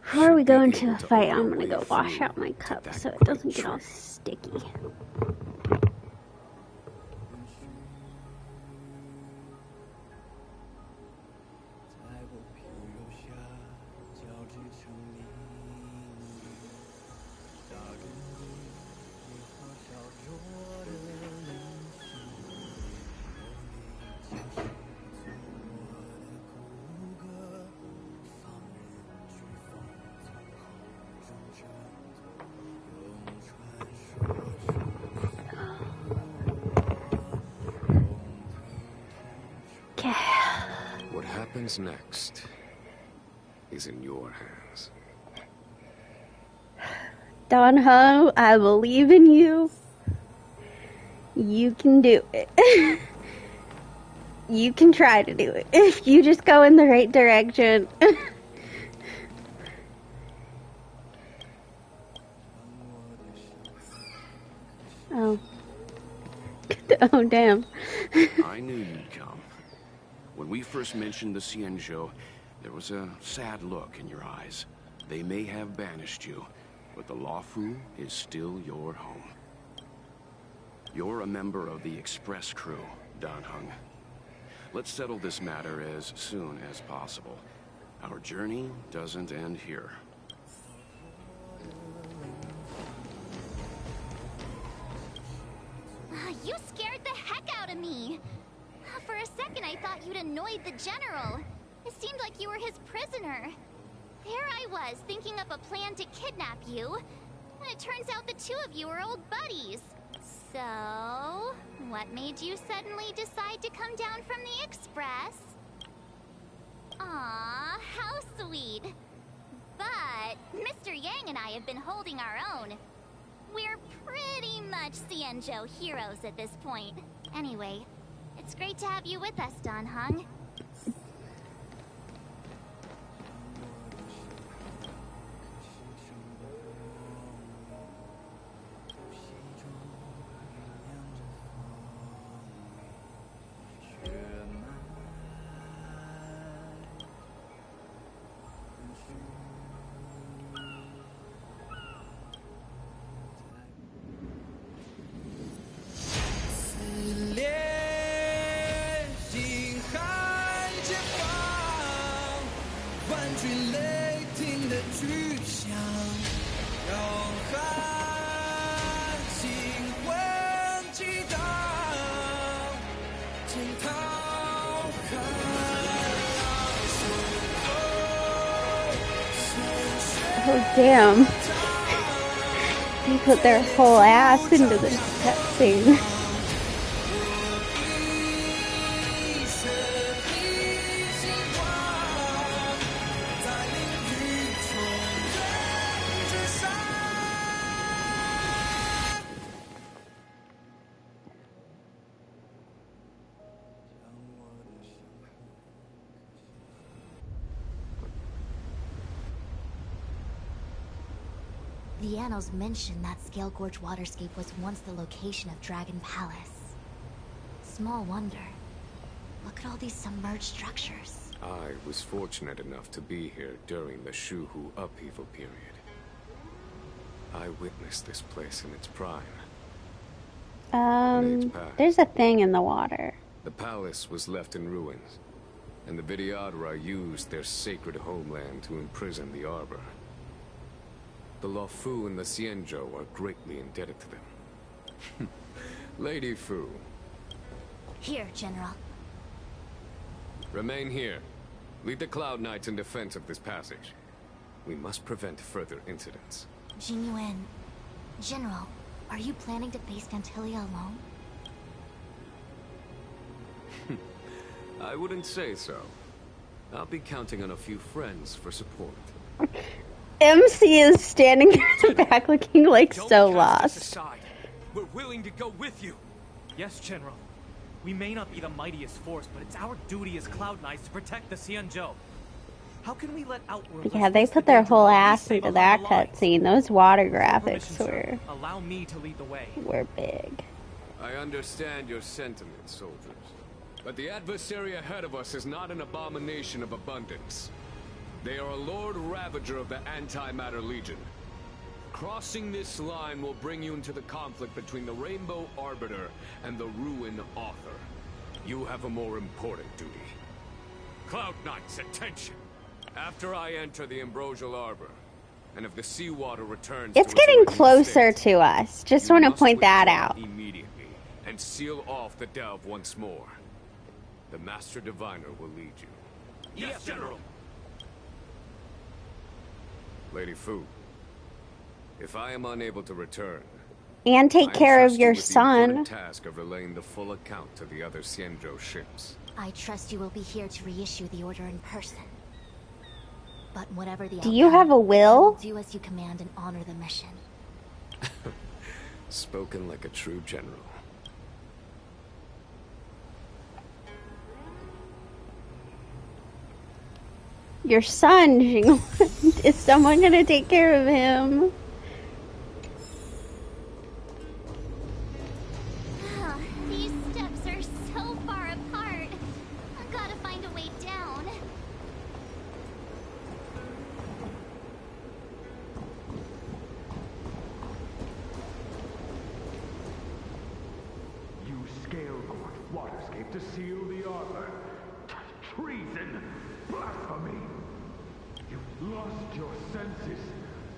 Before we go into a fight, I'm gonna go wash out my cup so it doesn't get all sticky. happens next is in your hands. Dan Heng, I believe in you. You can do it. You can try to do it. If you just go in the right direction. Oh. Oh, damn. I knew you'd come. When we first mentioned the Xianzhou, there was a sad look in your eyes. They may have banished you, but the Luofu is still your home. You're a member of the Express crew, Dan Heng. Let's settle this matter as soon as possible. Our journey doesn't end here. You scared the heck out of me! For a second I thought you'd annoyed the General. It seemed like you were his prisoner. There I was, thinking up a plan to kidnap you. And it turns out the two of you are old buddies. So, what made you suddenly decide to come down from the Express? Aw, how sweet. But Mr. Yang and I have been holding our own. We're pretty much Xianzhou heroes at this point. Anyway, it's great to have you with us, Dan Heng. Oh, damn. They put their whole ass into this cutscene. The annals mention that Scale Gorge waterscape was once the location of Dragon Palace. Small wonder. Look at all these submerged structures. I was fortunate enough to be here during the Shuhu upheaval period. I witnessed this place in its prime. There's a thing in the water. The palace was left in ruins, and the Vidyadhara used their sacred homeland to imprison the Arbor. The Luofu and the Xianzhou are greatly indebted to them. Lady Fu. Here, General. Remain here. Lead the Cloud Knights in defense of this passage. We must prevent further incidents. Jingyuan. General, are you planning to face Dantilia alone? I wouldn't say so. I'll be counting on a few friends for support. MC is standing there in the back looking like so lost. We're willing to go with you. Yes, General. We may not be the mightiest force, but it's our duty as Cloud Knights to protect the Xianzhou. How can we let Outworlders... Yeah, they put their whole ass into that cutscene. Those water graphics were... Allow me to lead the way. Were big. I understand your sentiments, soldiers. But the adversary ahead of us is not an abomination of abundance. They are a Lord Ravager of the Antimatter Legion. Crossing this line will bring you into the conflict between the Rainbow Arbiter and the Ruin Author. You have a more important duty. Cloud Knights, attention! After I enter the Ambrosial Arbor, and if the seawater returns it's to getting its closer state, to us. Just want to point that out. Immediately, and seal off the delve once more. The Master Diviner will lead you. Yes, General! Lady Fu, if I am unable to return, And take care of your the important son. task of relaying the full account to the other Xianzhou ships. I trust you will be here to reissue the order in person. But whatever the Do you have a will? do as you command and honor the mission. Spoken like a true general. Your son, Jingwen. Is someone gonna take care of him? These steps are so far apart. I've got to find a way down. You scaled Court Waterscape to seal the armor. Treason! Blasphemy! You've lost your senses.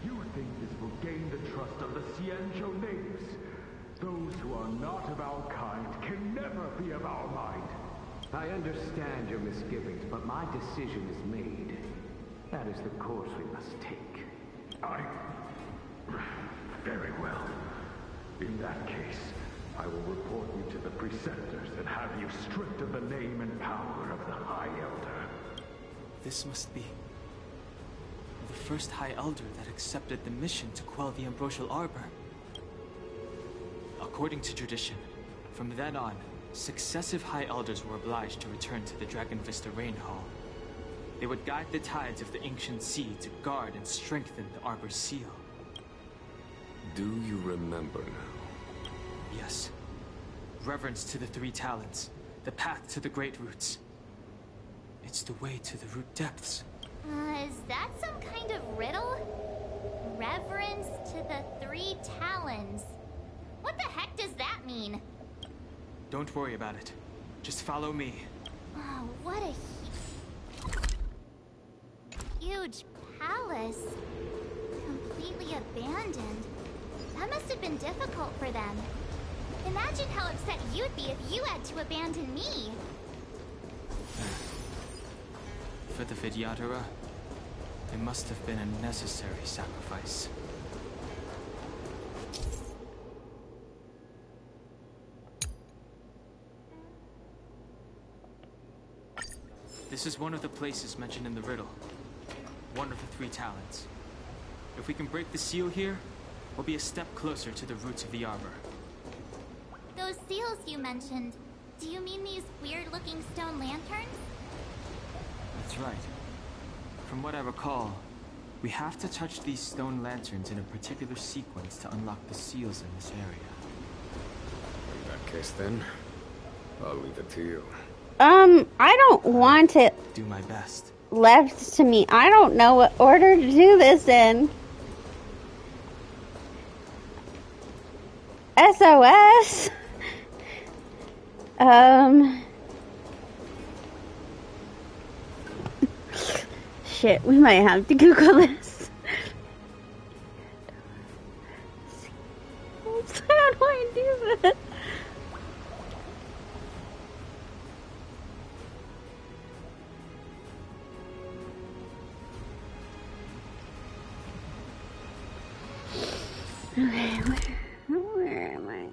You think this will gain the trust of the Xianzhou natives. Those who are not of our kind can never be of our mind. I understand your misgivings, but my decision is made. That is the course we must take. Very well. In that case, I will report you to the preceptors and have you stripped of the name and power of the High Elder. This must be the first High Elder that accepted the mission to quell the Ambrosial Arbor. According to tradition, from then on, successive High Elders were obliged to return to the Dragon Vista Rain Hall. They would guide the tides of the ancient sea to guard and strengthen the Arbor's seal. Do you remember now? Yes. Reverence to the three talents, the path to the great roots. It's the way to the root depths. Is that some kind of riddle? Reverence to the three talons. What the heck does that mean? Don't worry about it. Just follow me. Oh, what a huge palace. Completely abandoned. That must have been difficult for them. Imagine how upset you'd be if you had to abandon me. For the Vidyadhara, it must have been a necessary sacrifice. This is one of the places mentioned in the riddle. One of the three talents. If we can break the seal here, we'll be a step closer to the roots of the arbor. Those seals you mentioned, do you mean these weird-looking stone lanterns? That's right. From what I recall, we have to touch these stone lanterns in a particular sequence to unlock the seals in this area. In that case then, I'll leave it to you. I don't want it do my best. Left to me. I don't know what order to do this in. SOS. Shit, we might have to Google this. How do I do this? Okay, where am I?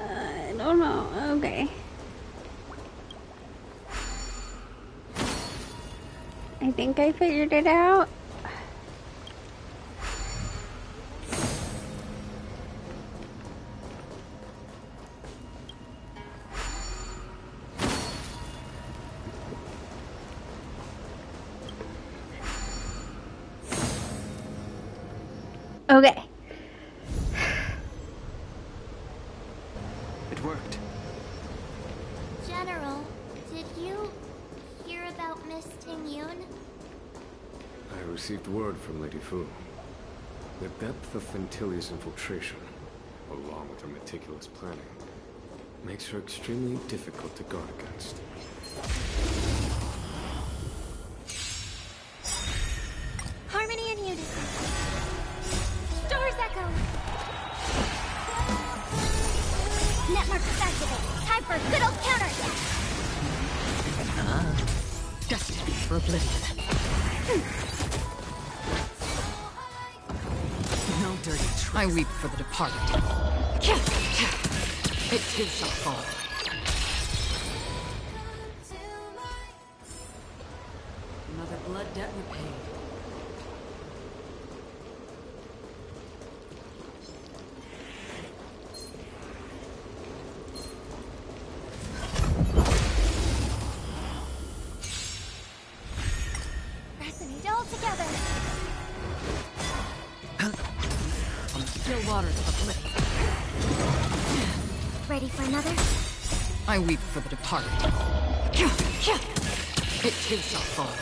I don't know. Okay. I think I figured it out. Okay. It worked. General, did you hear about Miss Tingyun? I received word from Lady Fu. The depth of Fentilia's infiltration, along with her meticulous planning, makes her extremely difficult to guard against. Harmony and unison. Stars echo. Netmark activate. Time for a good old counterattack. Destined for oblivion. No dirty tricks. I weep for the departed. It too shall fall. Another blood debt repaid. Resonate all together. On the still waters of oblivion. Ready for another? I weep for the departed. It too shall fall.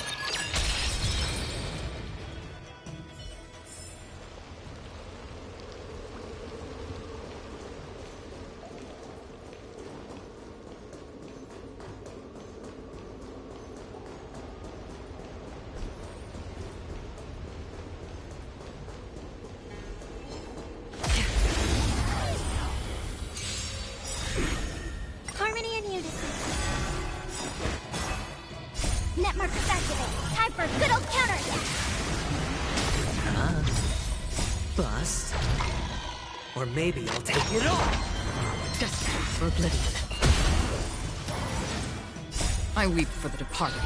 Harmony and unison. Netmark activate. Time for a good old counterattack. Bust. Or maybe I'll take it all. Destined for oblivion. I weep for the departed.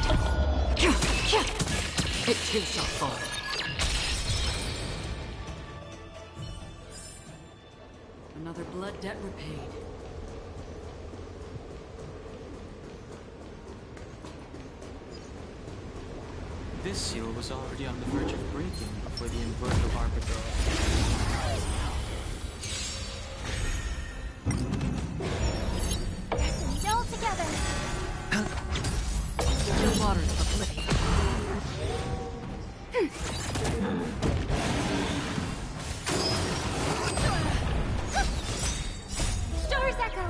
It too shall fall. Another blood debt repaid. This seal was already on the verge of breaking before the inverted arbiter. Resonate all together. Still waters of oblivion. Stars echo.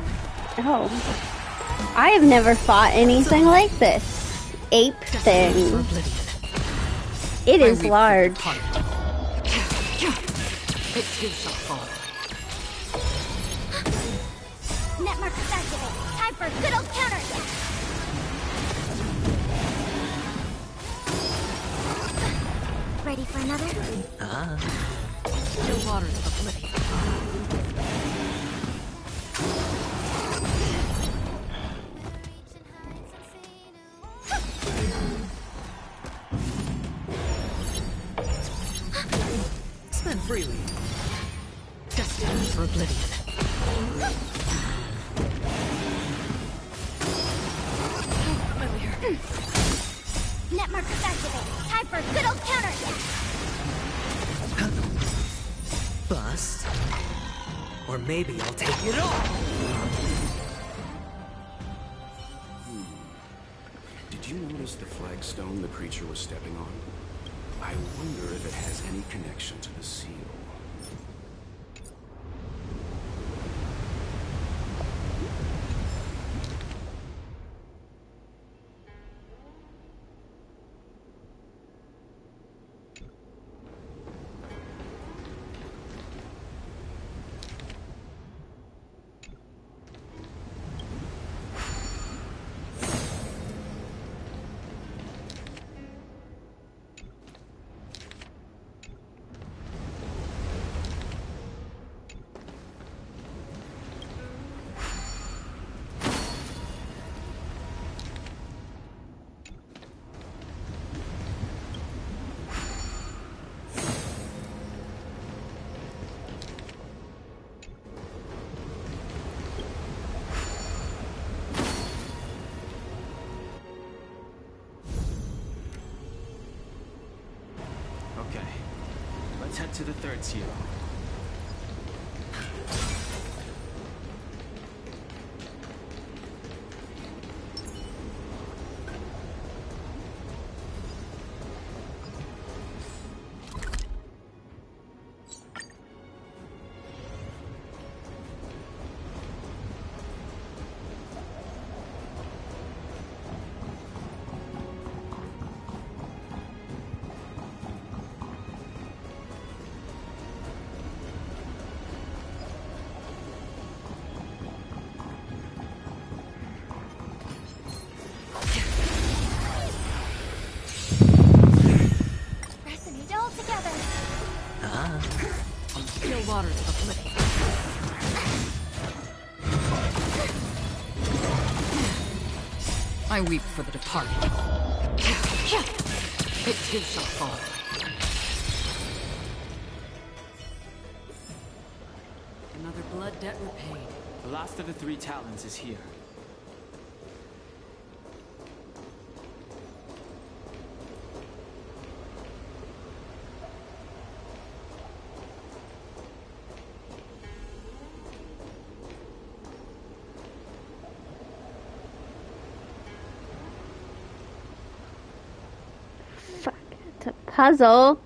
Oh. I have never fought anything like this. Ape thing. It is large. It too shall fall. Netmark activate. Time for a good old counterattack. Ready for another? Still waters of oblivion. Spend freely. Destined for oblivion. Netmark activate. Time for a good old counterattack. Bust. Or maybe I'll take it all. Did you notice the flagstone the creature was stepping on? I wonder if it has any connection to the seal. Okay, let's head to the third seal. waters of oblivion. I weep for the departed. It is a fall. Another blood debt repaid. The last of the three talons is here. Fuck, it's a puzzle.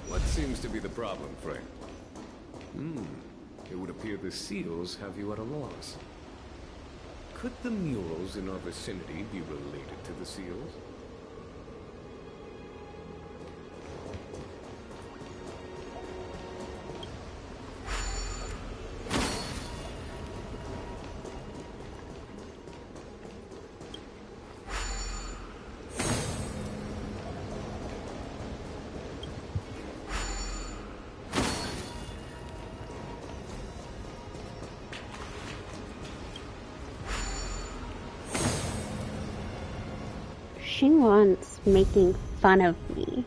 What seems to be the problem, friend? It would appear the seals have you at a loss. Could the murals in our vicinity be related to the seals? Xinguan's making fun of me.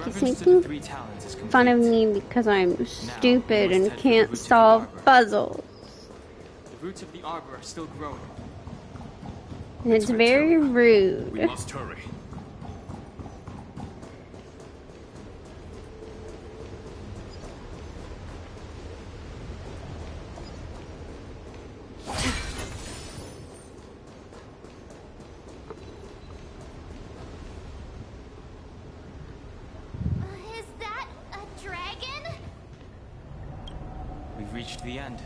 He's making fun of me because I'm stupid and can't solve puzzles. The roots of the arbor are still growing. And it's very rude. We must hurry. Is that a dragon? We've reached the end.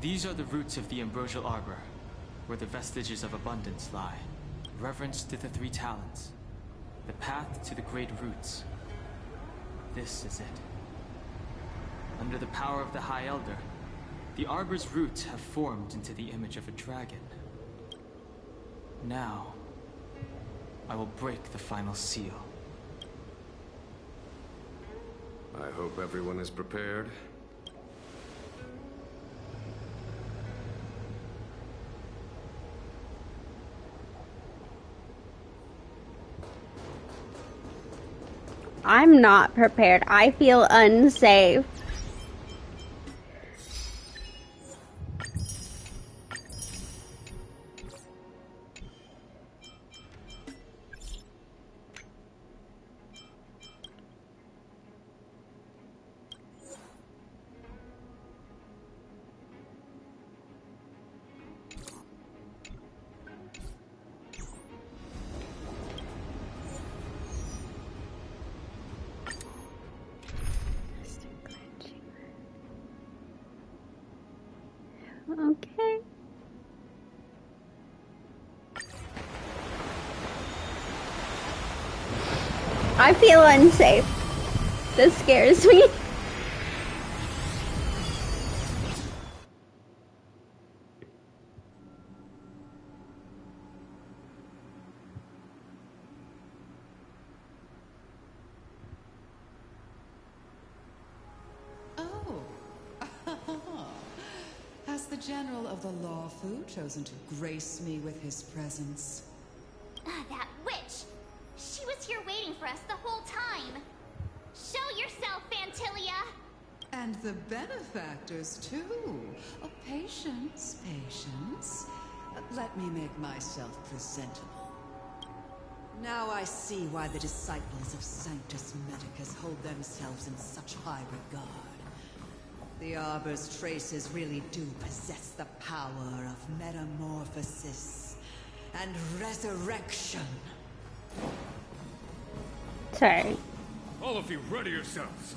These are the roots of the ambrosial arbor, where the vestiges of abundance lie. Reverence to the three talons. The path to the great roots. This is it. Under the power of the High Elder, the arbor's roots have formed into the image of a dragon. Now, I will break the final seal. I hope everyone is prepared. I'm not prepared. I feel unsafe. Okay. I feel unsafe. This scares me. Has the General of the Lawfu chosen to grace me with his presence? That witch! She was here waiting for us the whole time! Show yourself, Fantilia! And the benefactors, too. Oh, patience, patience. Let me make myself presentable. Now I see why the disciples of Sanctus Medicus hold themselves in such high regard. The Arbor's traces really do possess the power of metamorphosis and resurrection. Sorry. All of you, ready yourselves.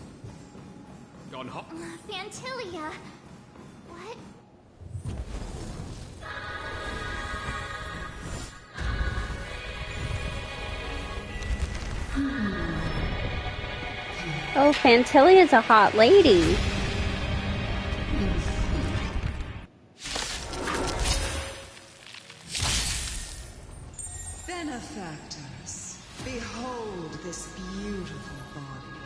Gone hop. Fantilia. What? Oh, Fantilia's a hot lady. Benefactors, behold this beautiful body.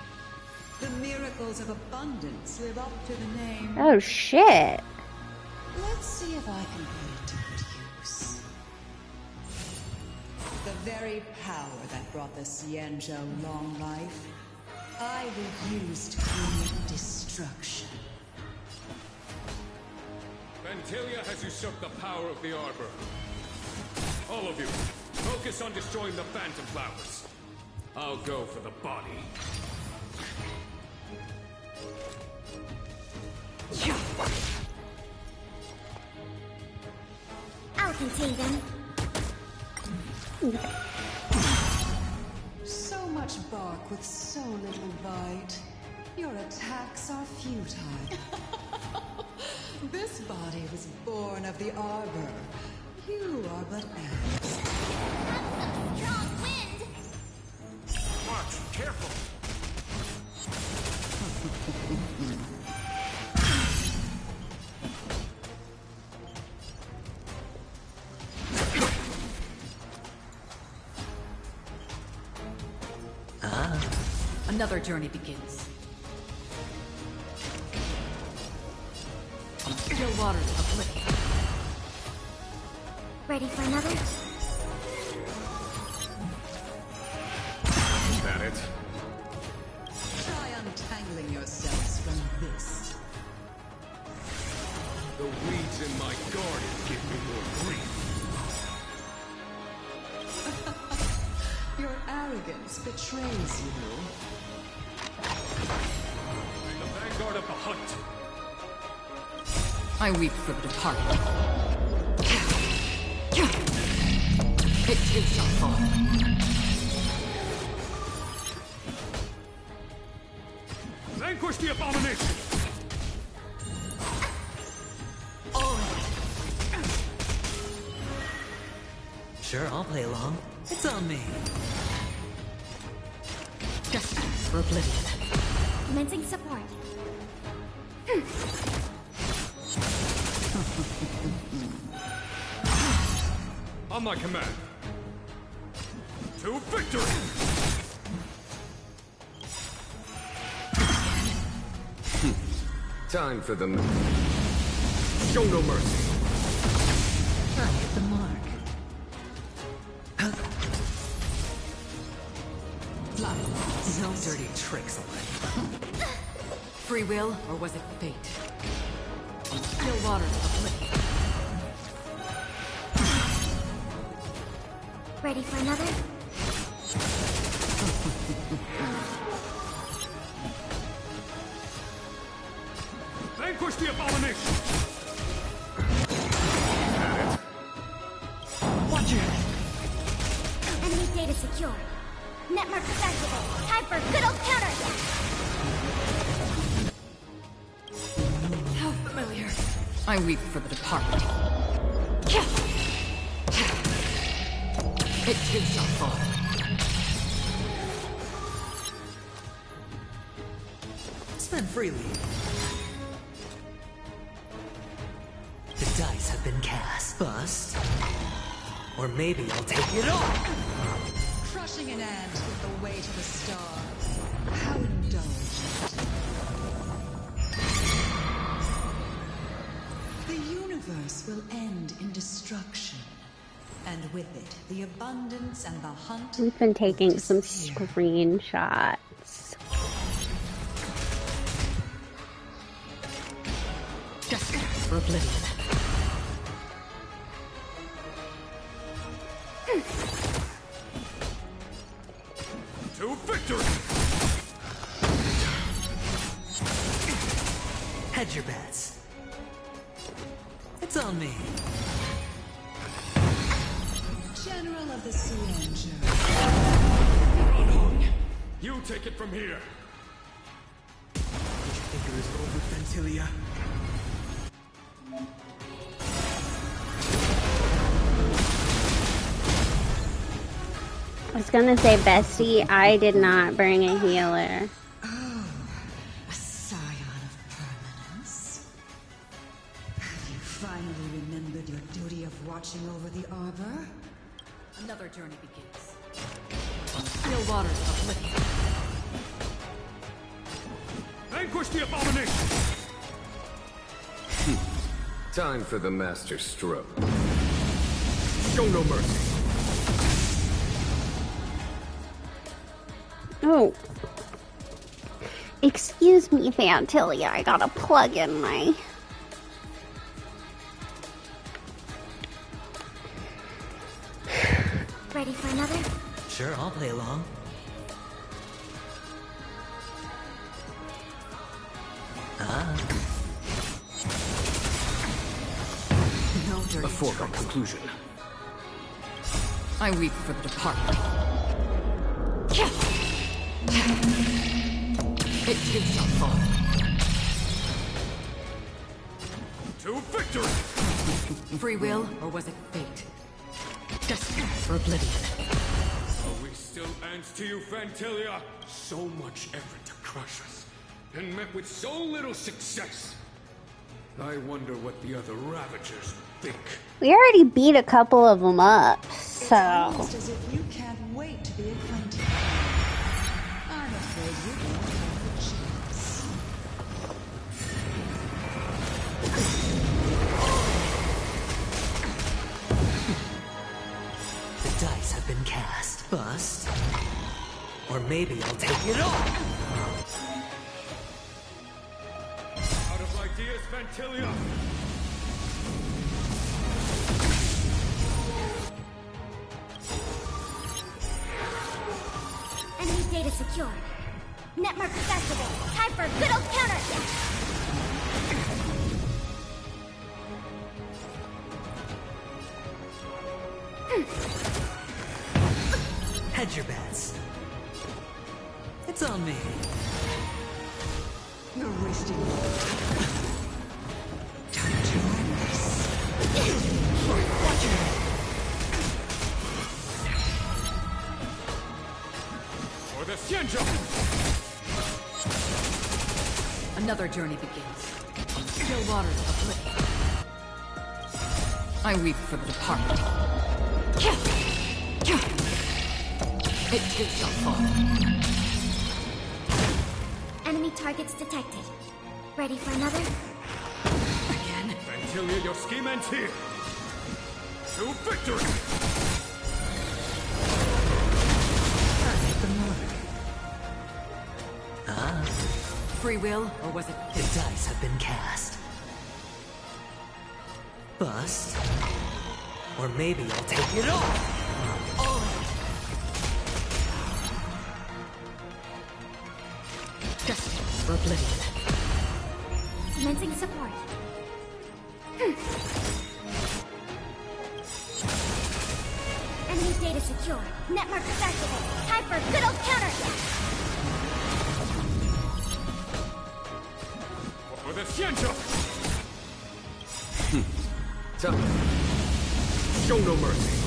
The miracles of abundance live up to the name. Oh, shit. Let's see if I can put it to good use. The very power that brought the Xianzhou long life, I will use to create destruction. Fantilia has usurped the power of the Arbor. All of you, focus on destroying the Phantom Flowers. I'll go for the body. I'll contain them. So much bark with so little bite. Your attacks are futile. This body was born of the Arbor. You are but ants. Strong wind! Watch, careful! Another journey begins. Still waters of oblivion. Ready for another? Is that it? Try untangling yourselves from this. The weeds in my garden give me more grief. Your arrogance betrays you. The vanguard of the hunt. I weep for the departed. It too shall fall. Vanquish the abomination! Sure, I'll play along. It's on me. Just for oblivion. Commencing support. On my command. To victory! Time for them. Show no mercy. I hit the mark. No dirty tricks already. Free will, or was it fate? Still waters of oblivion. Ready for another? Vanquish the abomination! Watch your head. Enemy data secure. Netmark activated. Time for good old counterattack. How familiar. I weep for the departed. It too shall fall. Spend freely. The dice have been cast. Bust. Or maybe I'll take it all. Crushing an ant with the weight of a star. How indulgent. The universe will end in destruction. And with it, the abundance and the hunt. We've been taking some screenshots. Just for oblivion. To victory! Hedge your bets. It's on me. General of the Xianzhou. You take it from here. Think it was over, Ventilia? I was gonna say, bestie, I did not bring a healer. Oh, a scion of permanence. Have you finally remembered your duty of watching over the arbor? Another journey begins. On still waters of oblivion. Vanquish the abomination! Time for the master stroke. Show no mercy. Oh. Excuse me, Fantilia. I gotta plug in my... Ready for another? Sure, I'll play along. A foregone conclusion. I weep for the departed. It too shall fall. To victory! Free will, or was it fate? Destined for oblivion. Are we still ants to you, Fantilia? So much effort to crush us, and met with so little success. I wonder what the other Ravagers think. We already beat a couple of them up, so... Almost as if you can't wait to be acquainted. I'm afraid you won't have a chance. The dice have been cast. Bust. Or maybe I'll take it all. Out of ideas, Fantilia! Enemy data secure. Netmark activated. Time for a good old counterattack. Hedge your bets. It's on me. You're wasting your time. Time to end this. Watch your head. For the Xianzhou! Another journey begins. On still waters of oblivion. I weep for the departed. It too shall fall. Enemy targets detected. Ready for another? Again? Fantilia, your scheme ends here! To victory! Hit the mark. Free will, or was it The dice have been cast. Bust. Or maybe I'll take it all. destined for oblivion? Commencing support. Enemy data secure. Netmark activated. Time for a good old counterattack. For the Xianzhou! Time. Show no mercy.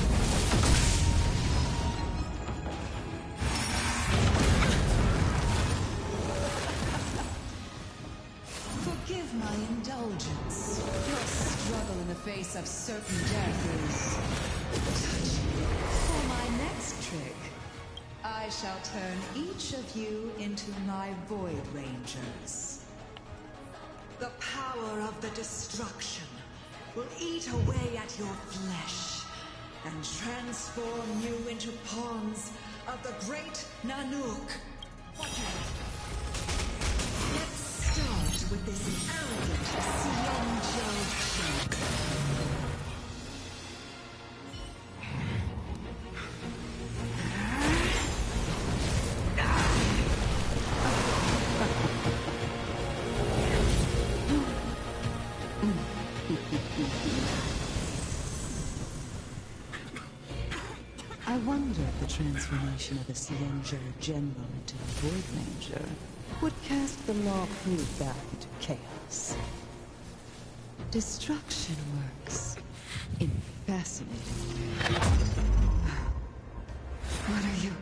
Forgive my indulgence. Your struggle in the face of certain death is touching. For my next trick, I shall turn each of you into my Void Rangers. The power of the destruction will eat away at your flesh and transform you into pawns of the great Nanook. Let's start with this arrogant Xianzhou chunk. I wonder if the transformation of the Xianzhou General into a Void Ranger would cast the Law Fu back into chaos. Destruction works in fascinating ways. What are you?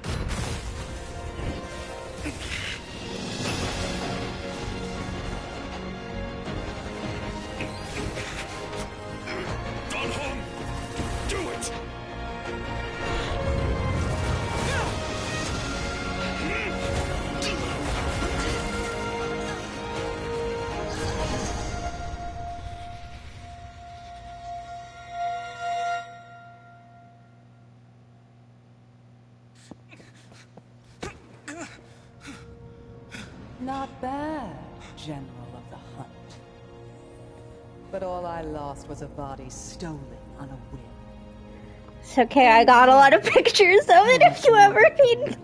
Do it! Not bad, General of the Hunt. But all I lost was a body stolen on a whim. It's okay, I got a lot of pictures of it if you ever need.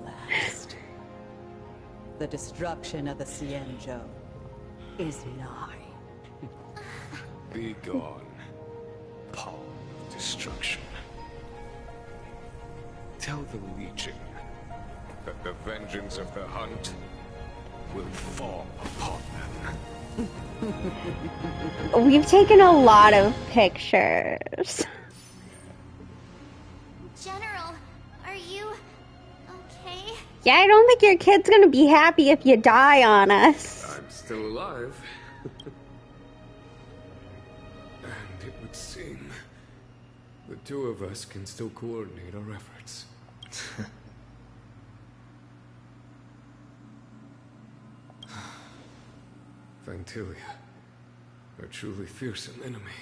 The destruction of the Xianzhou is nigh. Be gone, Paul of Destruction. Tell the Legion that the vengeance of the Hunt will fall upon them. We've taken a lot of pictures. General, are you okay? Yeah, I don't think your kid's gonna be happy if you die on us. I'm still alive. And it would seem the two of us can still coordinate our efforts. Vantilia, a truly fearsome enemy.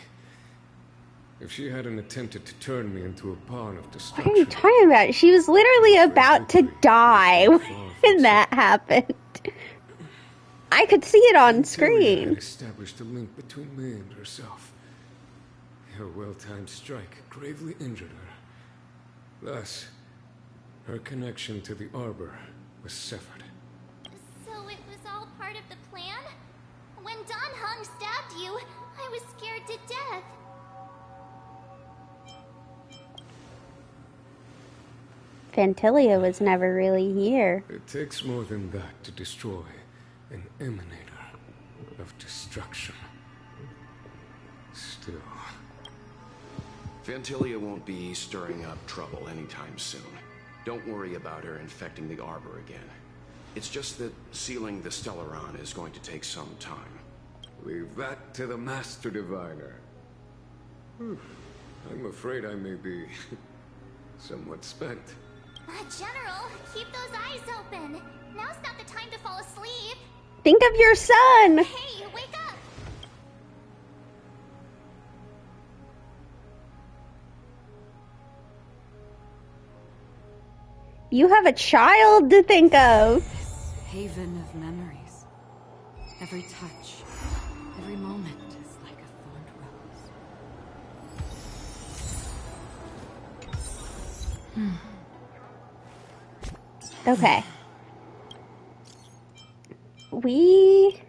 If she hadn't attempted to turn me into a pawn of What destruction... are you talking about? She was literally about to die when that happened. I could see it on Vantilia screen. had established a link between me and herself. Her well-timed strike gravely injured her. Thus, her connection to the Arbor was severed. So it was all part of the plan? When Don Hung stabbed you, I was scared to death. Vantilia was never really here. It takes more than that to destroy an emanator of destruction. Still... Vantilia won't be stirring up trouble anytime soon. Don't worry about her infecting the Arbor again. It's just that sealing the Stellaron is going to take some time. Leave that to the Master Diviner. I'm afraid I may be somewhat spent. General, keep those eyes open. Now's not the time to fall asleep. Think of your son! Hey, wake up! You have a child to think of. Haven of memories. Every touch, every moment is like a thorned rose. Okay. We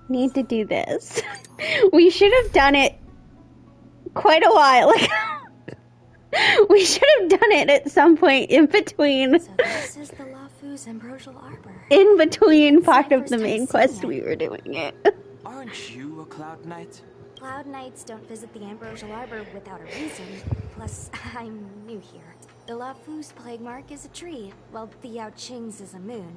need to do this. We should have done it quite a while ago. We should have done it at some point in between. So this is the Lafu's Ambrosial Arbor. In between part of the main quest we were doing it. Aren't you a Cloud Knight? Cloud Knights don't visit the Ambrosial Arbor without a reason. Plus, I'm new here. The Lafu's plague mark is a tree, while the Yao Qing's is a moon.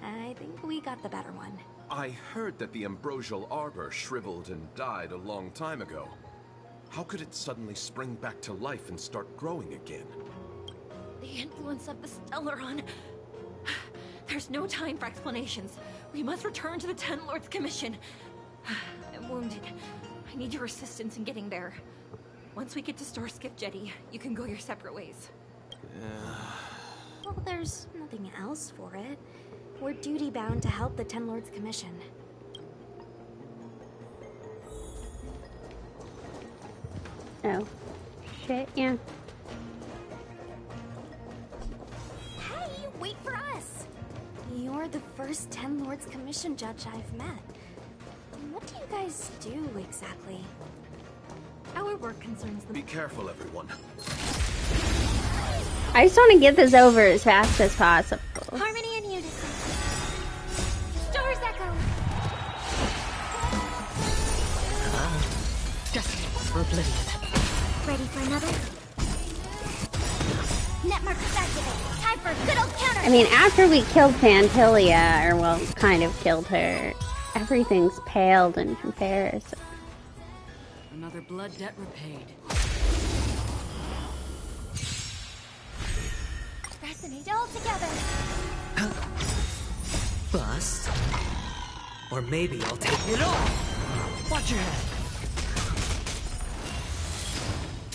I think we got the better one. I heard that the Ambrosial Arbor shriveled and died a long time ago. How could it suddenly spring back to life and start growing again? The influence of the Stellaron. There's no time for explanations. We must return to the Ten Lords Commission. I'm wounded. I need your assistance in getting there. Once we get to Starskiff Jetty, you can go your separate ways. Well, there's nothing else for it. We're duty-bound to help the Ten Lords Commission. Oh. Shit, yeah. Hey, wait for us! You're the first Ten Lords Commission judge I've met. What do you guys do exactly? Our work concerns the... Be careful, everyone. I just want to get this over as fast as possible. Harmony and unison. Stars echo. Destiny for oblivion. Ready for another? Net markers activate. Time for good old counter. I mean, after we killed Fantilia, or well, kind of killed her, everything's paled in comparison. Another blood debt repaid. Resonate all together. Bust. Or maybe I'll take it all. Watch your head.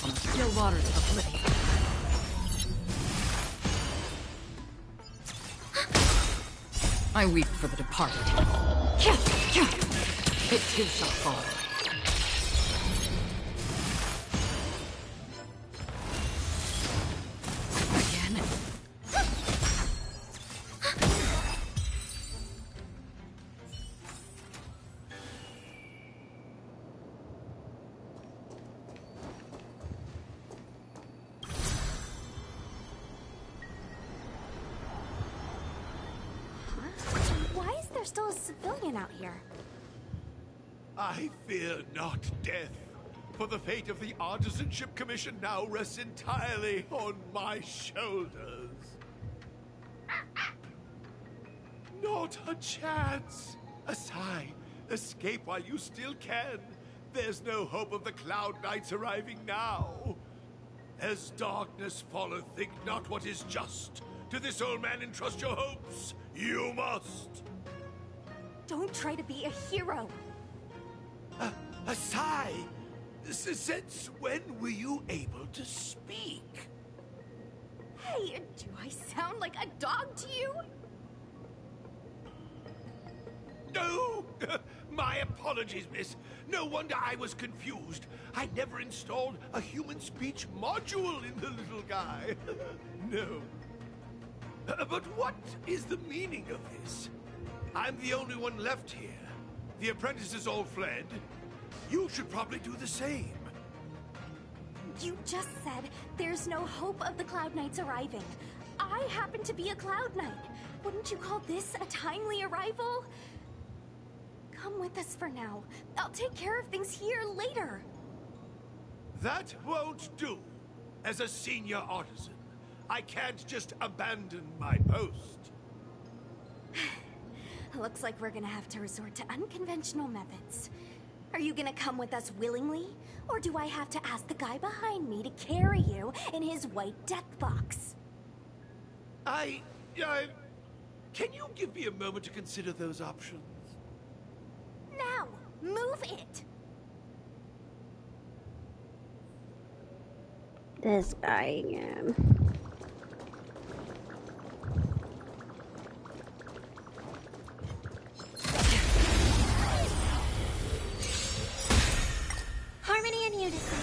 On the still waters of oblivion. I weep for the departed. It too shall fall. Again. Why is there still a civilian out here? I fear not death, for the fate of the Artisanship Commission now rests entirely on my shoulders. Not a chance! Asai, escape while you still can. There's no hope of the Cloud Knights arriving now. As darkness falleth, think not what is just. To this old man entrust your hopes. You must. Don't try to be a hero. Asai, since when were you able to speak? Hey, do I sound like a dog to you? No! My apologies, miss. No wonder I was confused. I never installed a human speech module in the little guy. No. But what is the meaning of this? I'm the only one left here. The apprentices all fled. You should probably do the same. You just said there's no hope of the Cloud Knights arriving. I happen to be a Cloud Knight. Wouldn't you call this a timely arrival? Come with us for now. I'll take care of things here later. That won't do. As a senior artisan, I can't just abandon my post. Looks like we're gonna have to resort to unconventional methods. Are you gonna come with us willingly? Or do I have to ask the guy behind me to carry you in his white death box? Can you give me a moment to consider those options? Now, move it! This guy again. Harmony and unison.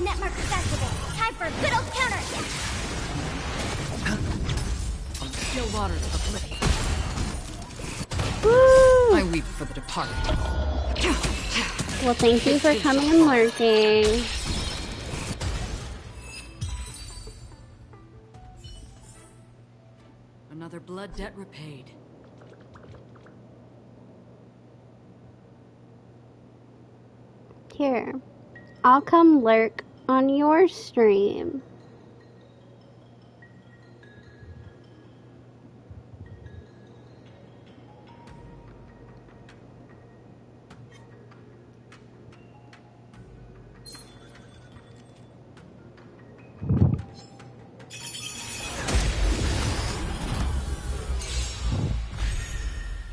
Net markers activate. Time for a good old counterattack. On the still waters of oblivion. Woo! I weep for the departed. Well, thank you for coming and lurking. Another blood debt repaid. Here, I'll come lurk on your stream.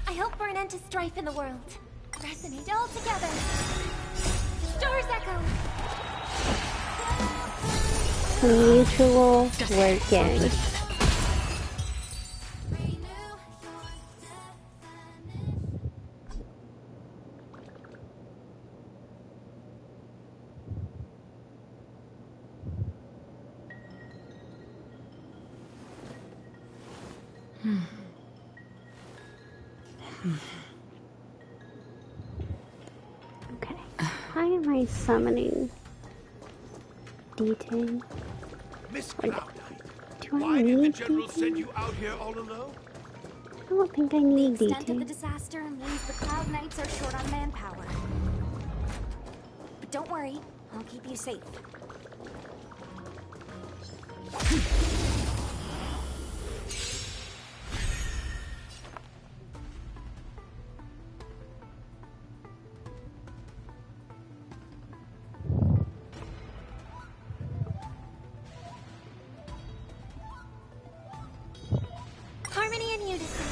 I hope for an end to strife in the world. Resonate all together. Stars echo. Mutual lurking. Okay. Why am I summoning D10? Miss Cloud Knight, Do I Why did the need General send DT? you out here all alone? I don't think I The need extent of the DT. disaster means the Cloud Knights are short on manpower. But don't worry, I'll keep you safe. Harmony and unison.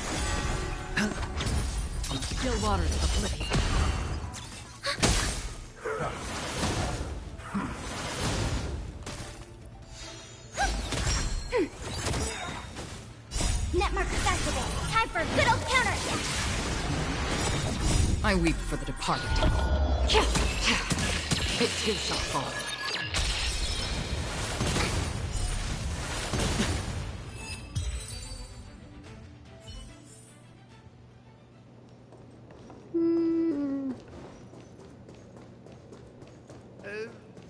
Still waters of oblivion. Net markers activated. Time for a good old counterattack. I weep for the departed. It too shall fall.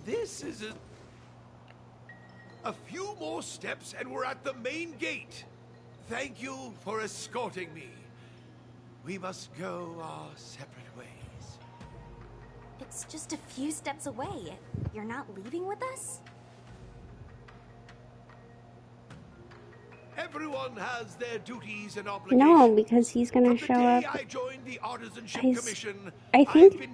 This is a few more steps and we're at the main gate. Thank you for escorting me. We must go our separate ways. It's just a few steps away. You're not leaving with us? Everyone has their duties and obligations. No, because he's gonna show up. I joined the Artisanship Commission. I think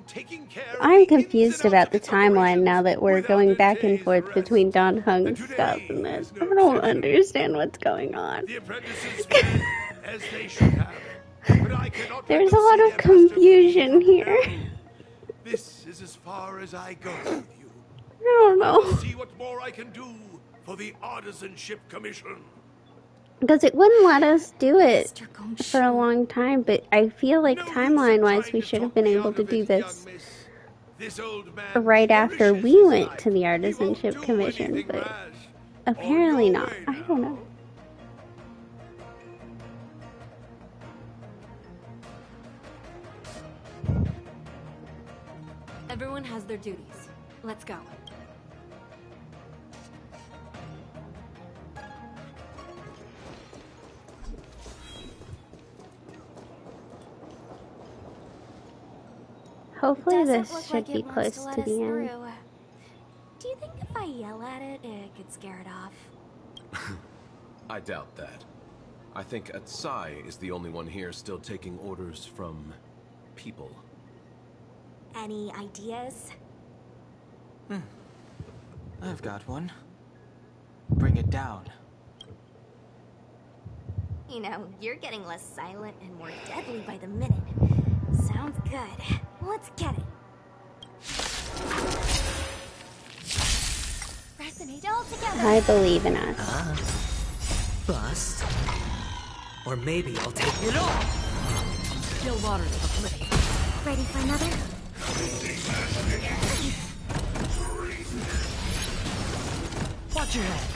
I'm confused about the timeline now that we're going back and forth between Don Hung's stuff and this. I don't understand what's going on. The apprentices fed as they should have. But I cannot There's a lot of confusion here. This is as far as I go with you. I don't I will know. see what more I can do for the Artisanship Commission. Because it wouldn't let us do it for a long time, but I feel like timeline-wise we should have been able to do this right after we went to the Artisanship Commission, but apparently not. I don't know. Everyone has their duties. Let's go. Hopefully this Look should like be it wants close to let to us the end. through. Do you think if I yell at it, it could scare it off? I doubt that. I think Atsai is the only one here still taking orders from people. Any ideas? I've got one. Bring it down. You know, you're getting less silent and more deadly by the minute. Sounds good. Let's get it. Resonate all together. I believe in us. Bust. Or maybe I'll take it all. Still waters of oblivion. Ready for another? Watch your head.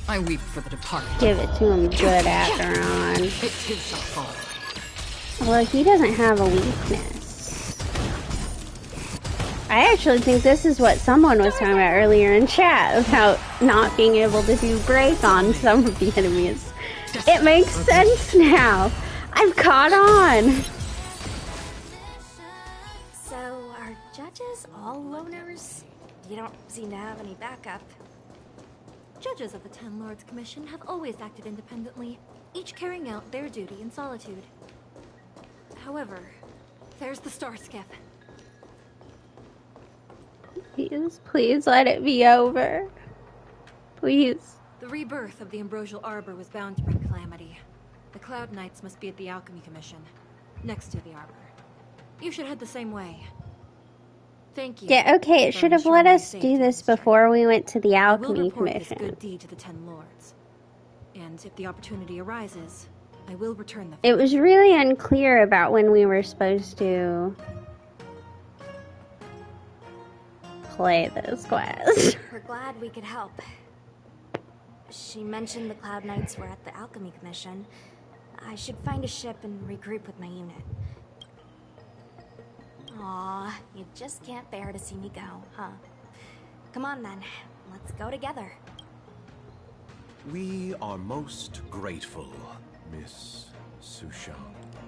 I weep for the departed. Give it to him good after on. It too shall fall. Well, he doesn't have a weakness. I actually think this is what someone was talking about earlier in chat, about not being able to do break on some of the enemies. It makes sense now. I've caught on. So, are judges all loners? You don't seem to have any backup. Judges of the Ten Lords Commission have always acted independently, each carrying out their duty in solitude. However, there's the star skiff. Please, please let it be over. Please. The rebirth of the Ambrosial Arbor was bound to bring calamity. The Cloud Knights must be at the Alchemy Commission, next to the Arbor. You should head the same way. Thank you. Yeah, okay, it for should have ensuring let my us safety do this this journey. before we went to the I will Alchemy report this Commission. good deed to the Ten Lords. And if the opportunity arises, I will return the It was really unclear about when we were supposed to play this quest. We're glad we could help. She mentioned the Cloud Knights were at the Alchemy Commission. I should find a ship and regroup with my unit. Aw, you just can't bear to see me go, huh? Come on then, let's go together. We are most grateful, Miss Sushang.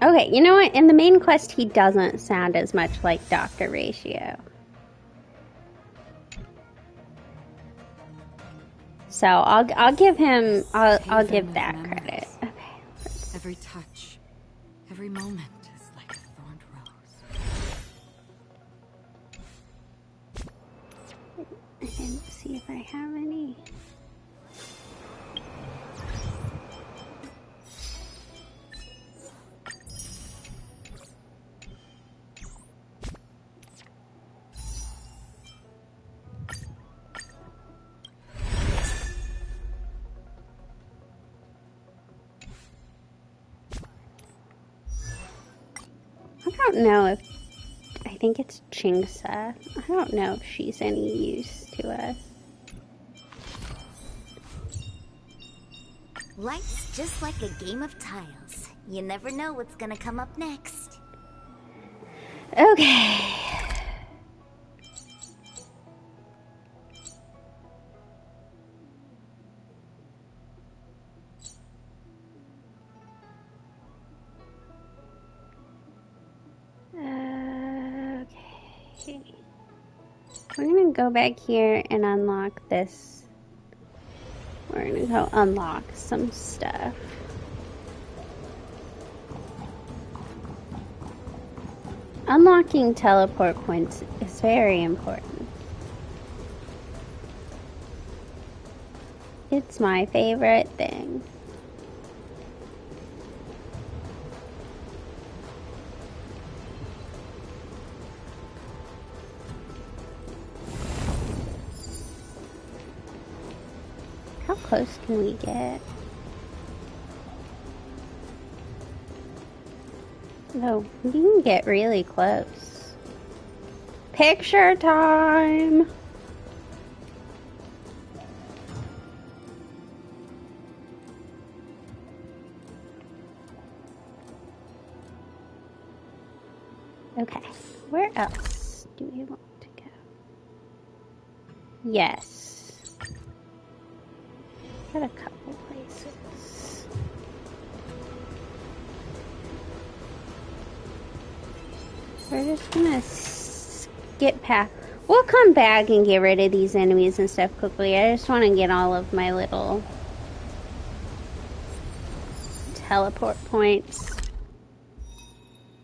Okay, you know what? In the main quest, he doesn't sound as much like Dr. Ratio. So I'll give him I'll give that credit. Okay. Every touch, every moment is like a thorned rose. And see if I have any. I don't know if I think it's Chingsa. I don't know if she's any use to us. Life's just like a game of tiles. You never know what's gonna come up next. Okay. Okay. We're gonna go back here and unlock this. We're gonna go unlock some stuff. Unlocking teleport points is very important. It's my favorite thing. How close can we get? No, we can get really close. Picture time! Okay, where else do we want to go? Yes. Got a couple places. We're just gonna skip past. We'll come back and get rid of these enemies and stuff quickly. I just want to get all of my little teleport points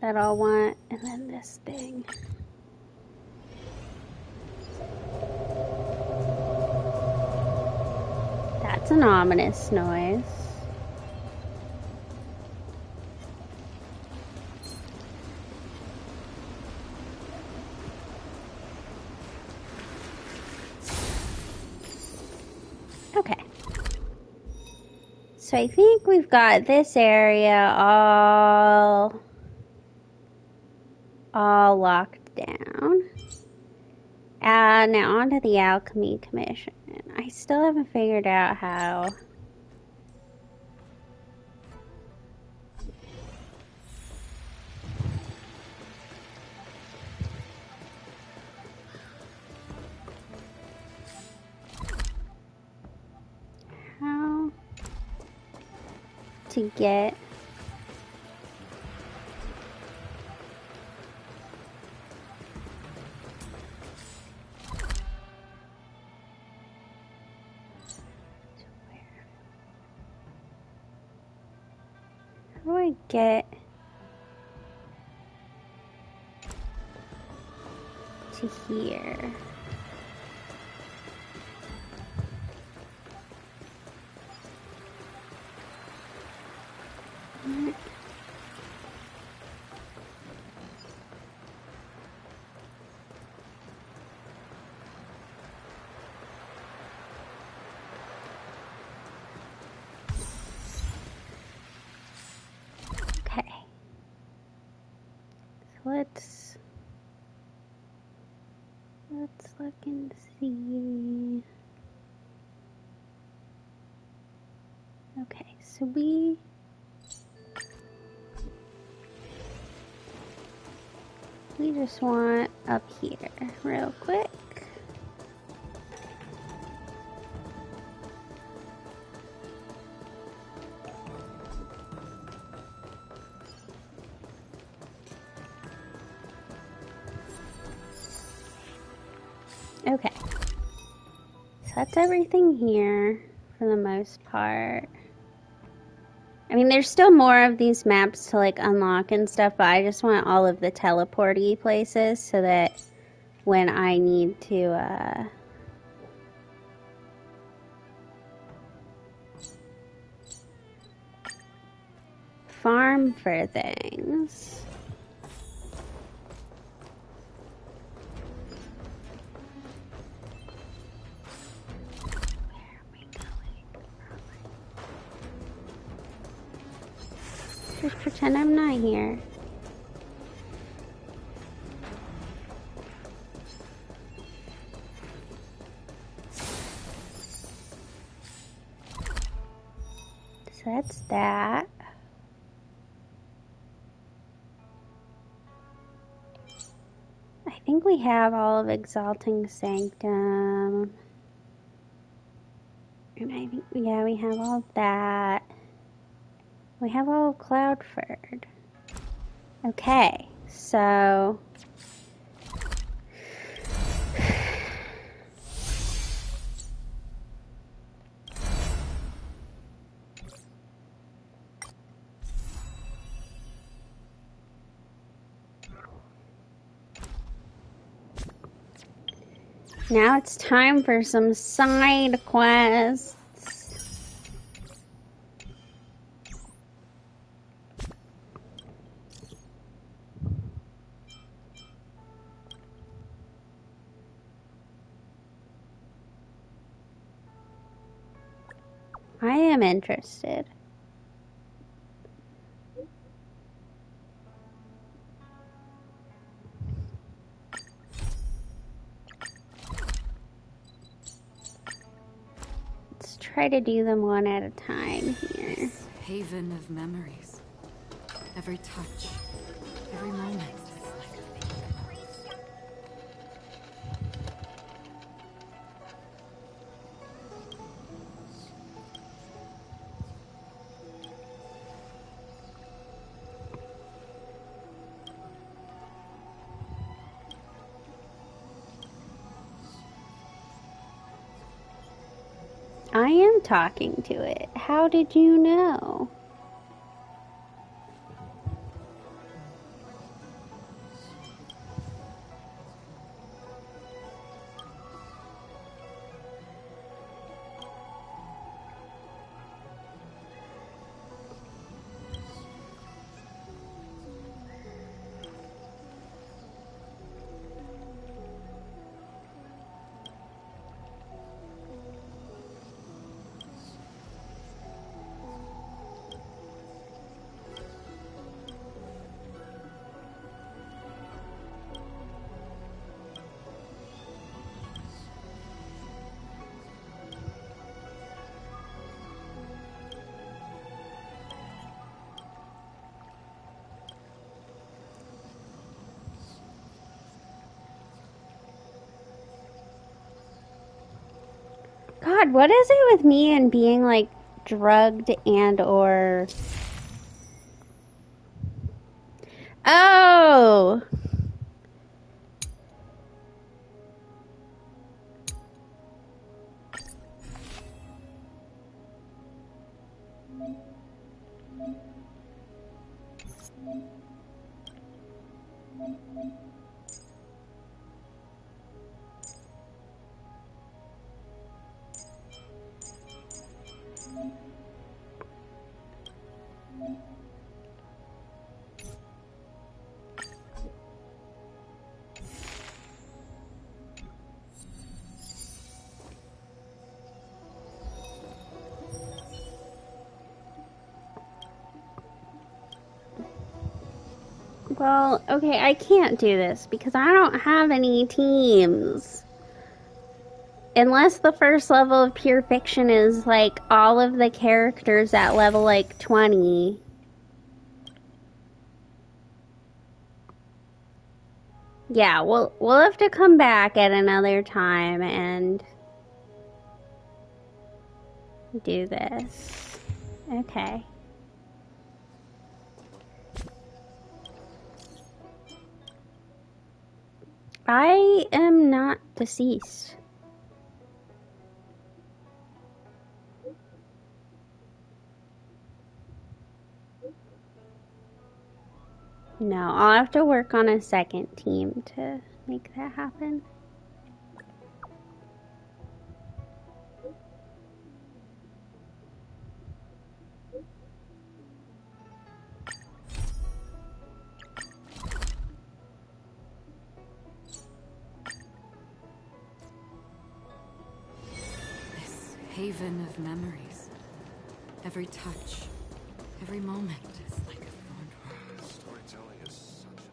that I'll want. And then this thing. That's an ominous noise. Okay. So I think we've got this area all locked down. Now on to the Alchemy Commission. I still haven't figured out how. How to get How do I get to here? Okay. So let's look and see. Okay, so we just want up here real quick. that's everything here for the most part. I mean, there's still more of these maps to like unlock and stuff, but I just want all of the teleporty places so that when I need to farm for things. Just pretend I'm not here. So that's that. I think we have all of Exalting Sanctum. And I think, yeah, we have all of that. We have all of Cloudford. Okay, so... Now it's time for some side quests. I am interested. Let's try to do them one at a time here. Haven of memories. Every touch, every moment. I am talking to it. How did you know? God, what is it with me and being like drugged and or... Oh! Well, okay, I can't do this because I don't have any teams. Unless the first level of Pure Fiction is like all of the characters at level like 20. Yeah, we'll have to come back at another time and do this. Okay. I am not deceased. No, I'll have to work on a second team to make that happen. This haven of memories. Every touch, every moment is like a fond Storytelling is such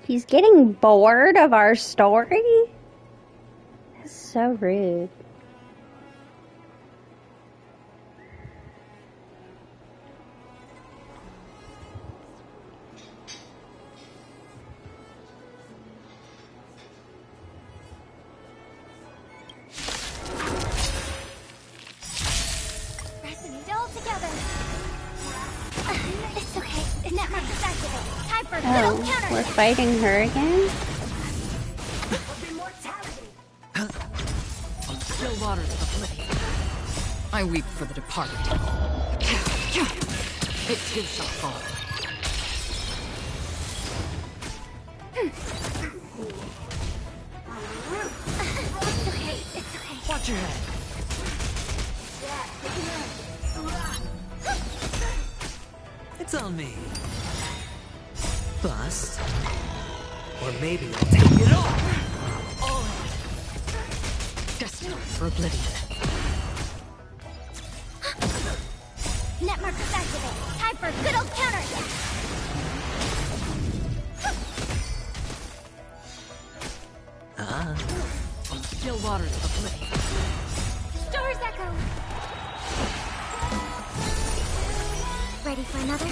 He's getting bored of our story? That's so rude. Pressing it all together. It's okay. Network is activated. Time for a little Oh, counter. we're fighting her again? Still waters of oblivion. I weep for the departed. It too shall fall. It's okay. It's okay. Watch your head. It's on me. Bust. Or maybe I'll take it all. Destined for oblivion. Network is activated. Time for a good old counterattack. Still waters of oblivion. Stars echo. Ready for another?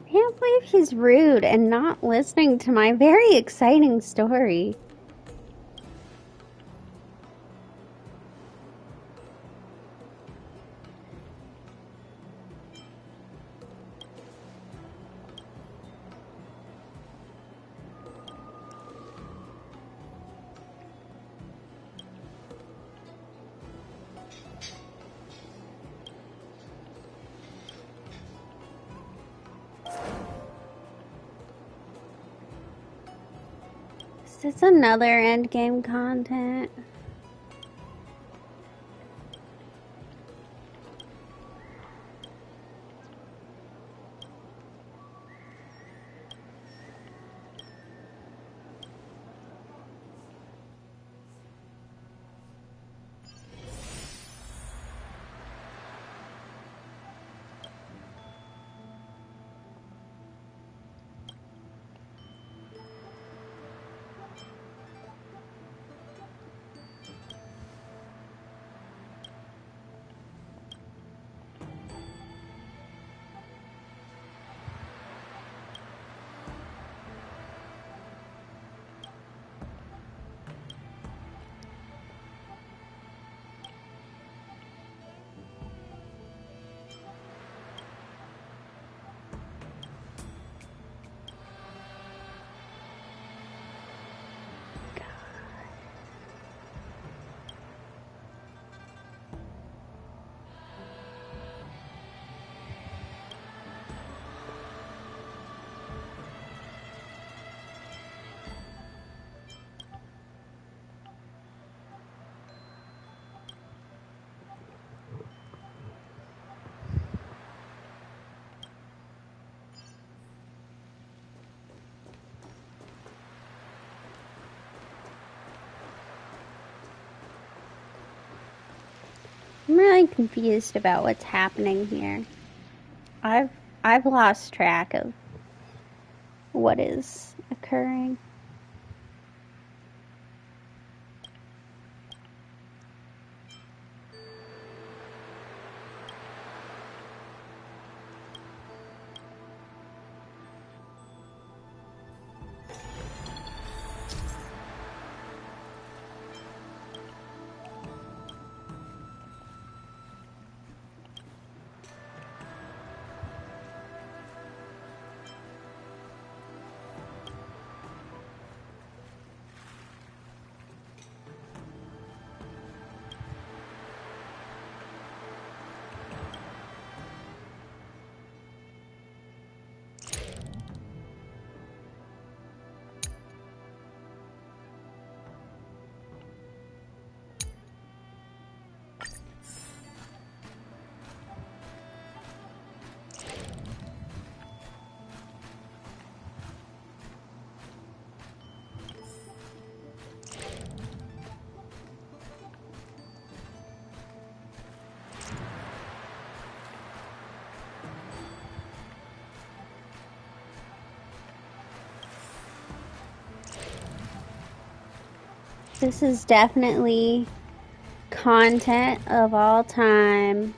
I can't believe he's rude and not listening to my very exciting story. Is this another endgame content? I'm really confused about what's happening here. I've lost track of what is occurring. This is definitely content of all time.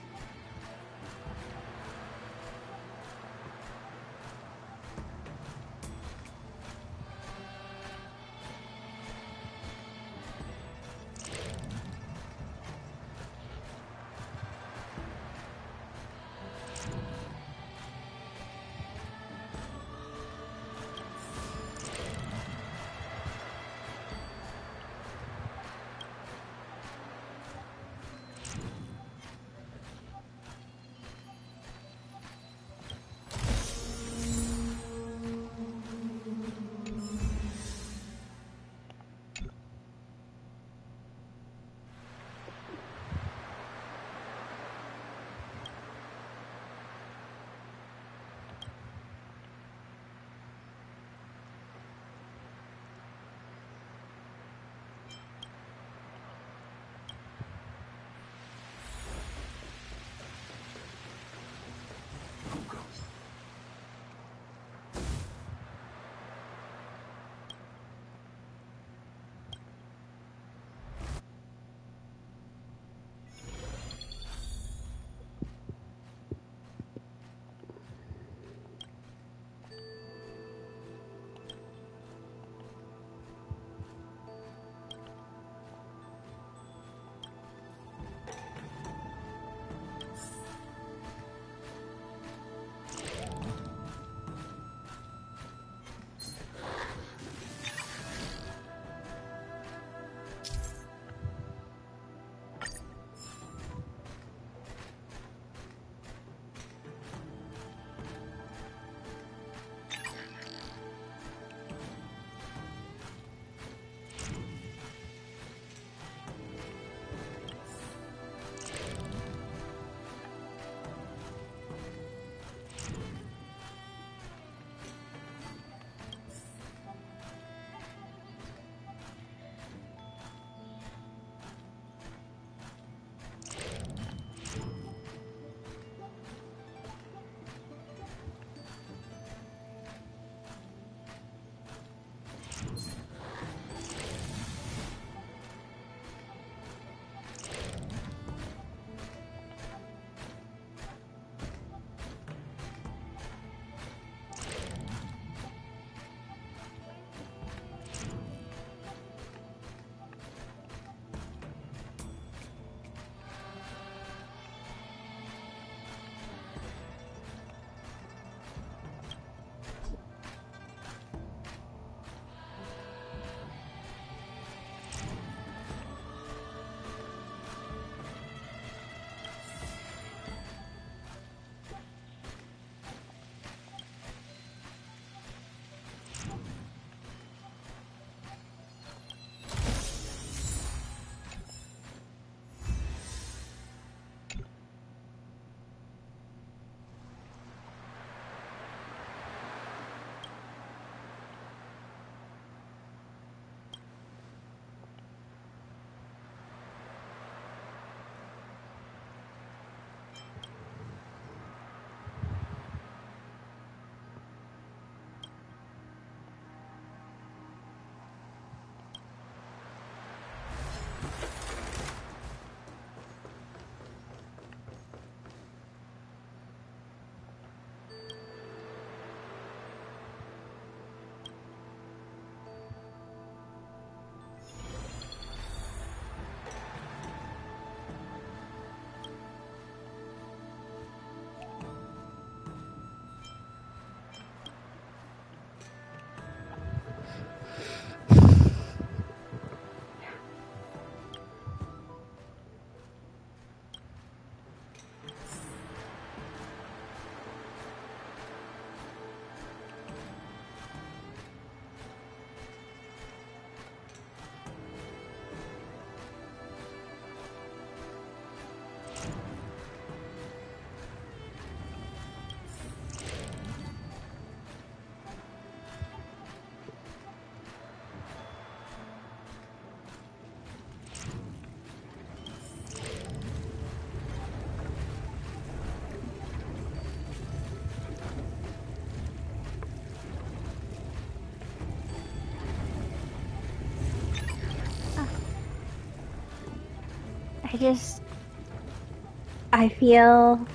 I feel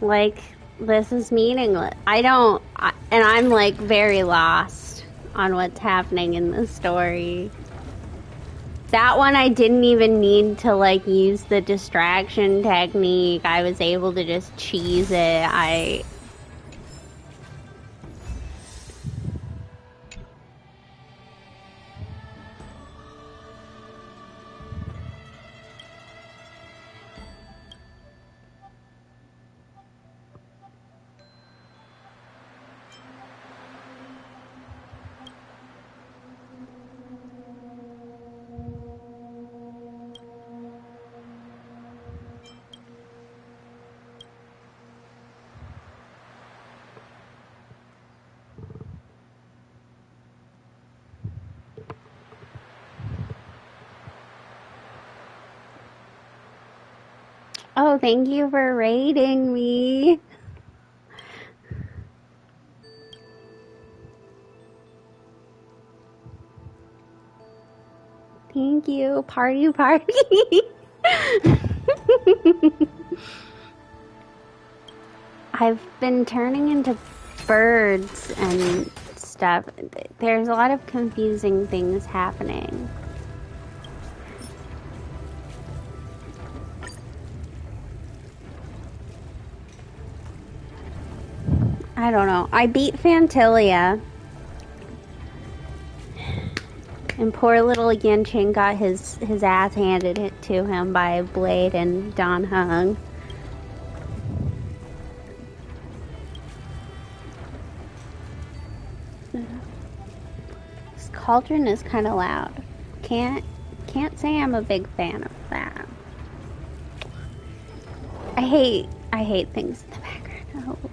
like this is meaningless. And I'm like very lost on what's happening in the story. That one I didn't even need to like use the distraction technique. I was able to just cheese it. Oh, thank you for raiding me. Thank you. Party. I've been turning into birds and stuff. There's a lot of confusing things happening. I don't know. I beat Fantilia. And poor little Yanqing got his ass handed to him by Blade and Don Hung. This cauldron is kind of loud. Can't say I'm a big fan of that. I hate things in the background. Oh.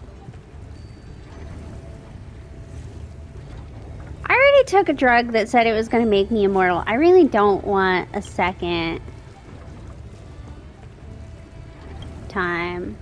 I already took a drug that said it was going to make me immortal. I really don't want a second time.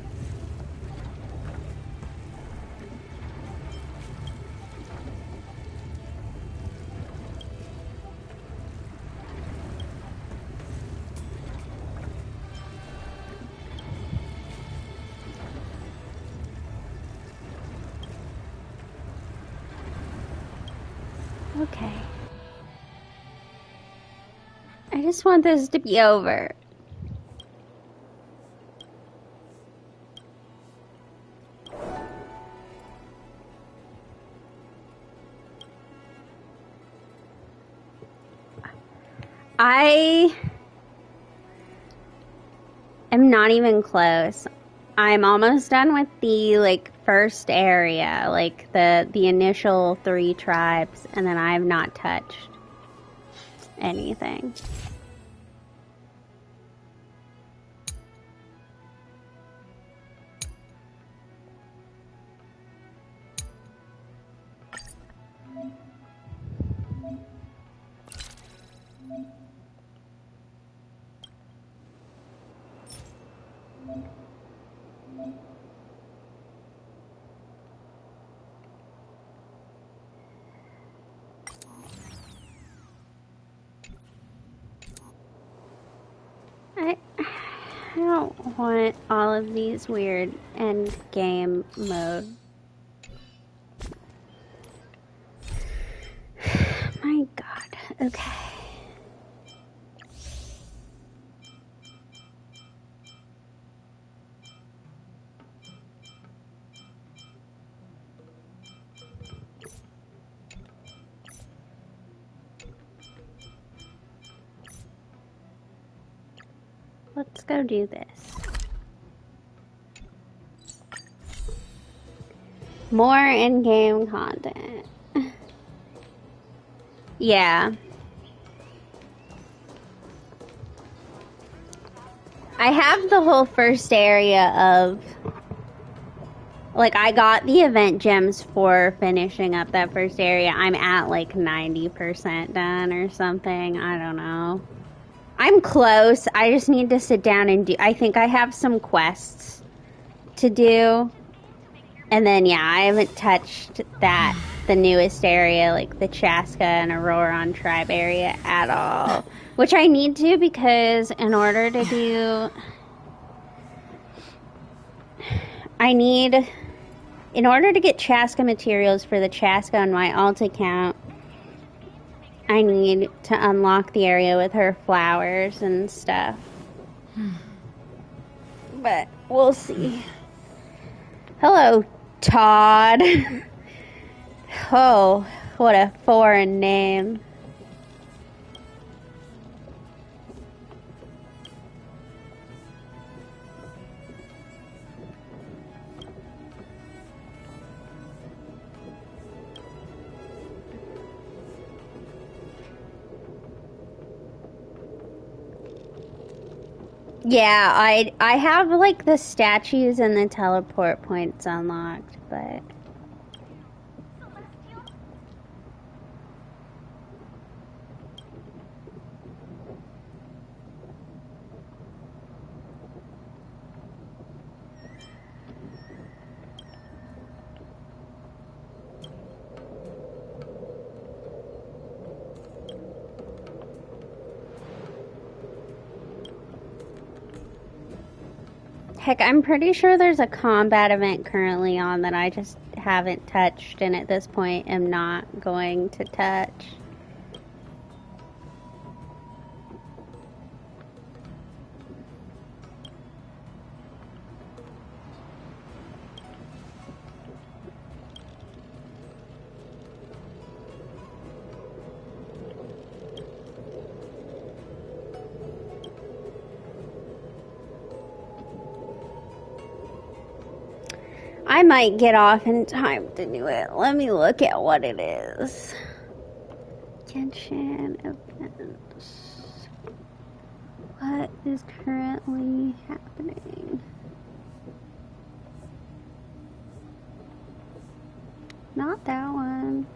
Okay. I just want this to be over. I am not even close. I'm almost done with the first area, the initial 3 tribes, and then I have not touched anything. I don't want all of these weird end game mode. My God. Okay. Let's go do this. More in-game content. Yeah. I have the whole first area of... I got the event gems for finishing up that first area. I'm at 90% done or something. I don't know. I'm close. I just need to sit down and do... I think I have some quests to do. And then, yeah, I haven't touched the newest area, the Chaska and Auroron tribe area at all. Which I need to, because in order to do... In order to get Chaska materials for the Chaska on my alt account, I need to unlock the area with her flowers and stuff. But we'll see. Hello, Todd. Oh, what a foreign name. Yeah, I have like the statues and the teleport points unlocked, but heck, I'm pretty sure there's a combat event currently on that I just haven't touched, and at this point am not going to touch. I might get off in time to do it. Let me look at what it is. Genshin events. What is currently happening? Not that one.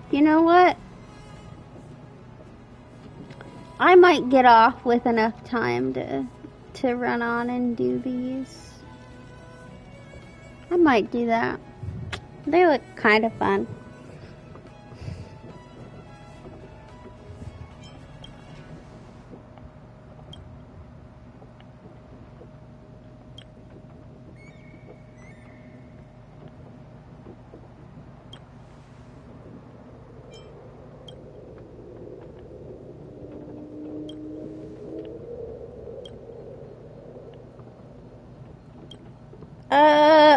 You know what? I might get off with enough time to run on and do these. I might do that. They look kind of fun.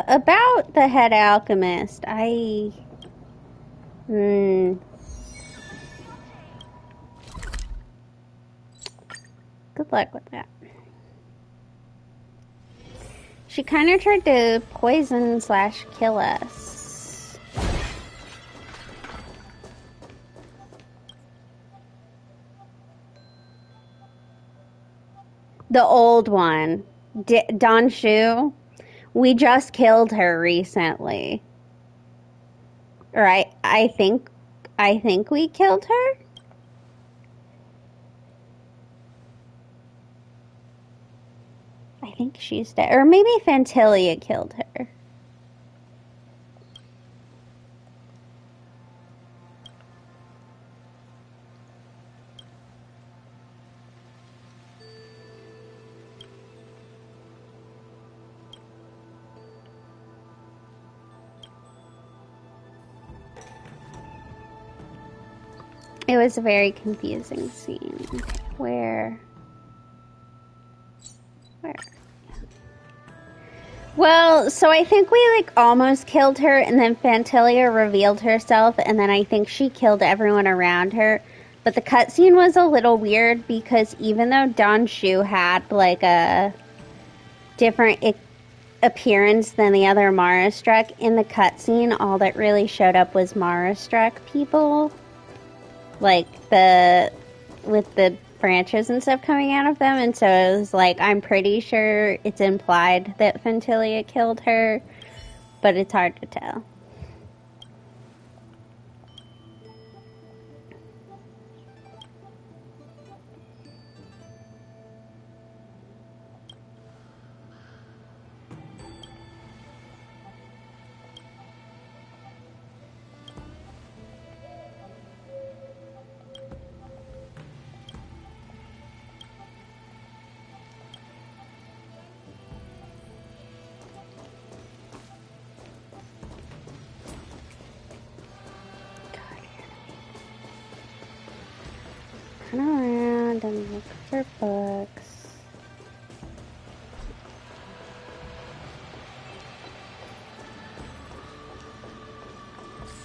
About the head alchemist, good luck with that. She kind of tried to poison / kill us. The old one, Don Shu. We just killed her recently. Or I think we killed her. I think she's dead. Or maybe Fantilia killed her. It was a very confusing scene. Where? Well, so I think we like almost killed her, and then Fantilia revealed herself, and then I think she killed everyone around her. But the cutscene was a little weird because even though Don Shu had like a different appearance than the other Mara Struck, in the cutscene all that really showed up was Mara Struck people. Like with the branches and stuff coming out of them, and so it was like, I'm pretty sure it's implied that Fantilia killed her, but it's hard to tell. around and look for books.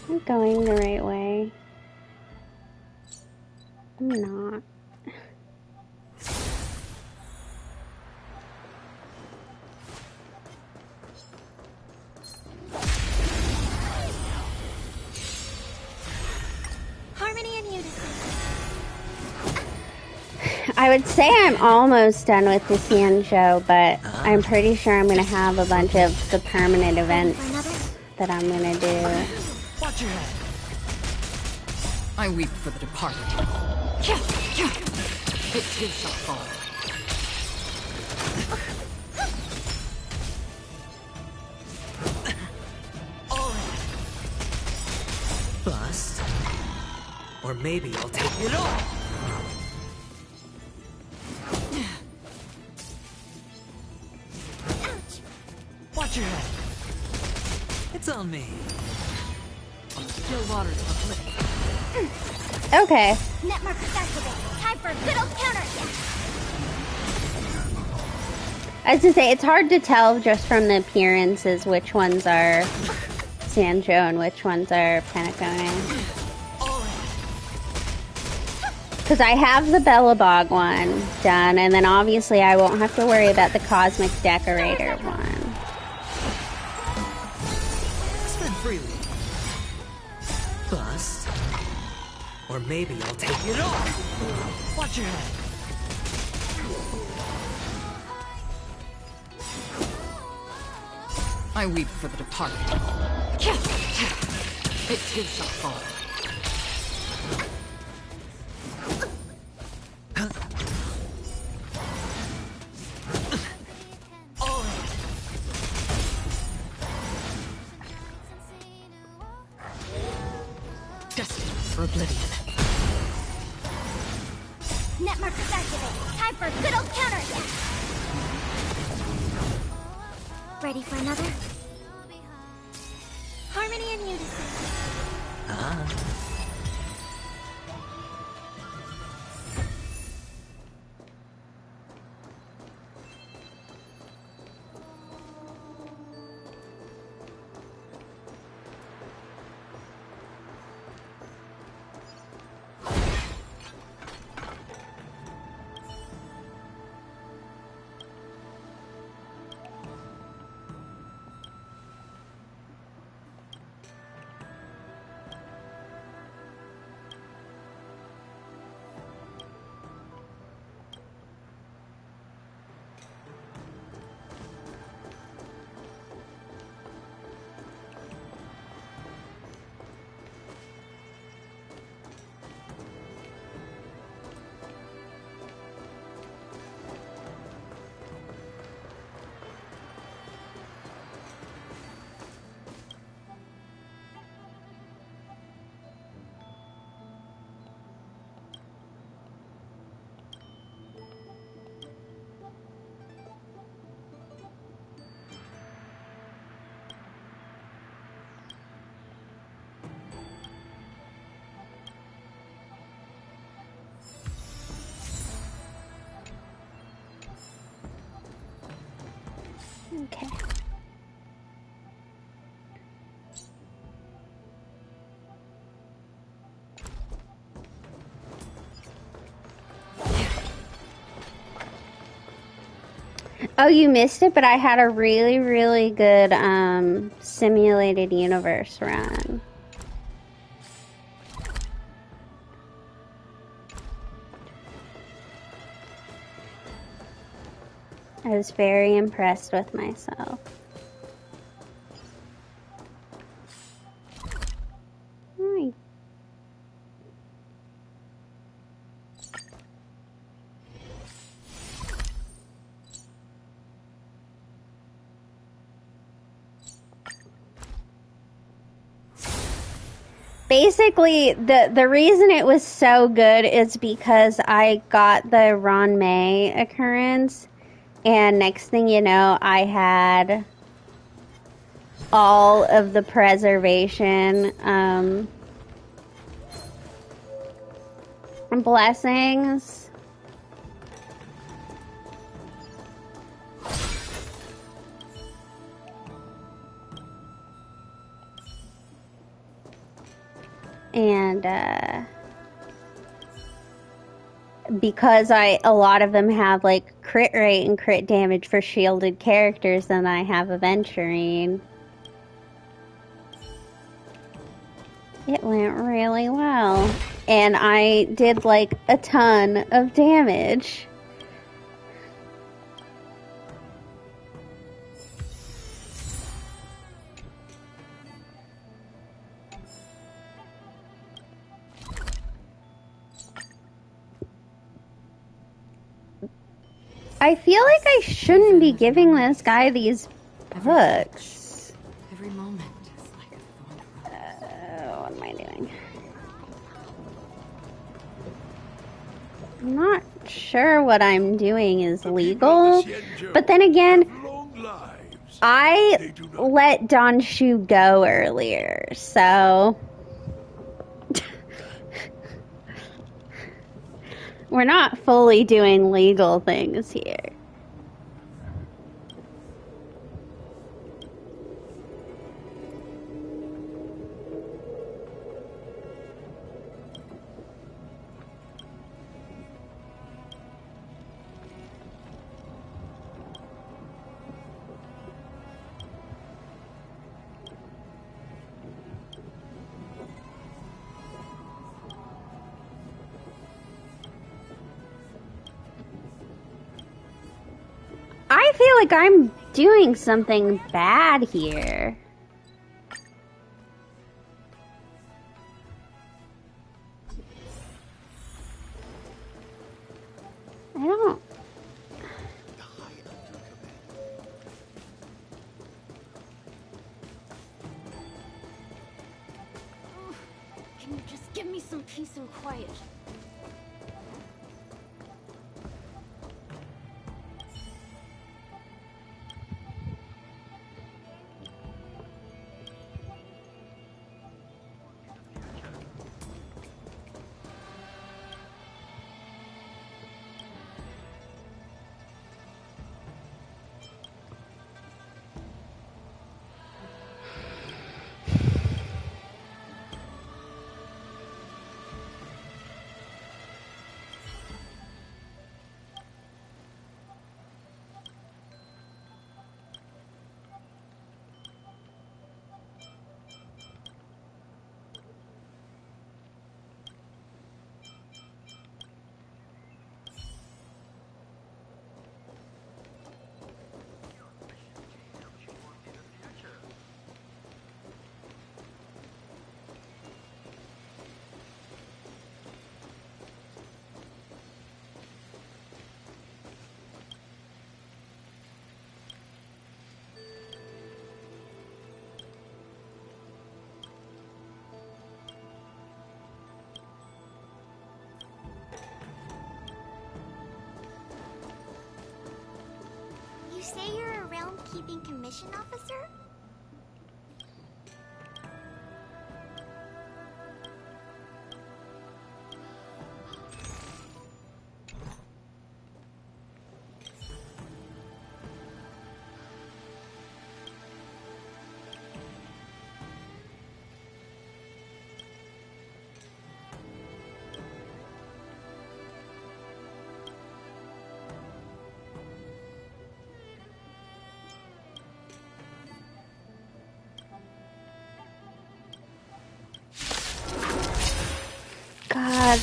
I'm going the right way. I'm not. Harmony and unison. I would say I'm almost done with the Xianzhou, but I'm pretty sure I'm going to have a bunch of the permanent events that I'm going to do. Watch your head. I weep for the departed. It too shall fall. Bust. Or maybe I'll take it all. Watch your head. It's on me. Still waters of oblivion. Okay. Net markers activate. Time for a good old counterattack. I was going to say, it's hard to tell just from the appearances which ones are Xianzhou and which ones are Penacone. Because I have the Bellabog one done, and then obviously I won't have to worry about the Cosmic Decorator one. Spend freely. Bust. Or maybe I'll take it all. Watch your head. I weep for the departed. It too shall fall. Destined for oblivion. Net markers activate. Time for a good old counterattack. Ready for another? Harmony and unison. Okay. Oh, you missed it, but I had a really, really good simulated universe run. I was very impressed with myself. Hi. Basically, the reason it was so good is because I got the Ron May occurrence, and next thing you know, I had all of the preservation blessings. and because a lot of them have like crit rate and crit damage for shielded characters, then I have Aventurine. It went really well. And I did like a ton of damage. I feel like I shouldn't be giving this guy these books. Every moment is like a thorn. What am I doing? I'm not sure what I'm doing is legal, but then again, I let Don Shu go earlier, so we're not fully doing legal things here. I feel like I'm doing something bad here. I don't... Can you just give me some peace and quiet? You say you're a realm-keeping commission officer? God,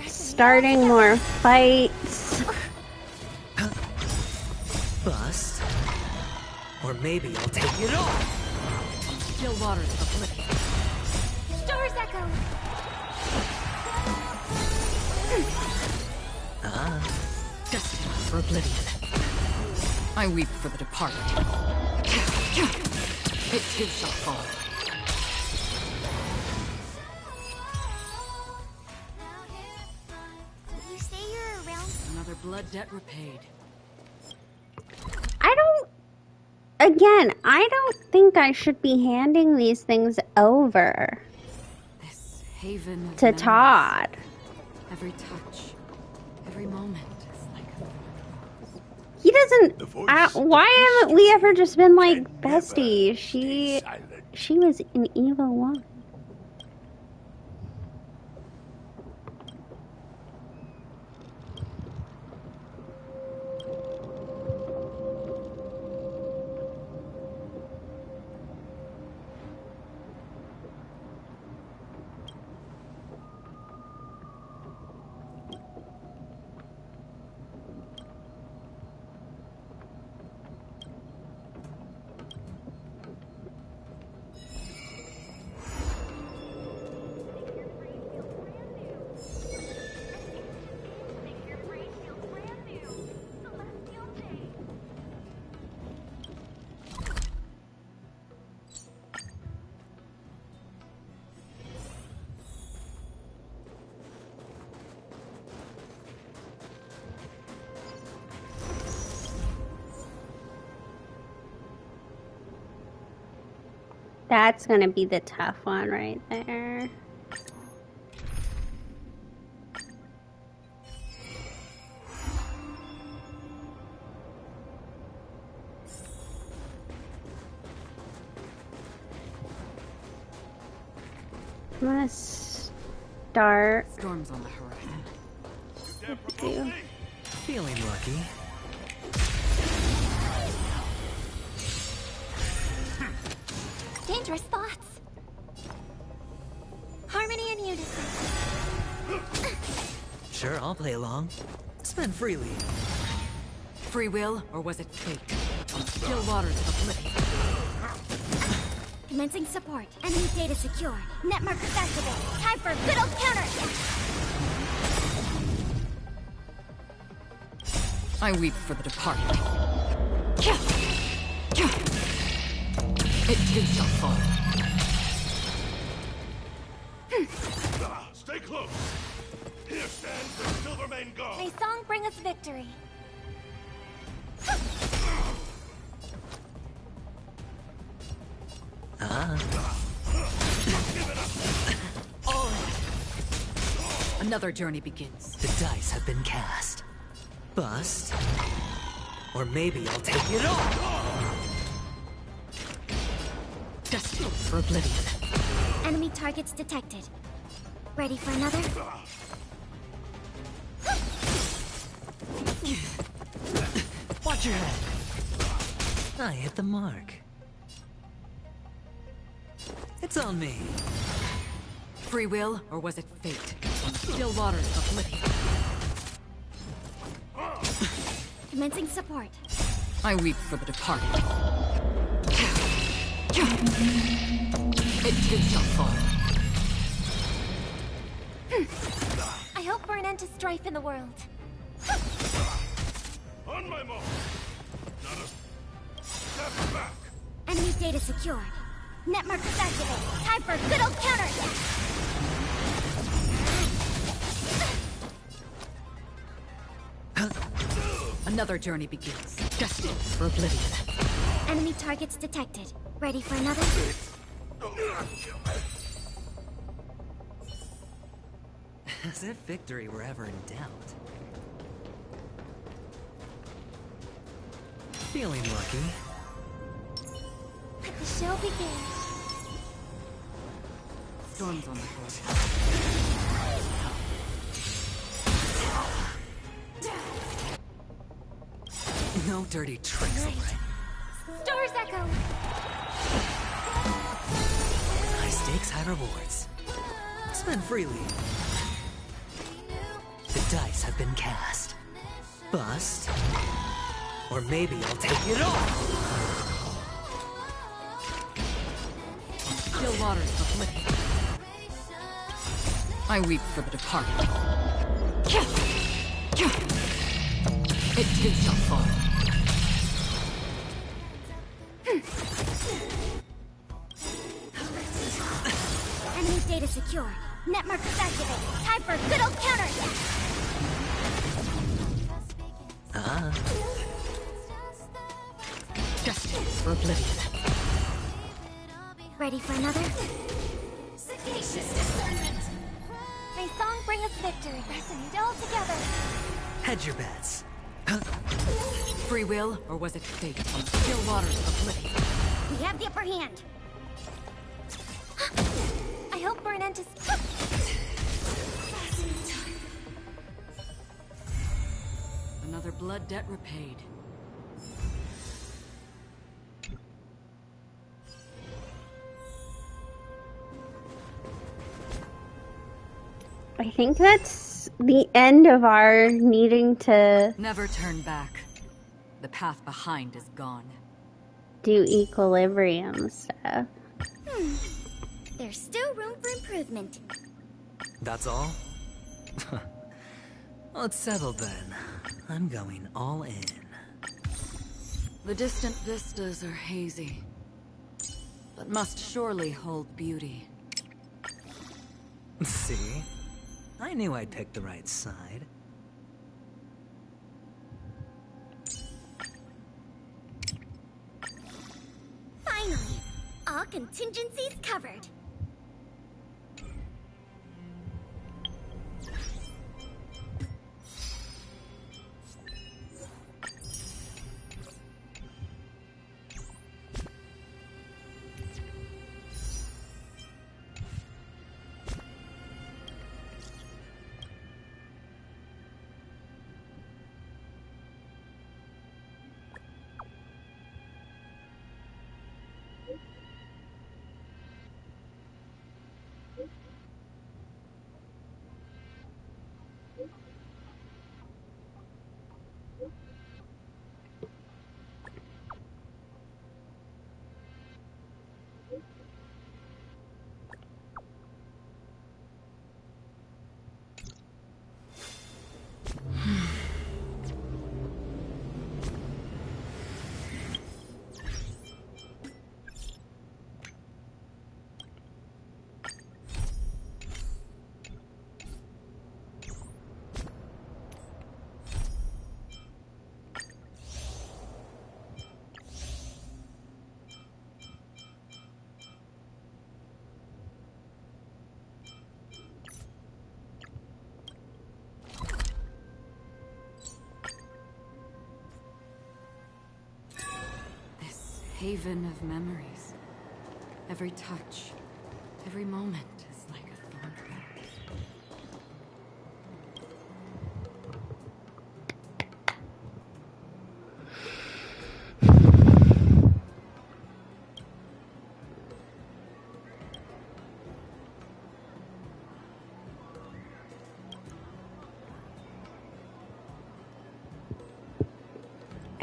starting more fights. Bust? Or maybe I'll take it off! Still waters of oblivion. Stars echo! Destiny for oblivion. I weep for the departed. It too shall fall. You say you're a realm... Another blood debt repaid. Again, I don't think I should be handing these things over This haven of to memories. Todd. Every touch, every moment is like a thorn rose. He doesn't... why haven't we ever just been like besties? She was an evil woman. That's gonna be the tough one right there. I'm gonna start. Storms on the horizon. Feeling lucky. Dangerous thoughts. Harmony and unison. Sure, I'll play along. Spend freely. Free will, or was it fate? On still waters of oblivion. Commencing support. Enemy data secure. Net markers activated. Time for a good old counterattack. I weep for the departed. It too shall fall. Stay close. Here stands the Silvermane Guard. May song bring us victory. Another journey begins. The dice have been cast. Bust. Or maybe I'll take it all. Destined for oblivion. Enemy targets detected. Ready for another? Watch your head. I hit the mark. It's on me. Free will, or was it fate? On still waters of oblivion. Commencing support. I weep for the departed. It too shall fall. I hope for an end to strife in the world. On my mark. Not a step back. Enemy data secured. Net markers activated. Time for a good old counterattack. Another journey begins. Destined for oblivion. Enemy targets detected. Ready for another? As if victory were ever in doubt. Feeling lucky. Let the show begin. Storms on the horizon. No dirty tricks, alright? Stars echo. High stakes, high rewards. Spend freely. The dice have been cast. Bust. Or maybe I'll take it all. Still waters of oblivion. I weep for the departed. It too shall fall. Enemy data secure. Net markers activated. Time for a good old counterattack. Destined for oblivion. Ready for another? May song bring us victory. Resonate all together. Hedge your bets. Free will, or was it fate? On still waters of oblivion. We have the upper hand. I hope for an end to... Another blood debt repaid. I think that's the end of our needing to Never turn back. The path behind is gone. do equilibrium stuff. There's still room for improvement. That's all? Well, it's settled then. I'm going all in. The distant vistas are hazy, but must surely hold beauty. See? I knew I'd pick the right side. Finally, all contingencies covered. Haven of memories. Every touch, every moment is like a thorn rose.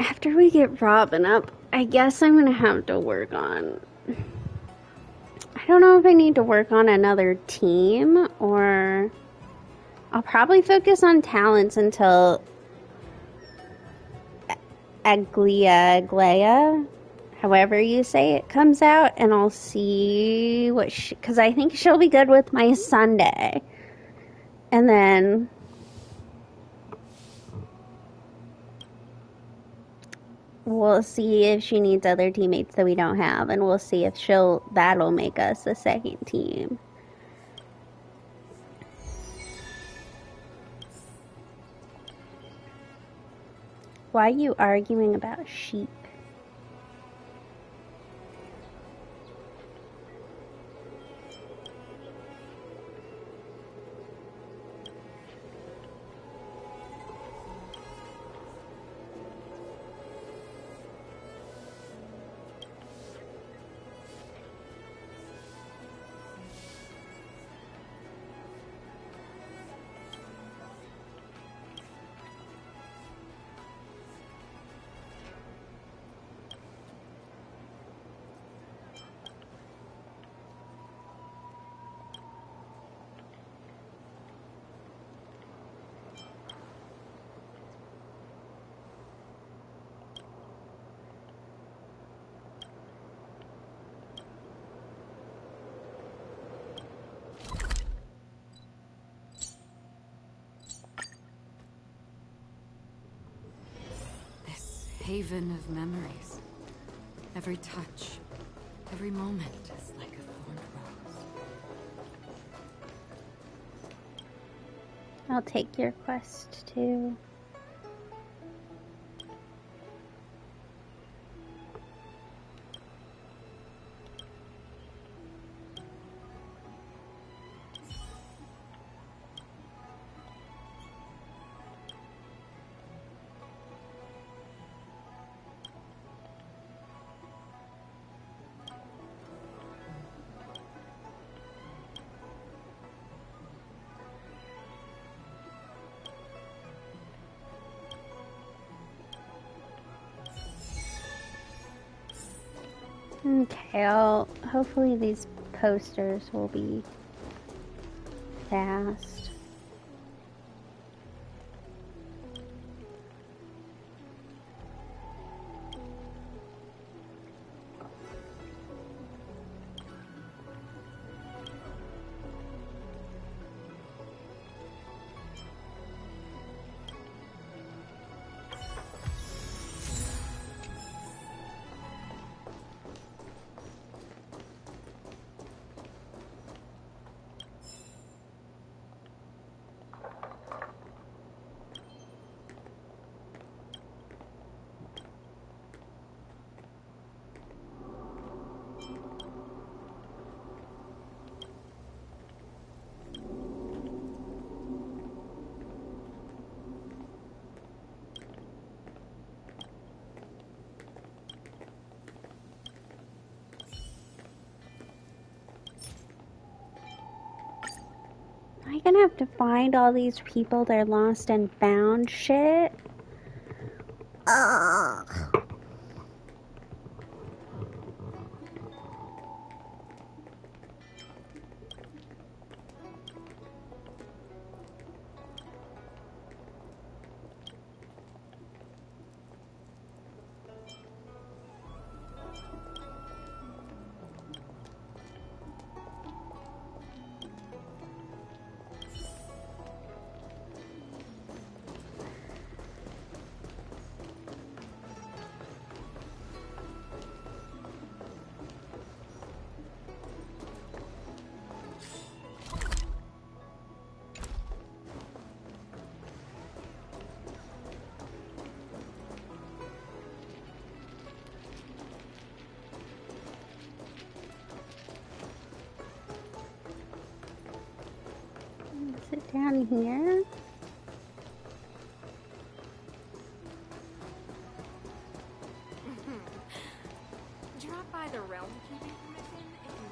After we get Robin up, I guess I'm gonna have to work on... I don't know if I need to work on another team, or... I'll probably focus on talents until... Aglia, however you say it, comes out, and I'll see what she... Because I think she'll be good with my Sunday. And then... we'll see if she needs other teammates that we don't have, and we'll see if that'll make us a second team. Why are you arguing about sheep? Haven of memories. Every touch, every moment is like a thorn rose. I'll take your quest too. Okay, hopefully these posters will be fast. gonna have to find all these people their lost and found shit. Ugh. Is it down here? Drop by the Realm Keeping Commission if you need help.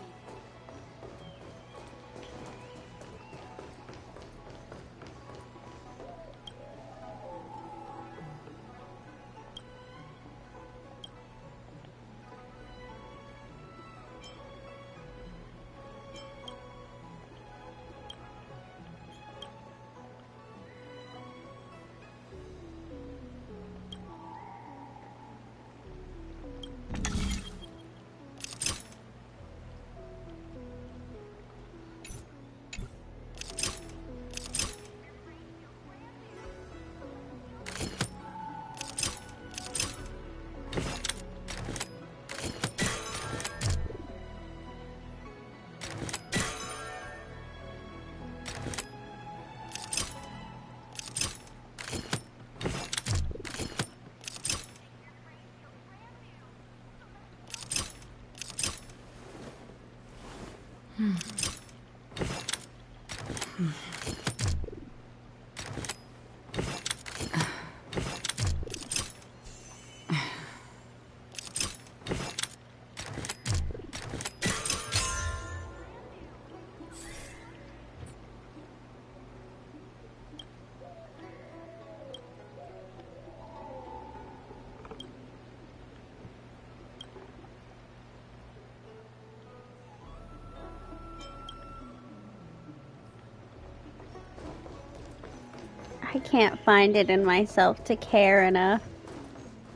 I can't find it in myself to care enough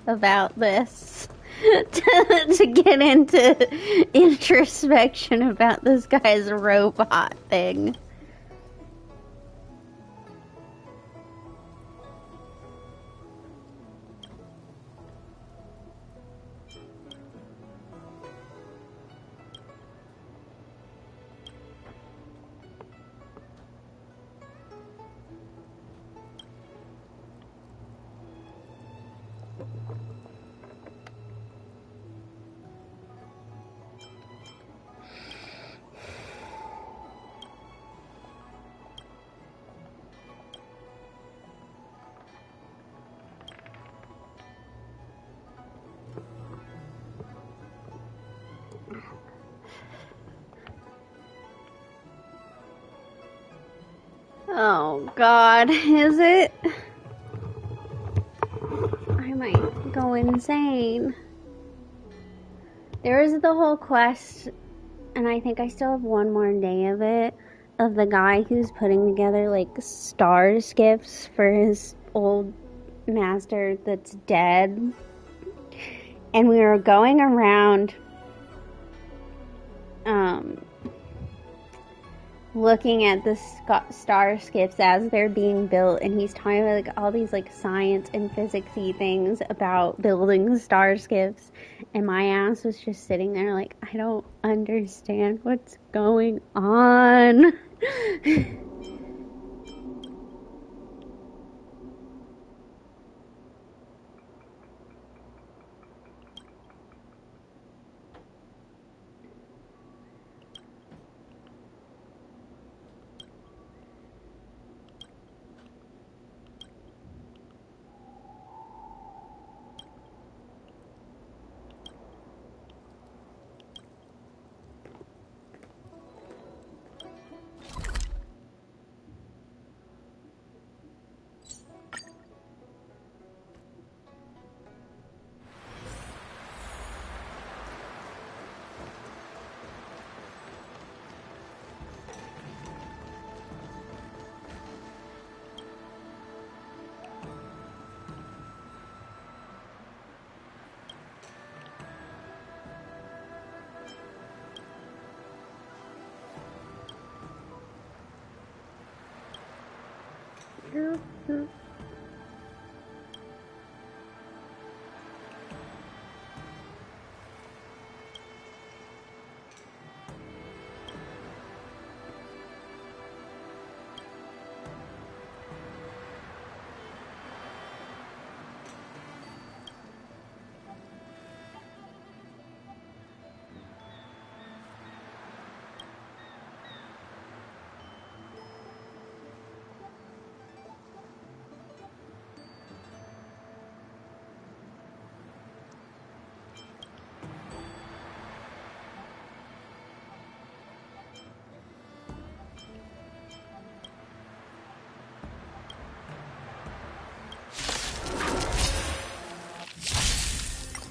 about this to get into introspection about this guy's robot thing. Oh God, is it? I might go insane. There is the whole quest, and I think I still have one more day of it, of the guy who's putting together like star skiffs for his old master that's dead. And we were going around looking at the star skiffs as they're being built, and he's talking about like all these like science and physics-y things about building star skiffs, and my ass was just sitting there like, I don't understand what's going on.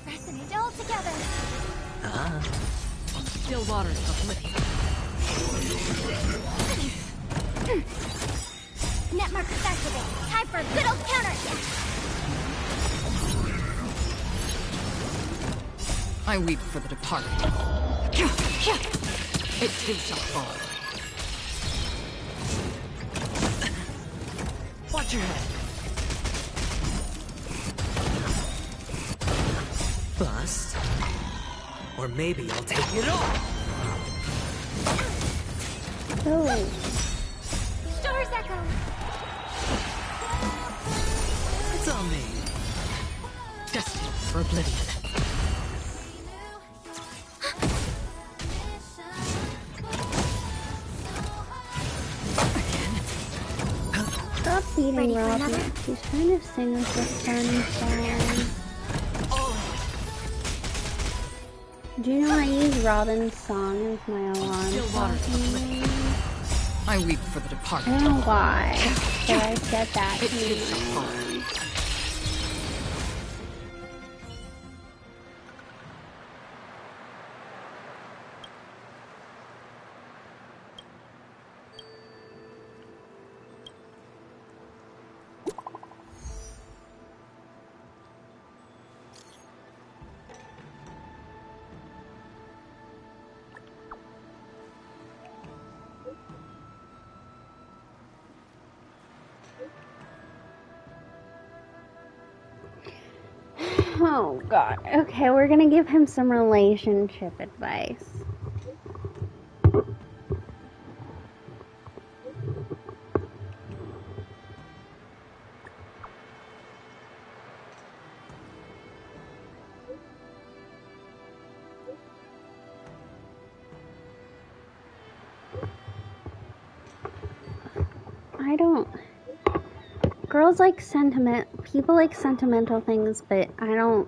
Resonate all together. Still waters of oblivion. Net markers activate. Time for a good old counterattack. I weep for the departed. It too shall fall. Watch your head. Bust? Or maybe I'll take it all! Oh. Stars echo. It's on me. Destined for oblivion. Stop beating Robin. She's trying to sing us a fun song. Do you know I use Robin's song as my alarm clock? I weep for the departed. I don't know why, but I said that to my alarm. Oh god. Okay, we're gonna give him some relationship advice. I don't... Girls like people like sentimental things, but I don't...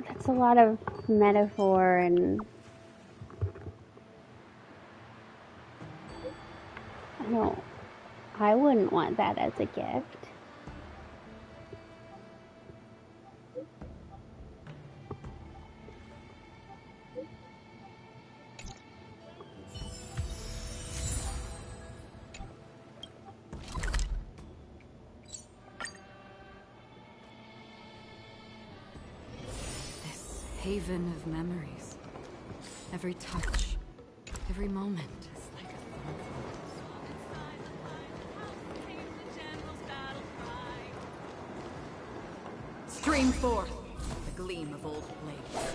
That's a lot of metaphor and... I wouldn't want that as a gift. Haven of memories. Every touch, every moment is like a stream forth the gleam of old blades.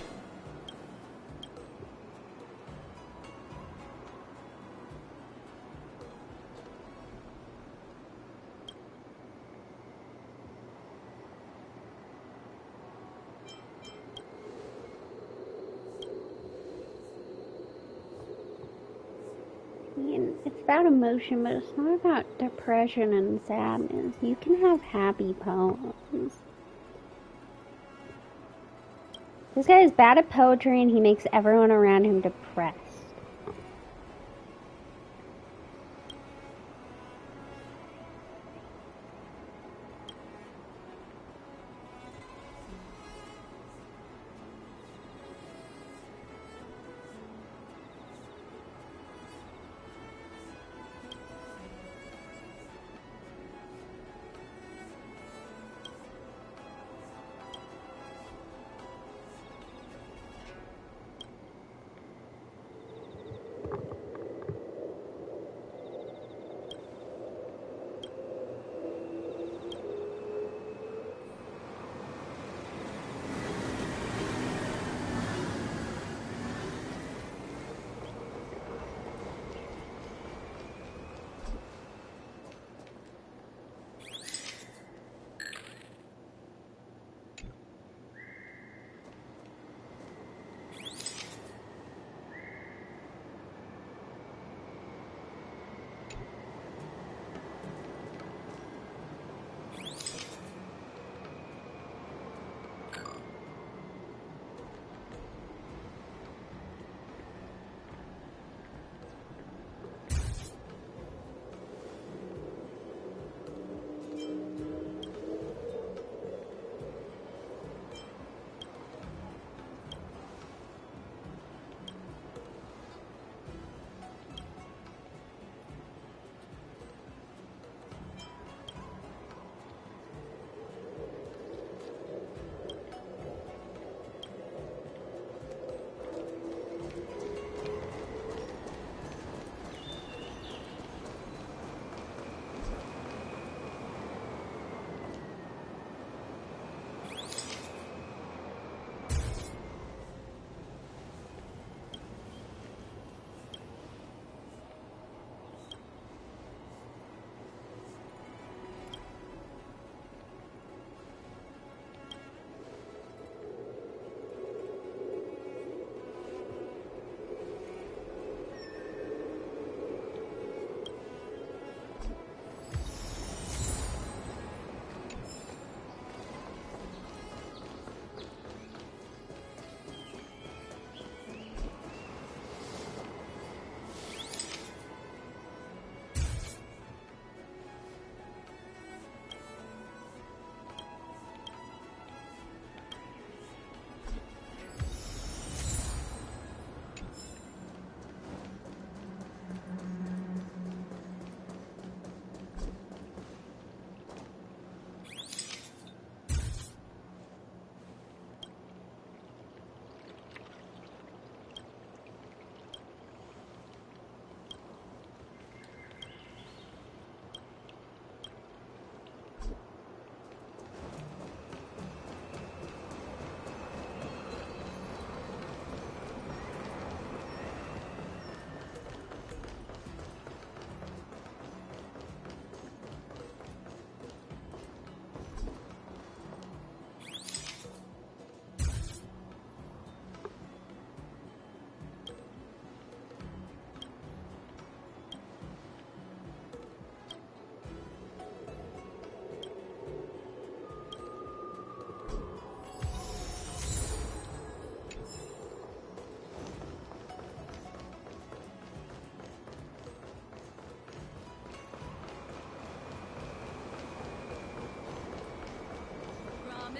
It's about emotion, but it's not about depression and sadness. You can have happy poems. This guy is bad at poetry and he makes everyone around him depressed.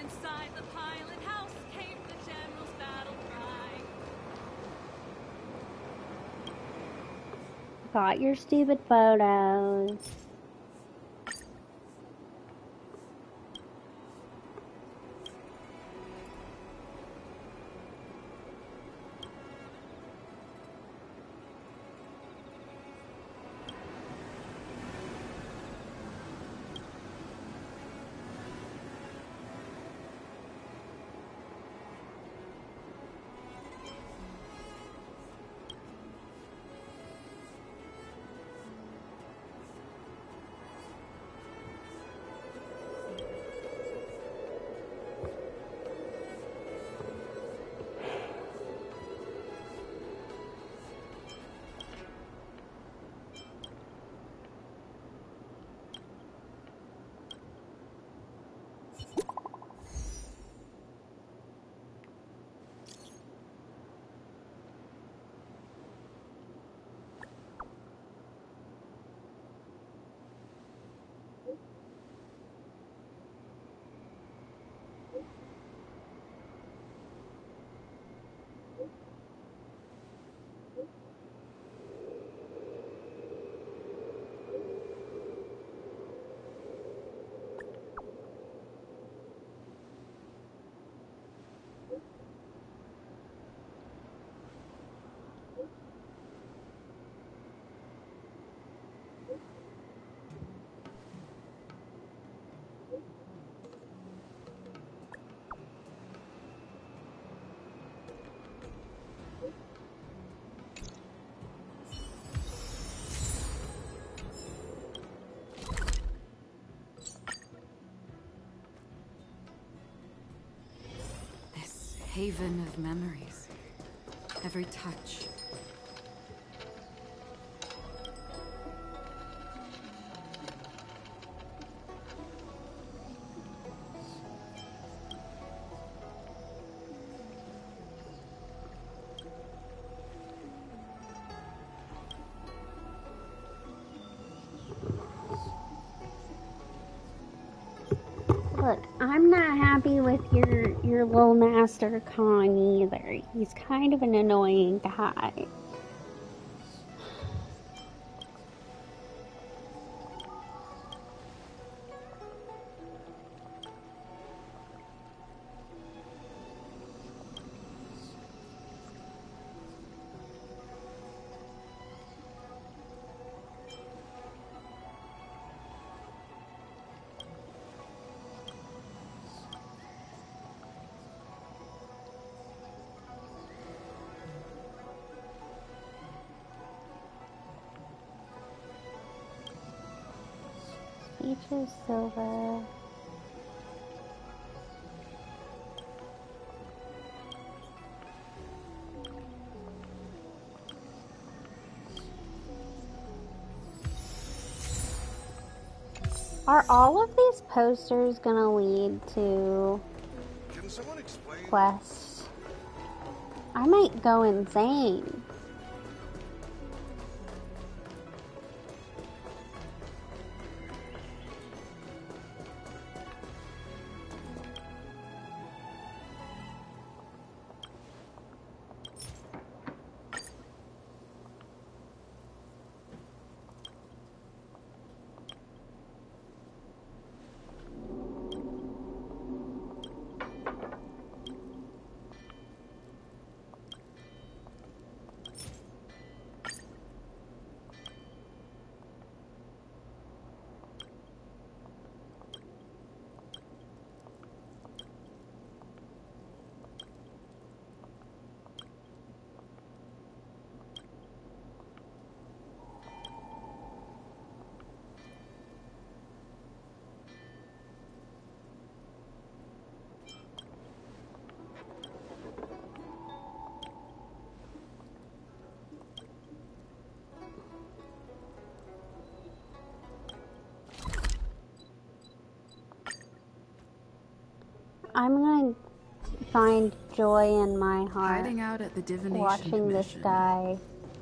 inside the pilot house came the general's battle cry. Got your stupid photos. Haven of memories. Every touch. Look, I'm not happy with your little Master Kong either. He's kind of an annoying guy. Speech is silver. Are all of these posters gonna lead to quests? I might go insane. I'm gonna find joy in my heart Hiding out at the divination watching this commission. guy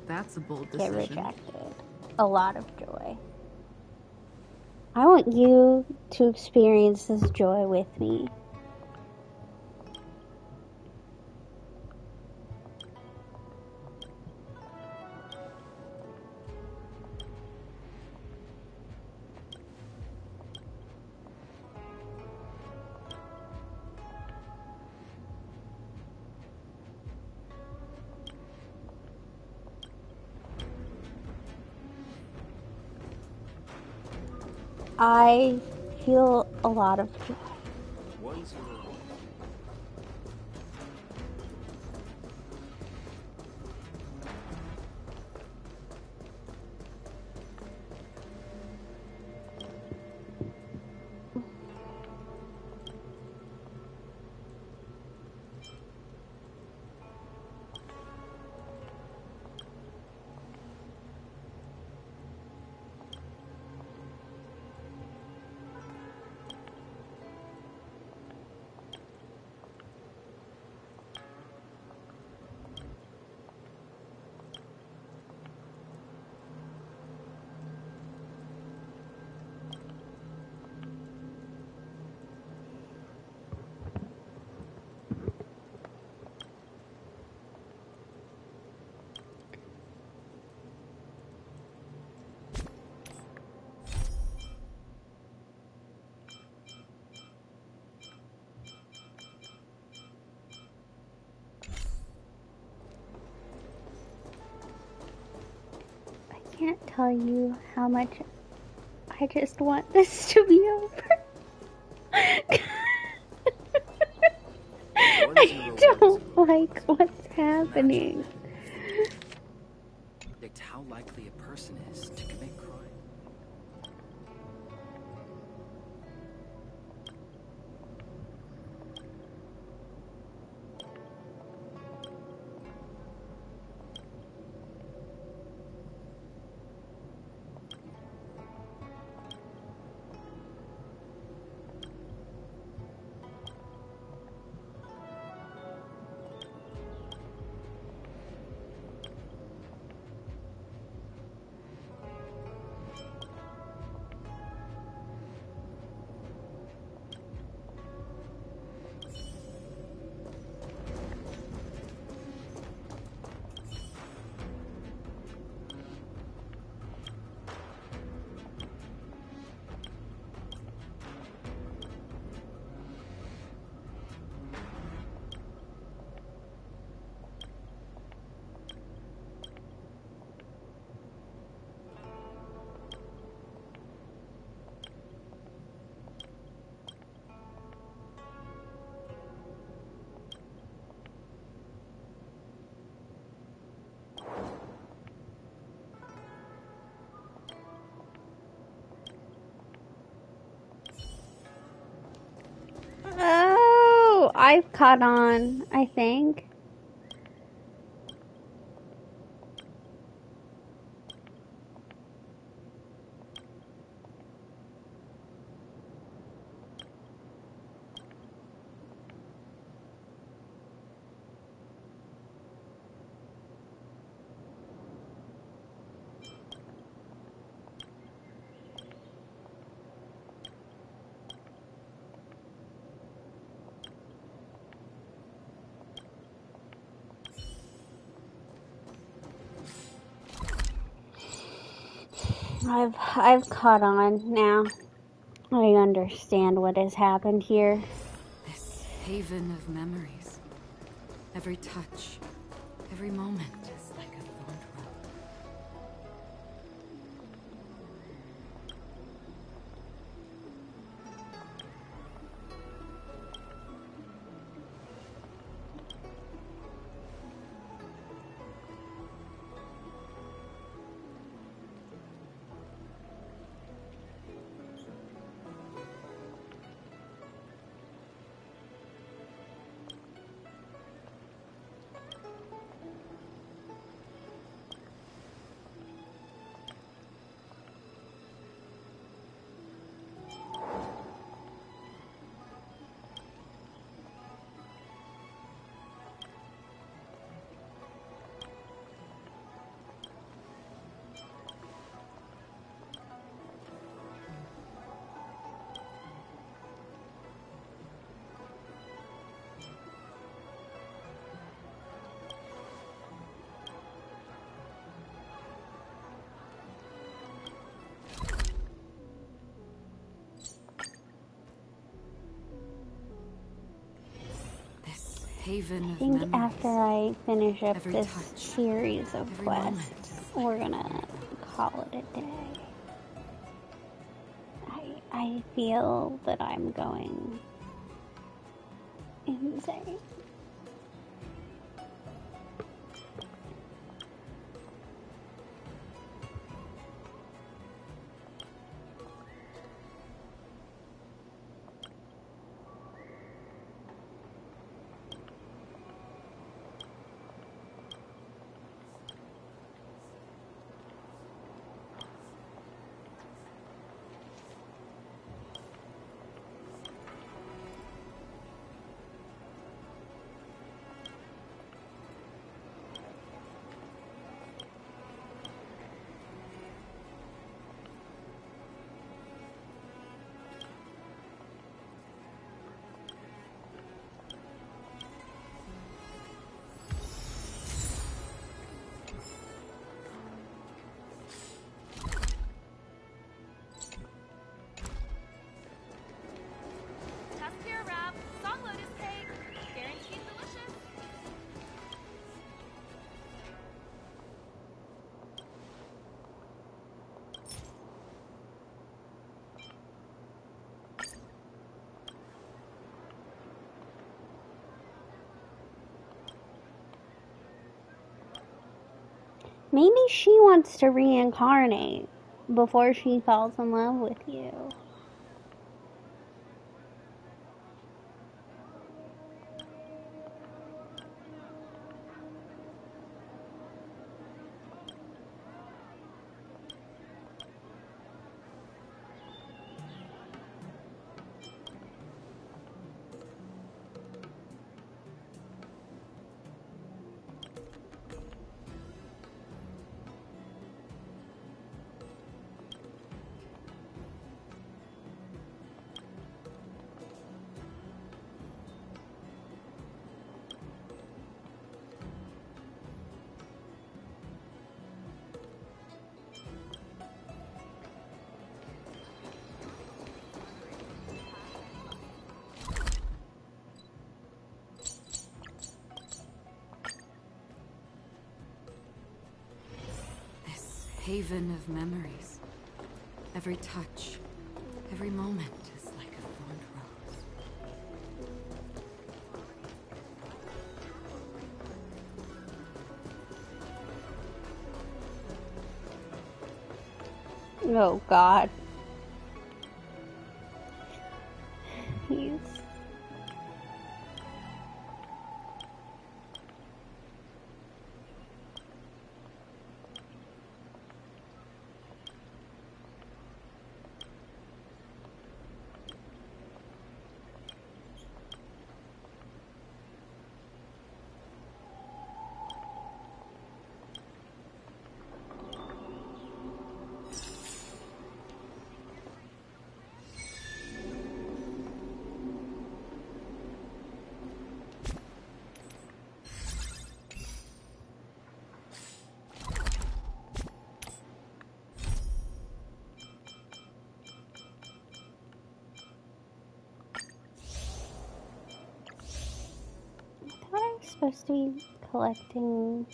That's a bold get decision. rejected. A lot of joy. I want you to experience this joy with me. I feel a lot of 101. I can't tell you how much I just want this to be over. I don't like what's happening. Predict how likely a person is to commit crime. Oh, I've caught on, I think. I've caught on now. I understand what has happened here. This haven of memories. Every touch, every moment is like a thorn rope. Haven I of think memories. after I finish up Every this touch, series of every quests, we're gonna call it a day. I feel that I'm going insane. Maybe she wants to reincarnate before she falls in love with you. Haven of memories. Every touch, every moment is like a thorned rose. Oh God. He's... I thought I was supposed to be collecting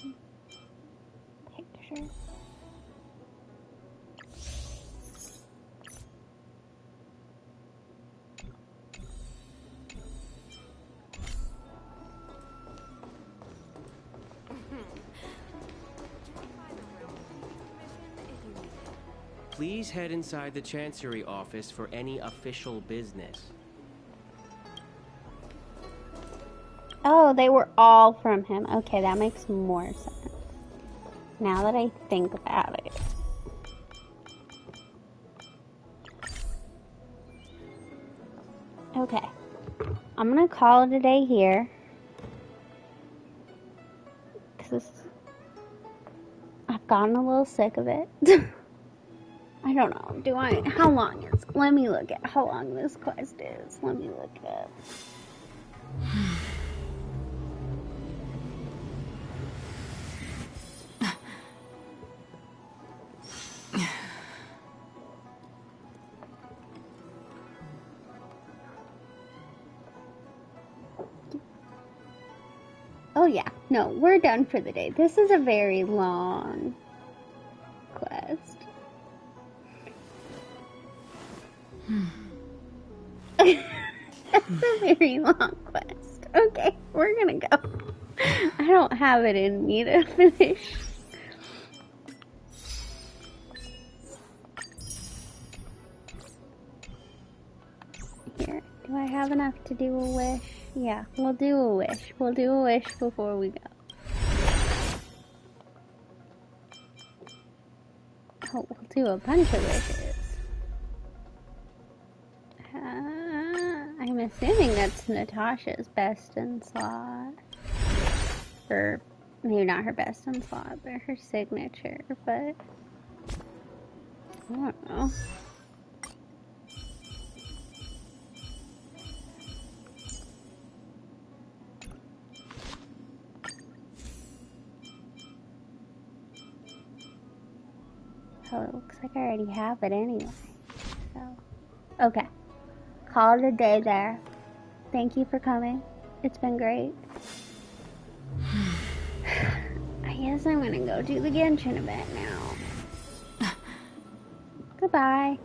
pictures. Please head inside the Chancery office for any official business. Oh, they were all from him. Okay, that makes more sense. Now that I think about it. Okay. I'm gonna call it a day here. Because I've gotten a little sick of it. I don't know. How long is... Let me look at how long this quest is. Let me look it up. Oh yeah, no, we're done for the day. This is a very long quest. That's a very long quest. Okay, we're gonna go. I don't have it in me to finish. Here, do I have enough to do a wish? Yeah, we'll do a wish. We'll do a wish before we go. Oh, we'll do a bunch of wishes. I'm assuming that's Natasha's best in slot. Or maybe not her best in slot, but her signature, but I don't know. Oh, it looks like I already have it anyway. So, okay. Call it a day there. Thank you for coming. It's been great. I guess I'm gonna go do the Genshin event now. Goodbye.